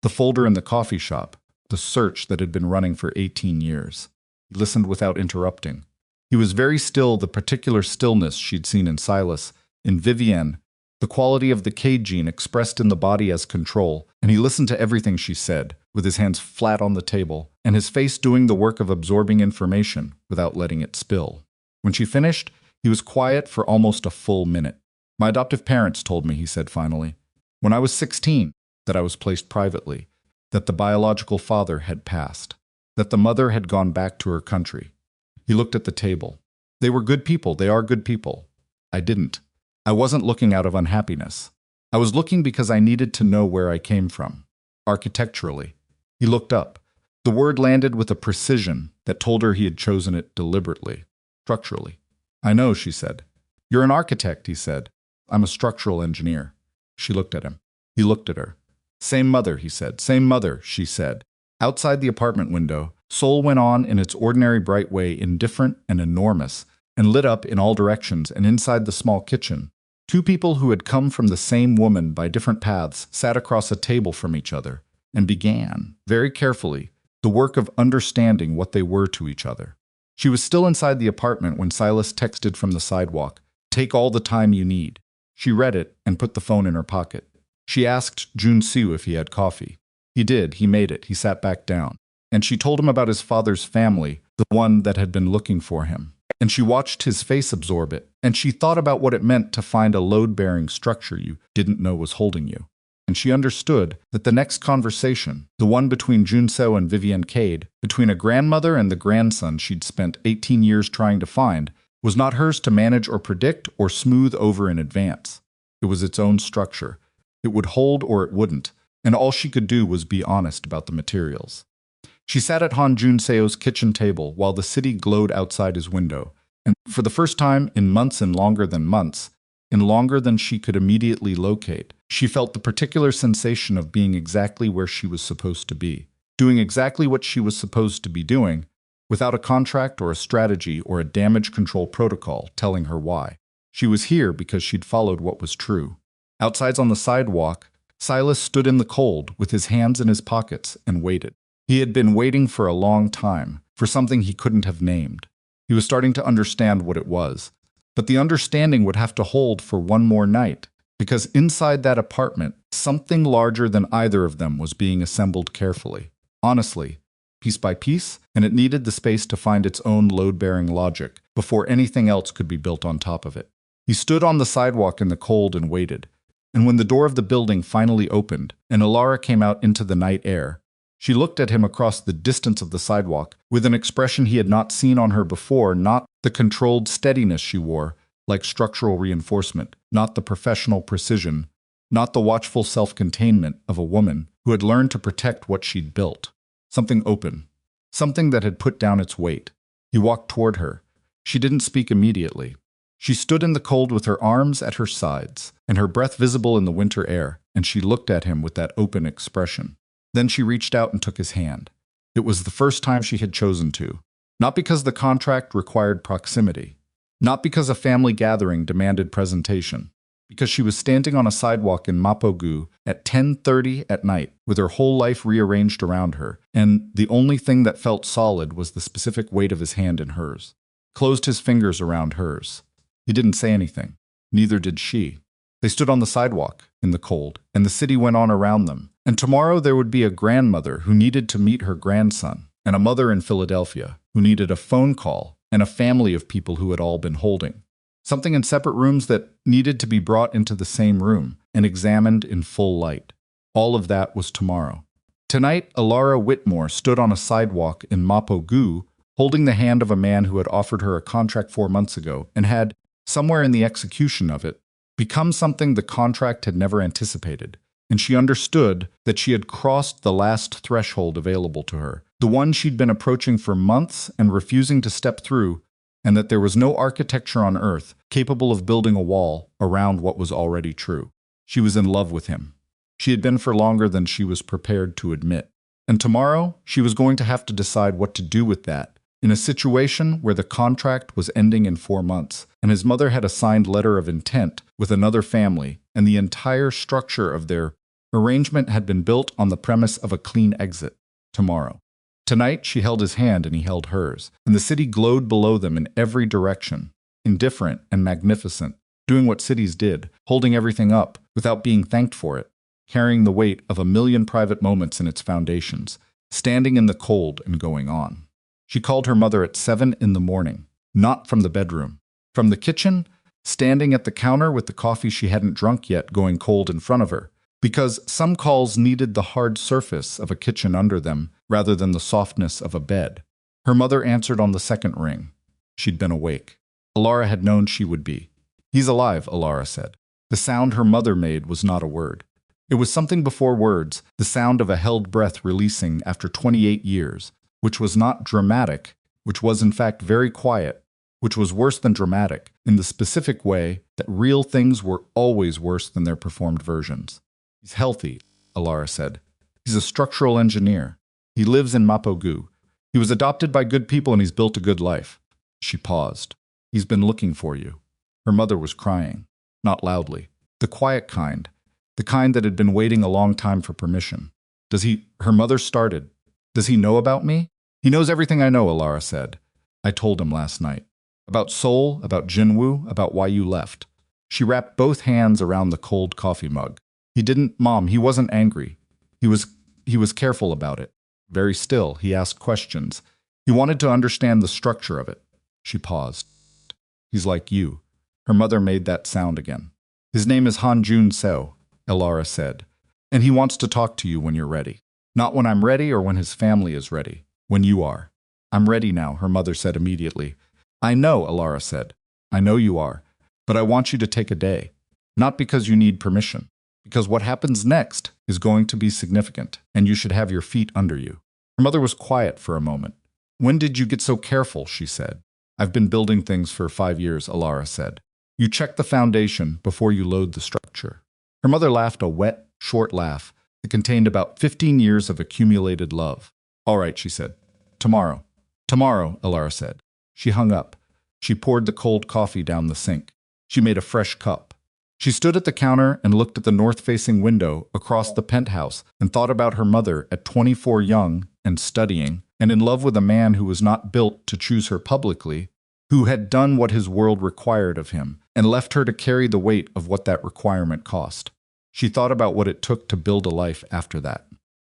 the folder in the coffee shop, the search that had been running for 18 years. He listened without interrupting. He was very still, the particular stillness she'd seen in Silas, in Vivienne, the quality of the K gene expressed in the body as control, and he listened to everything she said, with his hands flat on the table, and his face doing the work of absorbing information without letting it spill. When she finished, he was quiet for almost a full minute. "My adoptive parents told me," he said finally, "when I was 16, that I was placed privately, that the biological father had passed, that the mother had gone back to her country." He looked at the table. "They were good people. They are good people. I didn't. I wasn't looking out of unhappiness. I was looking because I needed to know where I came from. Architecturally." He looked up. The word landed with a precision that told her he had chosen it deliberately. "Structurally." "I know," she said. "You're an architect," he said. "I'm a structural engineer." She looked at him. He looked at her. "Same mother," he said. "Same mother," she said. Outside the apartment window, Seoul went on in its ordinary bright way, indifferent and enormous, and lit up in all directions, and inside the small kitchen, 2 people who had come from the same woman by different paths sat across a table from each other and began, very carefully, the work of understanding what they were to each other. She was still inside the apartment when Silas texted from the sidewalk, "Take all the time you need." She read it and put the phone in her pocket. She asked Jun-seo if he had coffee. He did. He made it. He sat back down. And she told him about his father's family, the one that had been looking for him. And she watched his face absorb it, and she thought about what it meant to find a load-bearing structure you didn't know was holding you. And she understood that the next conversation, the one between Jun-seo and Vivienne Cade, between a grandmother and the grandson she'd spent 18 years trying to find, was not hers to manage or predict or smooth over in advance. It was its own structure. It would hold or it wouldn't, and all she could do was be honest about the materials. She sat at Han Jun-seo's kitchen table while the city glowed outside his window, and for the first time in months and longer than months, in longer than she could immediately locate, she felt the particular sensation of being exactly where she was supposed to be, doing exactly what she was supposed to be doing, without a contract or a strategy or a damage control protocol telling her why. She was here because she'd followed what was true. Outside on the sidewalk, Silas stood in the cold with his hands in his pockets and waited. He had been waiting for a long time, for something he couldn't have named. He was starting to understand what it was, but the understanding would have to hold for one more night, because inside that apartment, something larger than either of them was being assembled carefully, honestly, piece by piece, and it needed the space to find its own load-bearing logic before anything else could be built on top of it. He stood on the sidewalk in the cold and waited, and when the door of the building finally opened and Elara came out into the night air, she looked at him across the distance of the sidewalk with an expression he had not seen on her before, not the controlled steadiness she wore, like structural reinforcement, not the professional precision, not the watchful self-containment of a woman who had learned to protect what she'd built. Something open, something that had put down its weight. He walked toward her. She didn't speak immediately. She stood in the cold with her arms at her sides, and her breath visible in the winter air, and she looked at him with that open expression. Then she reached out and took his hand. It was the first time she had chosen to. Not because the contract required proximity. Not because a family gathering demanded presentation. because she was standing on a sidewalk in Mapogu at 10:30 at night with her whole life rearranged around her, and the only thing that felt solid was the specific weight of his hand in hers. Closed his fingers around hers. He didn't say anything. Neither did she. They stood on the sidewalk in the cold, and the city went on around them. And tomorrow there would be a grandmother who needed to meet her grandson, and a mother in Philadelphia who needed a phone call, and a family of people who had all been holding. Something in separate rooms that needed to be brought into the same room and examined in full light. All of that was tomorrow. Tonight, Elara Whitmore stood on a sidewalk in Mapogu, holding the hand of a man who had offered her a contract 4 months ago and had, somewhere in the execution of it, become something the contract had never anticipated. And she understood that she had crossed the last threshold available to her, the one she'd been approaching for months and refusing to step through, and that there was no architecture on earth capable of building a wall around what was already true. She was in love with him. She had been for longer than she was prepared to admit. And tomorrow, she was going to have to decide what to do with that, in a situation where the contract was ending in 4 months, and his mother had a signed letter of intent with another family, and the entire structure of their arrangement had been built on the premise of a clean exit. Tomorrow. Tonight, she held his hand and he held hers, and the city glowed below them in every direction, indifferent and magnificent, doing what cities did, holding everything up without being thanked for it, carrying the weight of a million private moments in its foundations, standing in the cold and going on. She called her mother at 7 in the morning, not from the bedroom. From the kitchen, standing at the counter with the coffee she hadn't drunk yet going cold in front of her, because some calls needed the hard surface of a kitchen under them rather than the softness of a bed. Her mother answered on the second ring. She'd been awake. Elara had known she would be. "He's alive," Elara said. The sound her mother made was not a word. It was something before words, the sound of a held breath releasing after 28 years, which was not dramatic, which was in fact very quiet, which was worse than dramatic, in the specific way that real things were always worse than their performed versions. "He's healthy," Elara said. "He's a structural engineer. He lives in Mapogu. He was adopted by good people and he's built a good life." She paused. "He's been looking for you." Her mother was crying, not loudly. The quiet kind, the kind that had been waiting a long time for permission. Her mother started. "Does he know about me?" "He knows everything I know," Elara said. "I told him last night. About Seoul, about Jinwoo, about why you left." She wrapped both hands around the cold coffee mug. Mom, he wasn't angry. He was careful about it. Very still, he asked questions. He wanted to understand the structure of it." She paused. "He's like you." Her mother made that sound again. "His name is Han-jun Seo," Elara said. "And he wants to talk to you when you're ready. Not when I'm ready or when his family is ready. When you are." "I'm ready now," her mother said immediately. "I know," Elara said. "I know you are. But I want you to take a day. Not because you need permission. Because what happens next is going to be significant, and you should have your feet under you." Her mother was quiet for a moment. "When did you get so careful?" she said. "I've been building things for 5 years," Elara said. "You check the foundation before you load the structure." Her mother laughed a wet, short laugh that contained about 15 years of accumulated love. "All right," she said. "Tomorrow." "Tomorrow," Elara said. She hung up. She poured the cold coffee down the sink. She made a fresh cup. She stood at the counter and looked at the north-facing window across the penthouse and thought about her mother at 24 young and studying and in love with a man who was not built to choose her publicly, who had done what his world required of him and left her to carry the weight of what that requirement cost. She thought about what it took to build a life after that,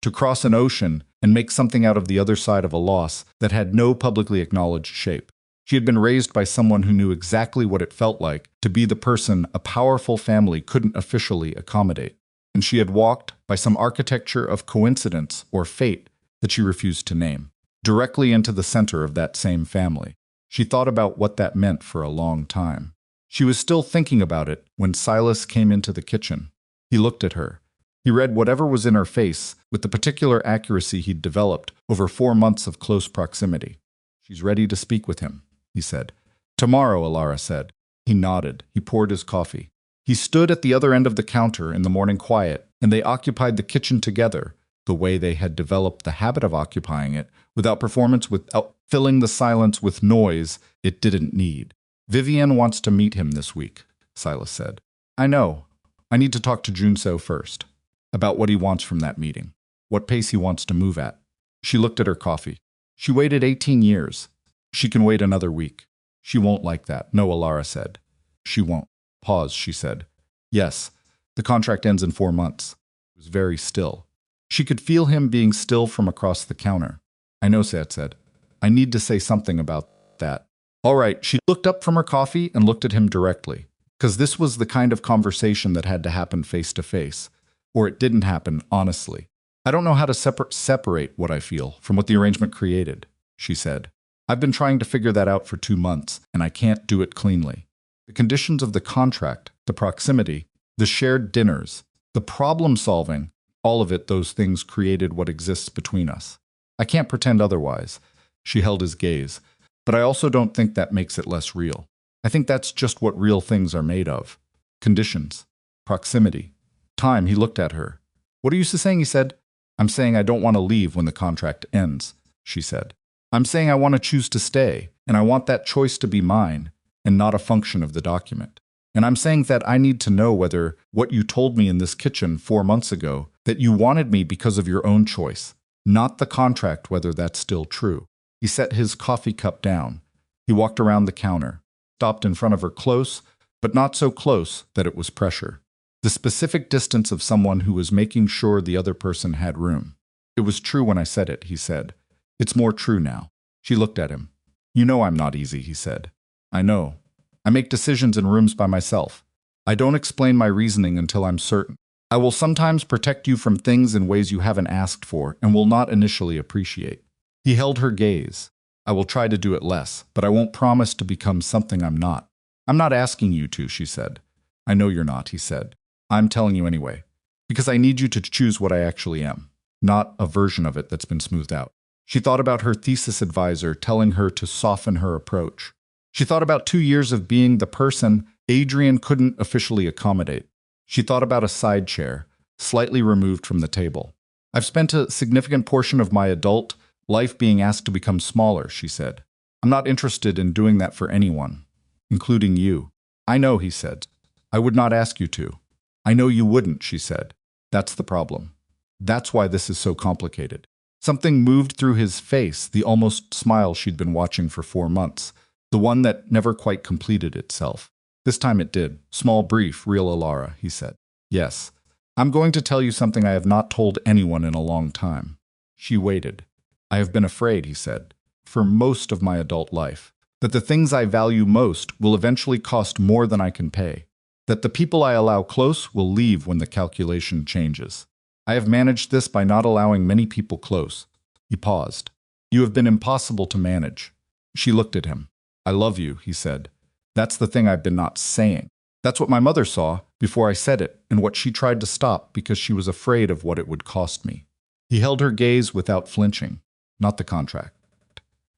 to cross an ocean and make something out of the other side of a loss that had no publicly acknowledged shape. She had been raised by someone who knew exactly what it felt like to be the person a powerful family couldn't officially accommodate, and she had walked by some architecture of coincidence or fate that she refused to name, directly into the center of that same family. She thought about what that meant for a long time. She was still thinking about it when Silas came into the kitchen. He looked at her. He read whatever was in her face with the particular accuracy he'd developed over 4 months of close proximity. "She's ready to speak with him," he said. "Tomorrow," Elara said. He nodded. He poured his coffee. He stood at the other end of the counter in the morning quiet, and they occupied the kitchen together, the way they had developed the habit of occupying it, without performance, without filling the silence with noise it didn't need. "Vivienne wants to meet him this week," Silas said. I know. I need to talk to Junso first. About what he wants from that meeting. What pace he wants to move at. She looked at her coffee. She waited 18 years. She can wait another week. She won't like that, no, Elara said. She won't. Pause, she said. Yes, the contract ends in 4 months. It was very still. She could feel him being still from across the counter. I know, Seth said. I need to say something about that. All right, she looked up from her coffee and looked at him directly. Because this was the kind of conversation that had to happen face to face. Or it didn't happen, honestly. I don't know how to separate what I feel from what the arrangement created, she said. I've been trying to figure that out for 2 months, and I can't do it cleanly. The conditions of the contract, the proximity, the shared dinners, the problem solving, all of it, those things created what exists between us. I can't pretend otherwise. She held his gaze. But I also don't think that makes it less real. I think that's just what real things are made of. Conditions. Proximity. Time. He looked at her. What are you saying? He said. I'm saying I don't want to leave when the contract ends, she said. I'm saying I want to choose to stay, and I want that choice to be mine, and not a function of the document. And I'm saying that I need to know whether what you told me in this kitchen 4 months ago, that you wanted me because of your own choice, not the contract, whether that's still true. He set his coffee cup down. He walked around the counter, stopped in front of her close, but not so close that it was pressure. The specific distance of someone who was making sure the other person had room. It was true when I said it, he said. It's more true now. She looked at him. You know I'm not easy, he said. I know. I make decisions in rooms by myself. I don't explain my reasoning until I'm certain. I will sometimes protect you from things in ways you haven't asked for and will not initially appreciate. He held her gaze. I will try to do it less, but I won't promise to become something I'm not. I'm not asking you to, she said. I know you're not, he said. I'm telling you anyway, because I need you to choose what I actually am, not a version of it that's been smoothed out. She thought about her thesis advisor telling her to soften her approach. She thought about 2 years of being the person Adrian couldn't officially accommodate. She thought about a side chair, slightly removed from the table. I've spent a significant portion of my adult life being asked to become smaller, she said. I'm not interested in doing that for anyone, including you. I know, he said. I would not ask you to. I know you wouldn't, she said. That's the problem. That's why this is so complicated. Something moved through his face, the almost smile she'd been watching for 4 months, the one that never quite completed itself. This time it did. Small, brief, real Elara, he said. Yes. I'm going to tell you something I have not told anyone in a long time. She waited. I have been afraid, he said, for most of my adult life, that the things I value most will eventually cost more than I can pay. That the people I allow close will leave when the calculation changes. I have managed this by not allowing many people close. He paused. You have been impossible to manage. She looked at him. I love you, he said. That's the thing I've been not saying. That's what my mother saw before I said it, and what she tried to stop because she was afraid of what it would cost me. He held her gaze without flinching. Not the contract.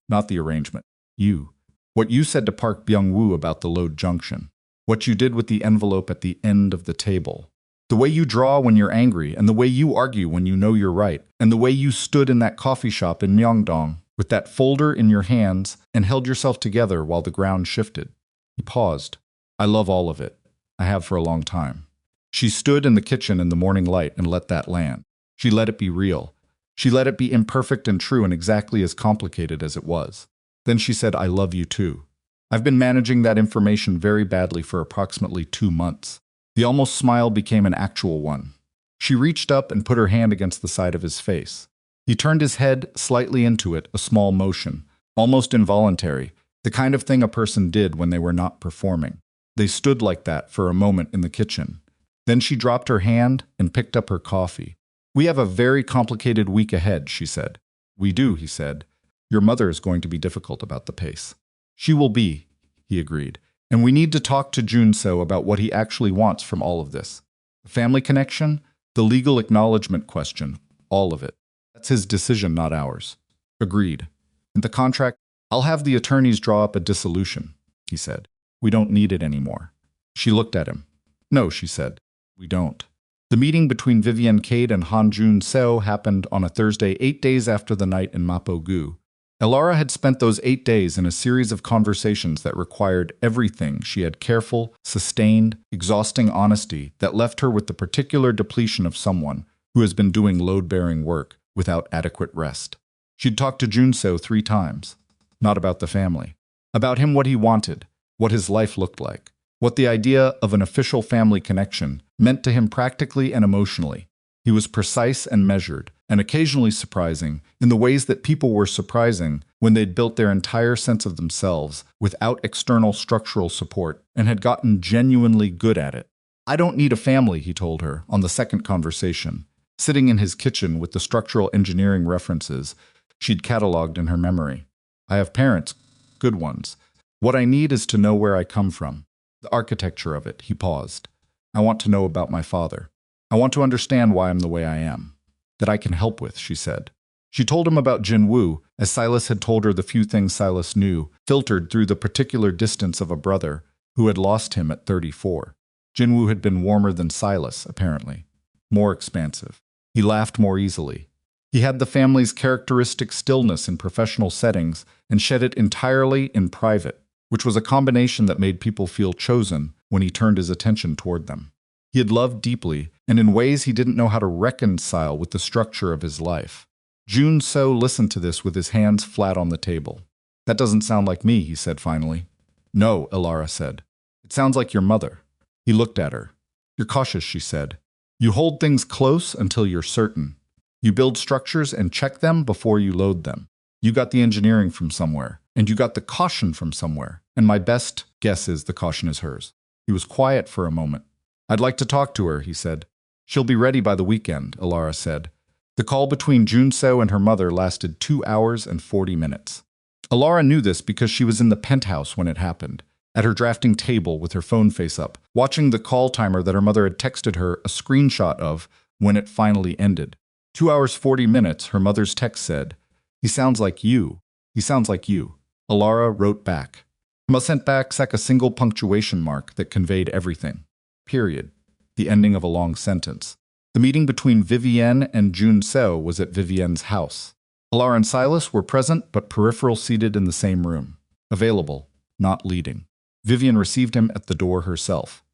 Not the arrangement. You. What you said to Park Byung-woo about the load junction. What you did with the envelope at the end of the table. The way you draw when you're angry, and the way you argue when you know you're right, and the way you stood in that coffee shop in Myeongdong with that folder in your hands and held yourself together while the ground shifted. He paused. I love all of it. I have for a long time. She stood in the kitchen in the morning light and let that land. She let it be real. She let it be imperfect and true and exactly as complicated as it was. Then she said, I love you too. I've been managing that information very badly for approximately 2 months. The almost smile became an actual one. She reached up and put her hand against the side of his face. He turned his head slightly into it, a small motion, almost involuntary, the kind of thing a person did when they were not performing. They stood like that for a moment in the kitchen. Then she dropped her hand and picked up her coffee. We have a very complicated week ahead, she said. We do, he said. Your mother is going to be difficult about the pace. She will be, he agreed. And we need to talk to Junso about what he actually wants from all of this. The family connection, the legal acknowledgement question, all of it. That's his decision, not ours. Agreed. And the contract, I'll have the attorneys draw up a dissolution, he said. We don't need it anymore. She looked at him. No, she said. We don't. The meeting between Vivienne Cade and Han Jun-seo happened on a Thursday 8 days after the night in Mapo-gu. Elara had spent those 8 days in a series of conversations that required everything. She had careful, sustained, exhausting honesty that left her with the particular depletion of someone who has been doing load-bearing work without adequate rest. She'd talked to Junso 3 times. Not about the family. About him, what he wanted, what his life looked like, what the idea of an official family connection meant to him practically and emotionally. He was precise and measured, and occasionally surprising, in the ways that people were surprising when they'd built their entire sense of themselves without external structural support and had gotten genuinely good at it. "I don't need a family," he told her on the second conversation, sitting in his kitchen with the structural engineering references she'd cataloged in her memory. "I have parents, good ones. What I need is to know where I come from, the architecture of it." He paused. "I want to know about my father. I want to understand why I'm the way I am. That I can help with," she said. She told him about Jinwoo, as Silas had told her the few things Silas knew, filtered through the particular distance of a brother who had lost him at 34. Jinwoo had been warmer than Silas, apparently. More expansive. He laughed more easily. He had the family's characteristic stillness in professional settings and shed it entirely in private, which was a combination that made people feel chosen when he turned his attention toward them. He had loved deeply, and in ways he didn't know how to reconcile with the structure of his life. Junso listened to this with his hands flat on the table. "That doesn't sound like me," he said finally. "No," Elara said. "It sounds like your mother." He looked at her. "You're cautious," she said. "You hold things close until you're certain. You build structures and check them before you load them. You got the engineering from somewhere, and you got the caution from somewhere, and my best guess is the caution is hers." He was quiet for a moment. "I'd like to talk to her," he said. "She'll be ready by the weekend," Elara said. The call between Junso and her mother lasted 2 hours and 40 minutes. Elara knew this because she was in the penthouse when it happened, at her drafting table with her phone face up, watching the call timer that her mother had texted her a screenshot of when it finally ended. 2 hours 40 minutes, her mother's text said. "He sounds like you. He sounds like you." Elara wrote back. Emma sent back a single punctuation mark that conveyed everything. Period. The ending of a long sentence. The meeting between Vivienne and Junso was at Vivienne's house. Elara and Silas were present but peripheral seated in the same room. Available, not leading. Vivienne received him at the door herself.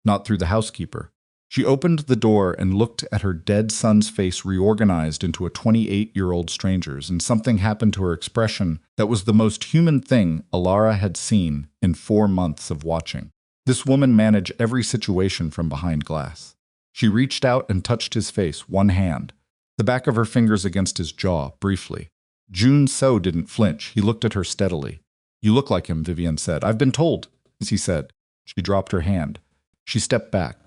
Not through the housekeeper. She opened the door and looked at her dead son's face reorganized into a 28-year-old stranger's, and something happened to her expression that was the most human thing Elara had seen in 4 months of watching. This woman managed every situation from behind glass. She reached out and touched his face, one hand, the back of her fingers against his jaw, briefly. Junso didn't flinch. He looked at her steadily. "You look like him," Vivienne said. "I've been told," he said. She dropped her hand. She stepped back.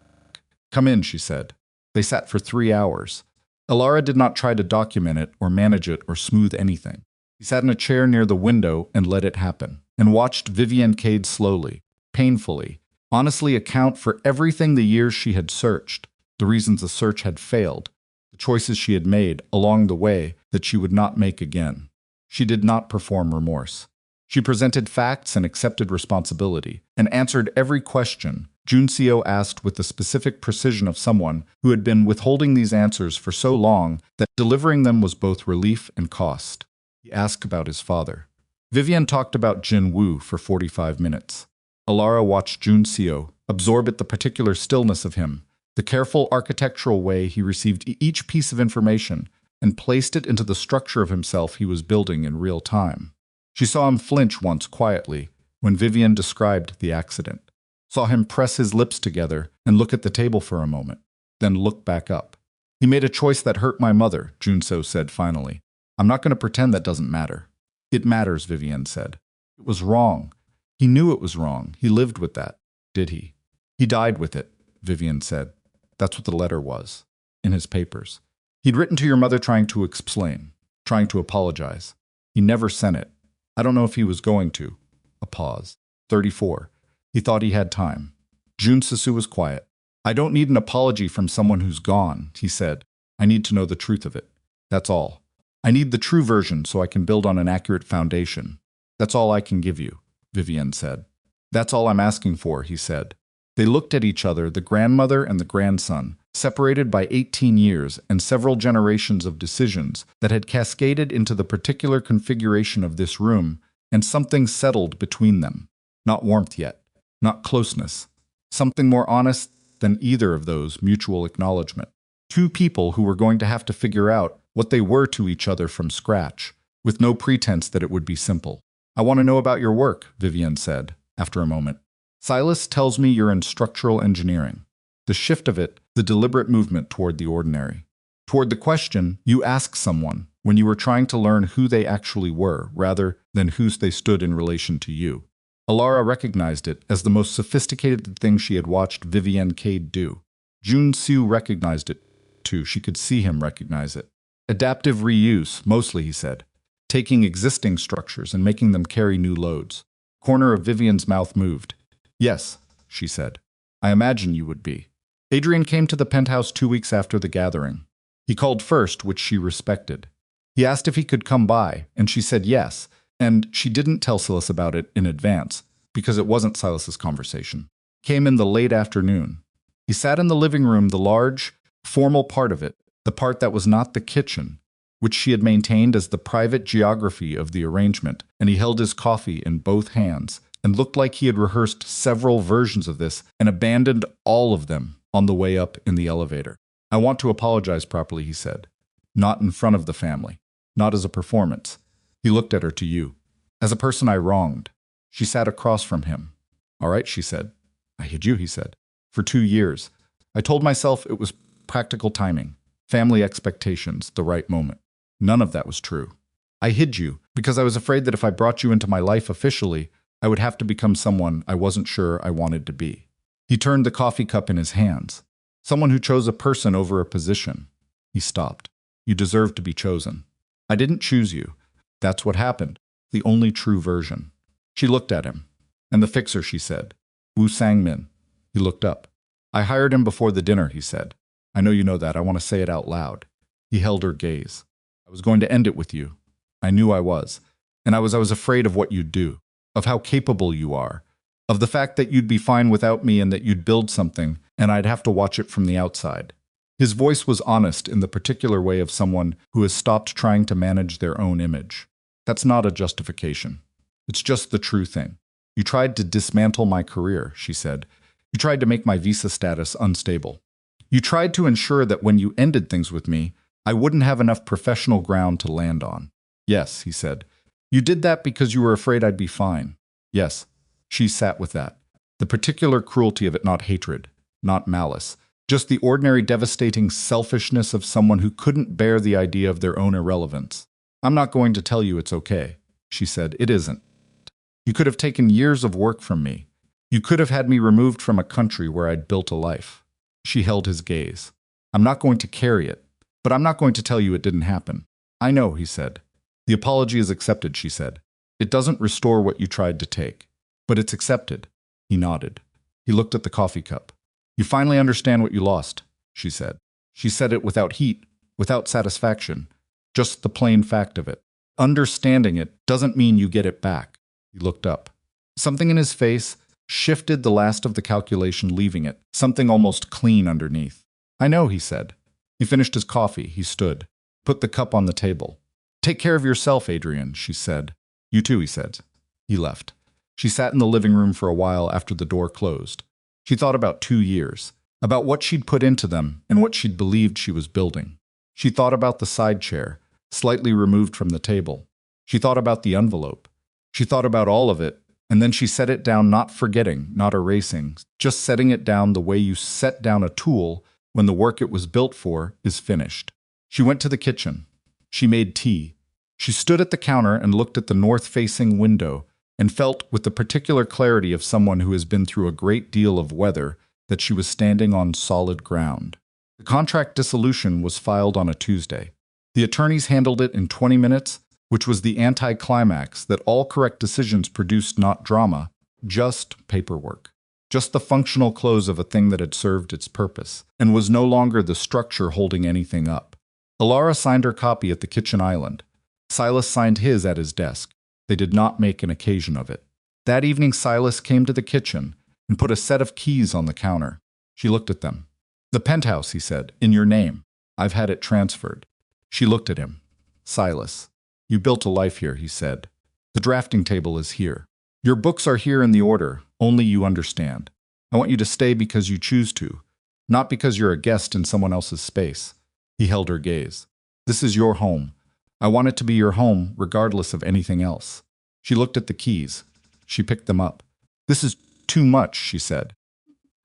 "Come in," she said. They sat for 3 hours. Elara did not try to document it or manage it or smooth anything. He sat in a chair near the window and let it happen, and watched Vivienne Cade slowly, painfully, honestly account for everything the years she had searched, the reasons the search had failed, the choices she had made along the way that she would not make again. She did not perform remorse. She presented facts and accepted responsibility, and answered every question Junso asked with the specific precision of someone who had been withholding these answers for so long that delivering them was both relief and cost. He asked about his father. Vivienne talked about Jinwoo for 45 minutes. Elara watched Junso absorb at the particular stillness of him, the careful architectural way he received each piece of information and placed it into the structure of himself he was building in real time. She saw him flinch once quietly when Vivienne described the accident. Saw him press his lips together and look at the table for a moment, then look back up. "He made a choice that hurt my mother," Junso said finally. "I'm not going to pretend that doesn't matter." "It matters," Vivienne said. "It was wrong. He knew it was wrong. He lived with that." "Did he?" "He died with it," Vivienne said. "That's what the letter was. In his papers. He'd written to your mother trying to explain, trying to apologize. He never sent it. I don't know if he was going to." A pause. 34. He thought he had time. Junso was quiet. "I don't need an apology from someone who's gone," he said. "I need to know the truth of it. That's all. I need the true version so I can build on an accurate foundation. That's all I can give you," Vivienne said. "That's all I'm asking for," he said. They looked at each other, the grandmother and the grandson, separated by 18 years and several generations of decisions that had cascaded into the particular configuration of this room, and something settled between them. Not warmth yet, not closeness. Something more honest than either of those, mutual acknowledgement. Two people who were going to have to figure out what they were to each other from scratch, with no pretense that it would be simple. "I want to know about your work," Vivian said, after a moment. "Silas tells me you're in structural engineering." The shift of it, the deliberate movement toward the ordinary. Toward the question you ask someone when you were trying to learn who they actually were, rather than whose they stood in relation to you. Elara recognized it as the most sophisticated thing she had watched Vivian Cade do. Jun Siu recognized it, too. She could see him recognize it. Adaptive reuse, mostly, he said. Taking existing structures and making them carry new loads. Corner of Vivian's mouth moved. "Yes," she said. "I imagine you would be." Adrian came to the penthouse 2 weeks after the gathering. He called first, which she respected. He asked if he could come by, and she said yes, and she didn't tell Silas about it in advance, because it wasn't Silas's conversation. Came in the late afternoon. He sat in the living room, the large, formal part of it, the part that was not the kitchen, which she had maintained as the private geography of the arrangement, and he held his coffee in both hands, and looked like he had rehearsed several versions of this and abandoned all of them on the way up in the elevator. "I want to apologize properly," he said. "Not in front of the family. Not as a performance." He looked at her, "To you. As a person I wronged." She sat across from him. "All right," she said. "I hid you," he said. "For 2 years. I told myself it was practical timing, family expectations, the right moment. None of that was true. I hid you because I was afraid that if I brought you into my life officially, I would have to become someone I wasn't sure I wanted to be." He turned the coffee cup in his hands. "Someone who chose a person over a position." He stopped. "You deserve to be chosen. I didn't choose you. That's what happened. The only true version." She looked at him. "And the fixer," she said. "Wu Sang-min." He looked up. "I hired him before the dinner," he said. "I know you know that. I want to say it out loud." He held her gaze. "I was going to end it with you. I knew I was. And I was afraid of what you'd do, of how capable you are, of the fact that you'd be fine without me and that you'd build something, and I'd have to watch it from the outside." His voice was honest in the particular way of someone who has stopped trying to manage their own image. "That's not a justification. It's just the true thing. You tried to dismantle my career," she said. "You tried to make my visa status unstable. You tried to ensure that when you ended things with me, I wouldn't have enough professional ground to land on." "Yes," he said. "You did that because you were afraid I'd be fine." "Yes." She sat with that. The particular cruelty of it, not hatred, not malice, just the ordinary devastating selfishness of someone who couldn't bear the idea of their own irrelevance. "I'm not going to tell you it's okay," she said. "It isn't. You could have taken years of work from me. You could have had me removed from a country where I'd built a life." She held his gaze. "I'm not going to carry it, but I'm not going to tell you it didn't happen." "I know," he said. "The apology is accepted," she said. "It doesn't restore what you tried to take, but it's accepted." He nodded. He looked at the coffee cup. "You finally understand what you lost," she said. She said it without heat, without satisfaction, just the plain fact of it. Understanding it doesn't mean you get it back. He looked up. Something in his face shifted the last of the calculation, leaving it, something almost clean underneath. "I know," he said. He finished his coffee. He stood, put the cup on the table. "Take care of yourself, Adrian," she said. "You too," he said. He left. She sat in the living room for a while after the door closed. She thought about 2 years, about what she'd put into them and what she'd believed she was building. She thought about the side chair, slightly removed from the table. She thought about the envelope. She thought about all of it, and then she set it down, not forgetting, not erasing, just setting it down the way you set down a tool when the work it was built for is finished. She went to the kitchen. She made tea. She stood at the counter and looked at the north-facing window and felt with the particular clarity of someone who has been through a great deal of weather that she was standing on solid ground. The contract dissolution was filed on a Tuesday. The attorneys handled it in 20 minutes, which was the anti-climax that all correct decisions produced, not drama, just paperwork. Just the functional close of a thing that had served its purpose, and was no longer the structure holding anything up. Elara signed her copy at the kitchen island. Silas signed his at his desk. They did not make an occasion of it. That evening Silas came to the kitchen, and put a set of keys on the counter. She looked at them. "The penthouse," he said, "in your name. I've had it transferred." She looked at him. "Silas, you built a life here," he said. "The drafting table is here. Your books are here in the order, only you understand. I want you to stay because you choose to, not because you're a guest in someone else's space." He held her gaze. "This is your home. I want it to be your home regardless of anything else." She looked at the keys. She picked them up. "This is too much," she said.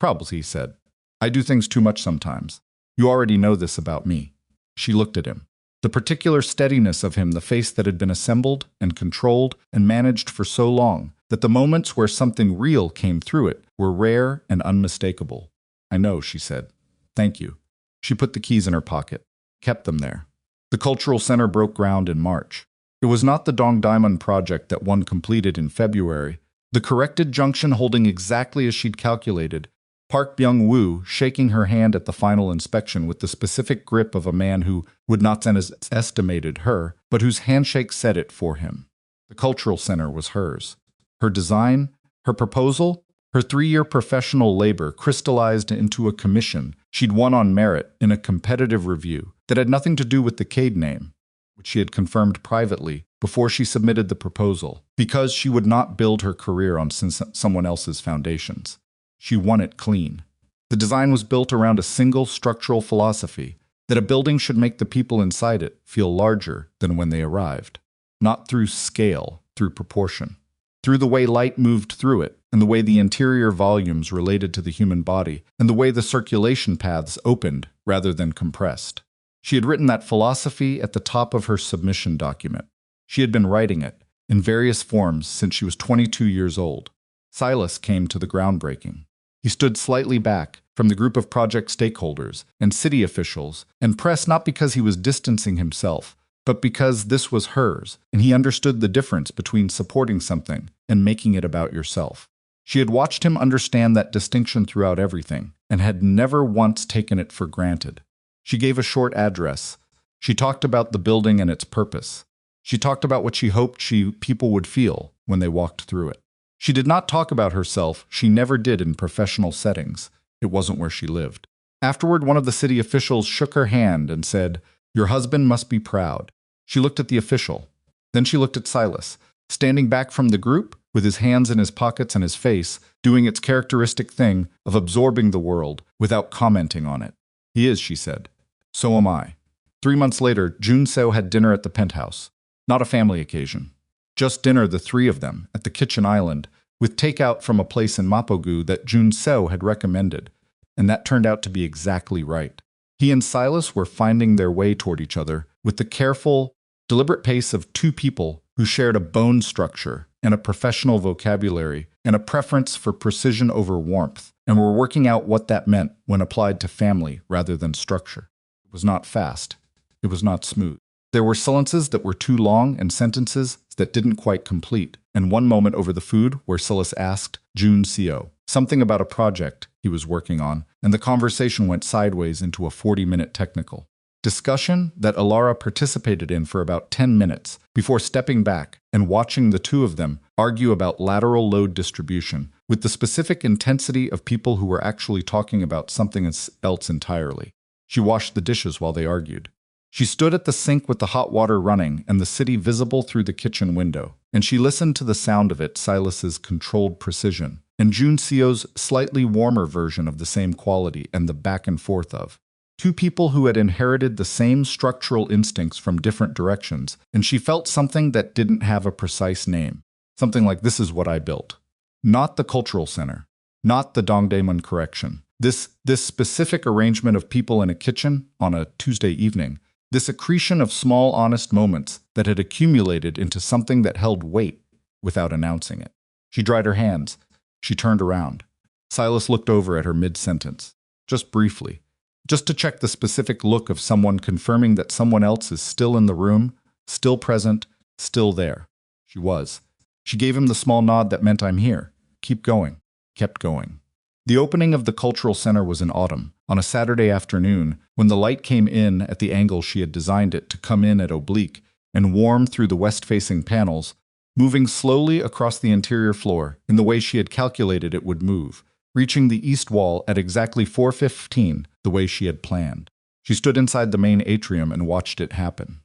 "Probably," he said. "I do things too much sometimes. You already know this about me." She looked at him. The particular steadiness of him, the face that had been assembled and controlled and managed for so long, that the moments where something real came through it were rare and unmistakable. "I know," she said. "Thank you." She put the keys in her pocket, kept them there. The cultural center broke ground in March. It was not the Dong Diamond project that one completed in February. The corrected junction holding exactly as she'd calculated, Park Byung-woo shaking her hand at the final inspection with the specific grip of a man who would not have estimated her, but whose handshake said it for him. The cultural center was hers. Her design, her proposal, her 3-year professional labor crystallized into a commission she'd won on merit in a competitive review that had nothing to do with the Cade name, which she had confirmed privately before she submitted the proposal, because she would not build her career on someone else's foundations. She won it clean. The design was built around a single structural philosophy, that a building should make the people inside it feel larger than when they arrived. Not through scale, through proportion. Through the way light moved through it, and the way the interior volumes related to the human body, and the way the circulation paths opened rather than compressed. She had written that philosophy at the top of her submission document. She had been writing it, in various forms, since she was 22 years old. Silas came to the groundbreaking. He stood slightly back from the group of project stakeholders and city officials and press, not because he was distancing himself, but because this was hers, and he understood the difference between supporting something and making it about yourself. She had watched him understand that distinction throughout everything, and had never once taken it for granted. She gave a short address. She talked about the building and its purpose. She talked about what she hoped people would feel when they walked through it. She did not talk about herself. She never did in professional settings. It wasn't where she lived. Afterward, one of the city officials shook her hand and said, "Your husband must be proud." She looked at the official. Then she looked at Silas, standing back from the group, with his hands in his pockets and his face, doing its characteristic thing of absorbing the world without commenting on it. "He is," she said. "So am I." 3 months later, Jun Seo had dinner at the penthouse. Not a family occasion. Just dinner, the 3 of them, at the kitchen island, with takeout from a place in Mapogu that Jun Seo had recommended, and that turned out to be exactly right. He and Silas were finding their way toward each other with the careful, deliberate pace of 2 people who shared a bone structure and a professional vocabulary and a preference for precision over warmth, and were working out what that meant when applied to family rather than structure. It was not fast. It was not smooth. There were silences that were too long and sentences that didn't quite complete, and one moment over the food where Silas asked Jun Seo something about a project he was working on, and the conversation went sideways into a 40-minute technical discussion that Elara participated in for about 10 minutes before stepping back and watching the 2 of them argue about lateral load distribution with the specific intensity of people who were actually talking about something else entirely. She washed the dishes while they argued. She stood at the sink with the hot water running and the city visible through the kitchen window, and she listened to the sound of it, Silas's controlled precision, and Jun Seo's slightly warmer version of the same quality, and the back and forth of 2 people who had inherited the same structural instincts from different directions, and she felt something that didn't have a precise name. Something like, "This is what I built." Not the cultural center, not the Dongdaemun correction. This specific arrangement of people in a kitchen on a Tuesday evening. This accretion of small, honest moments that had accumulated into something that held weight without announcing it. She dried her hands. She turned around. Silas looked over at her mid-sentence, just briefly, just to check the specific look of someone confirming that someone else is still in the room, still present, still there. She was. She gave him the small nod that meant, "I'm here. Keep going." Kept going. The opening of the cultural center was in autumn, on a Saturday afternoon, when the light came in at the angle she had designed it to come in at oblique and warm through the west-facing panels. moving slowly across the interior floor in the way she had calculated it would move, reaching the east wall at exactly 4:15, the way she had planned. She stood inside the main atrium and watched it happen.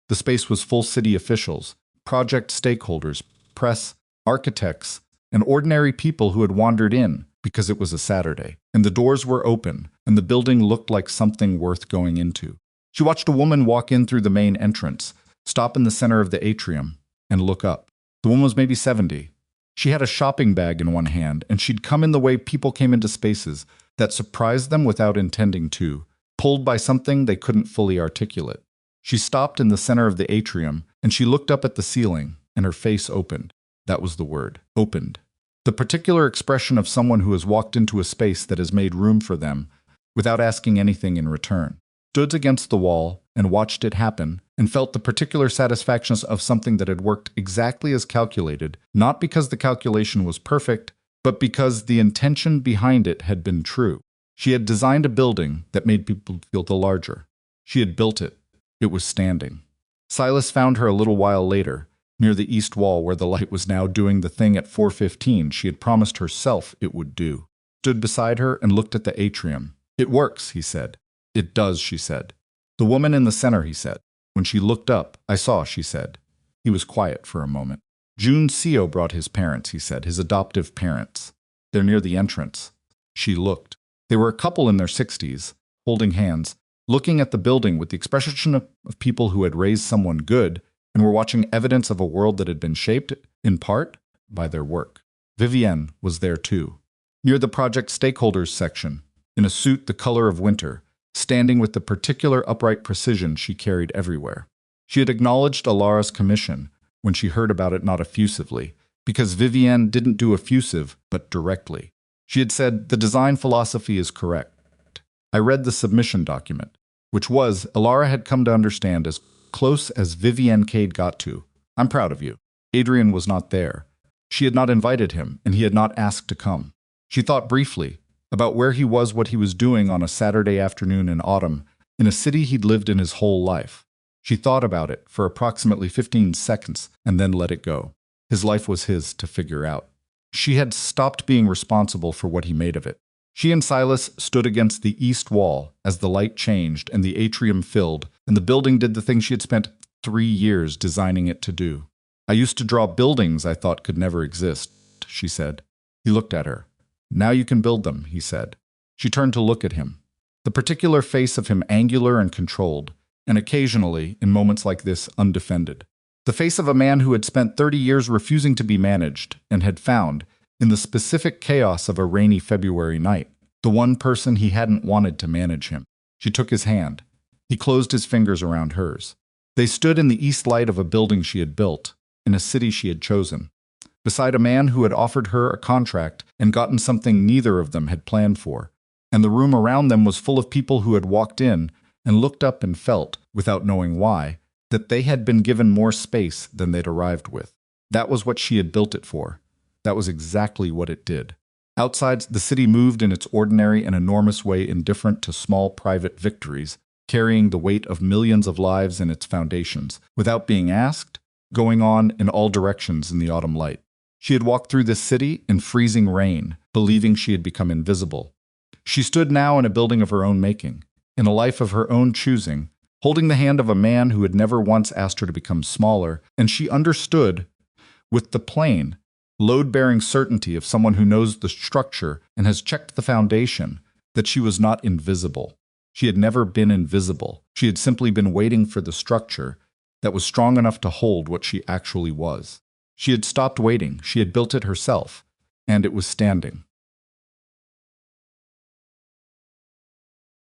The space was full city officials, project stakeholders, press, architects, and ordinary people who had wandered in because it was a Saturday, and the doors were open, and the building looked like something worth going into. She watched a woman walk in through the main entrance, stop in the center of the atrium, and look up. The woman was maybe 70. She had a shopping bag in one hand, and she'd come in the way people came into spaces that surprised them without intending to, pulled by something they couldn't fully articulate. She stopped in the center of the atrium, and she looked up at the ceiling, and her face opened. That was the word. Opened. The particular expression of someone who has walked into a space that has made room for them without asking anything in return. Stood against the wall and watched it happen and felt the particular satisfaction of something that had worked exactly as calculated, not because the calculation was perfect, but because the intention behind it had been true. She had designed a building that made people feel the larger. She had built it. It was standing. Silas found her a little while later, near the east wall where the light was now doing the thing at 4:15 she had promised herself it would do. Stood beside her and looked at the atrium. "It works," he said. "It does," she said. "The woman in the center," he said. When she looked up, "I saw," she said. He was quiet for a moment. "June Seo brought his parents," he said, "his adoptive parents. They're near the entrance." She looked. They were a couple in their 60s, holding hands, looking at the building with the expression of people who had raised someone good and were watching evidence of a world that had been shaped, in part, by their work. Vivienne was there too, near the project stakeholders section, in a suit the color of winter, standing with the particular upright precision she carried everywhere. She had acknowledged Elara's commission when she heard about it not effusively, because Vivienne didn't do effusive, but directly. She had said, "The design philosophy is correct." I read the submission document, which was, Elara had come to understand, as close as Vivienne Cade got to. "I'm proud of you." Adrian was not there. She had not invited him, and he had not asked to come. She thought briefly about where he was, what he was doing on a Saturday afternoon in autumn, in a city he'd lived in his whole life. She thought about it for approximately 15 seconds and then let it go. His life was his to figure out. She had stopped being responsible for what he made of it. She and Silas stood against the east wall as the light changed and the atrium filled, and the building did the thing she had spent 3 years designing it to do. "I used to draw buildings I thought could never exist," she said. He looked at her. "Now you can build them," he said. She turned to look at him. The particular face of him angular and controlled, and occasionally, in moments like this, undefended. The face of a man who had spent 30 years refusing to be managed and had found, in the specific chaos of a rainy February night, the one person he hadn't wanted to manage him. She took his hand. He closed his fingers around hers. They stood in the east light of a building she had built, in a city she had chosen, beside a man who had offered her a contract and gotten something neither of them had planned for, and the room around them was full of people who had walked in and looked up and felt, without knowing why, that they had been given more space than they'd arrived with. That was what she had built it for. That was exactly what it did. Outside, the city moved in its ordinary and enormous way, indifferent to small private victories, carrying the weight of millions of lives in its foundations, without being asked, going on in all directions in the autumn light. She had walked through this city in freezing rain, believing she had become invisible. She stood now in a building of her own making, in a life of her own choosing, holding the hand of a man who had never once asked her to become smaller, and she understood, with the plain, load-bearing certainty of someone who knows the structure and has checked the foundation, that she was not invisible. She had never been invisible. She had simply been waiting for the structure that was strong enough to hold what she actually was. She had stopped waiting. She had built it herself, and it was standing.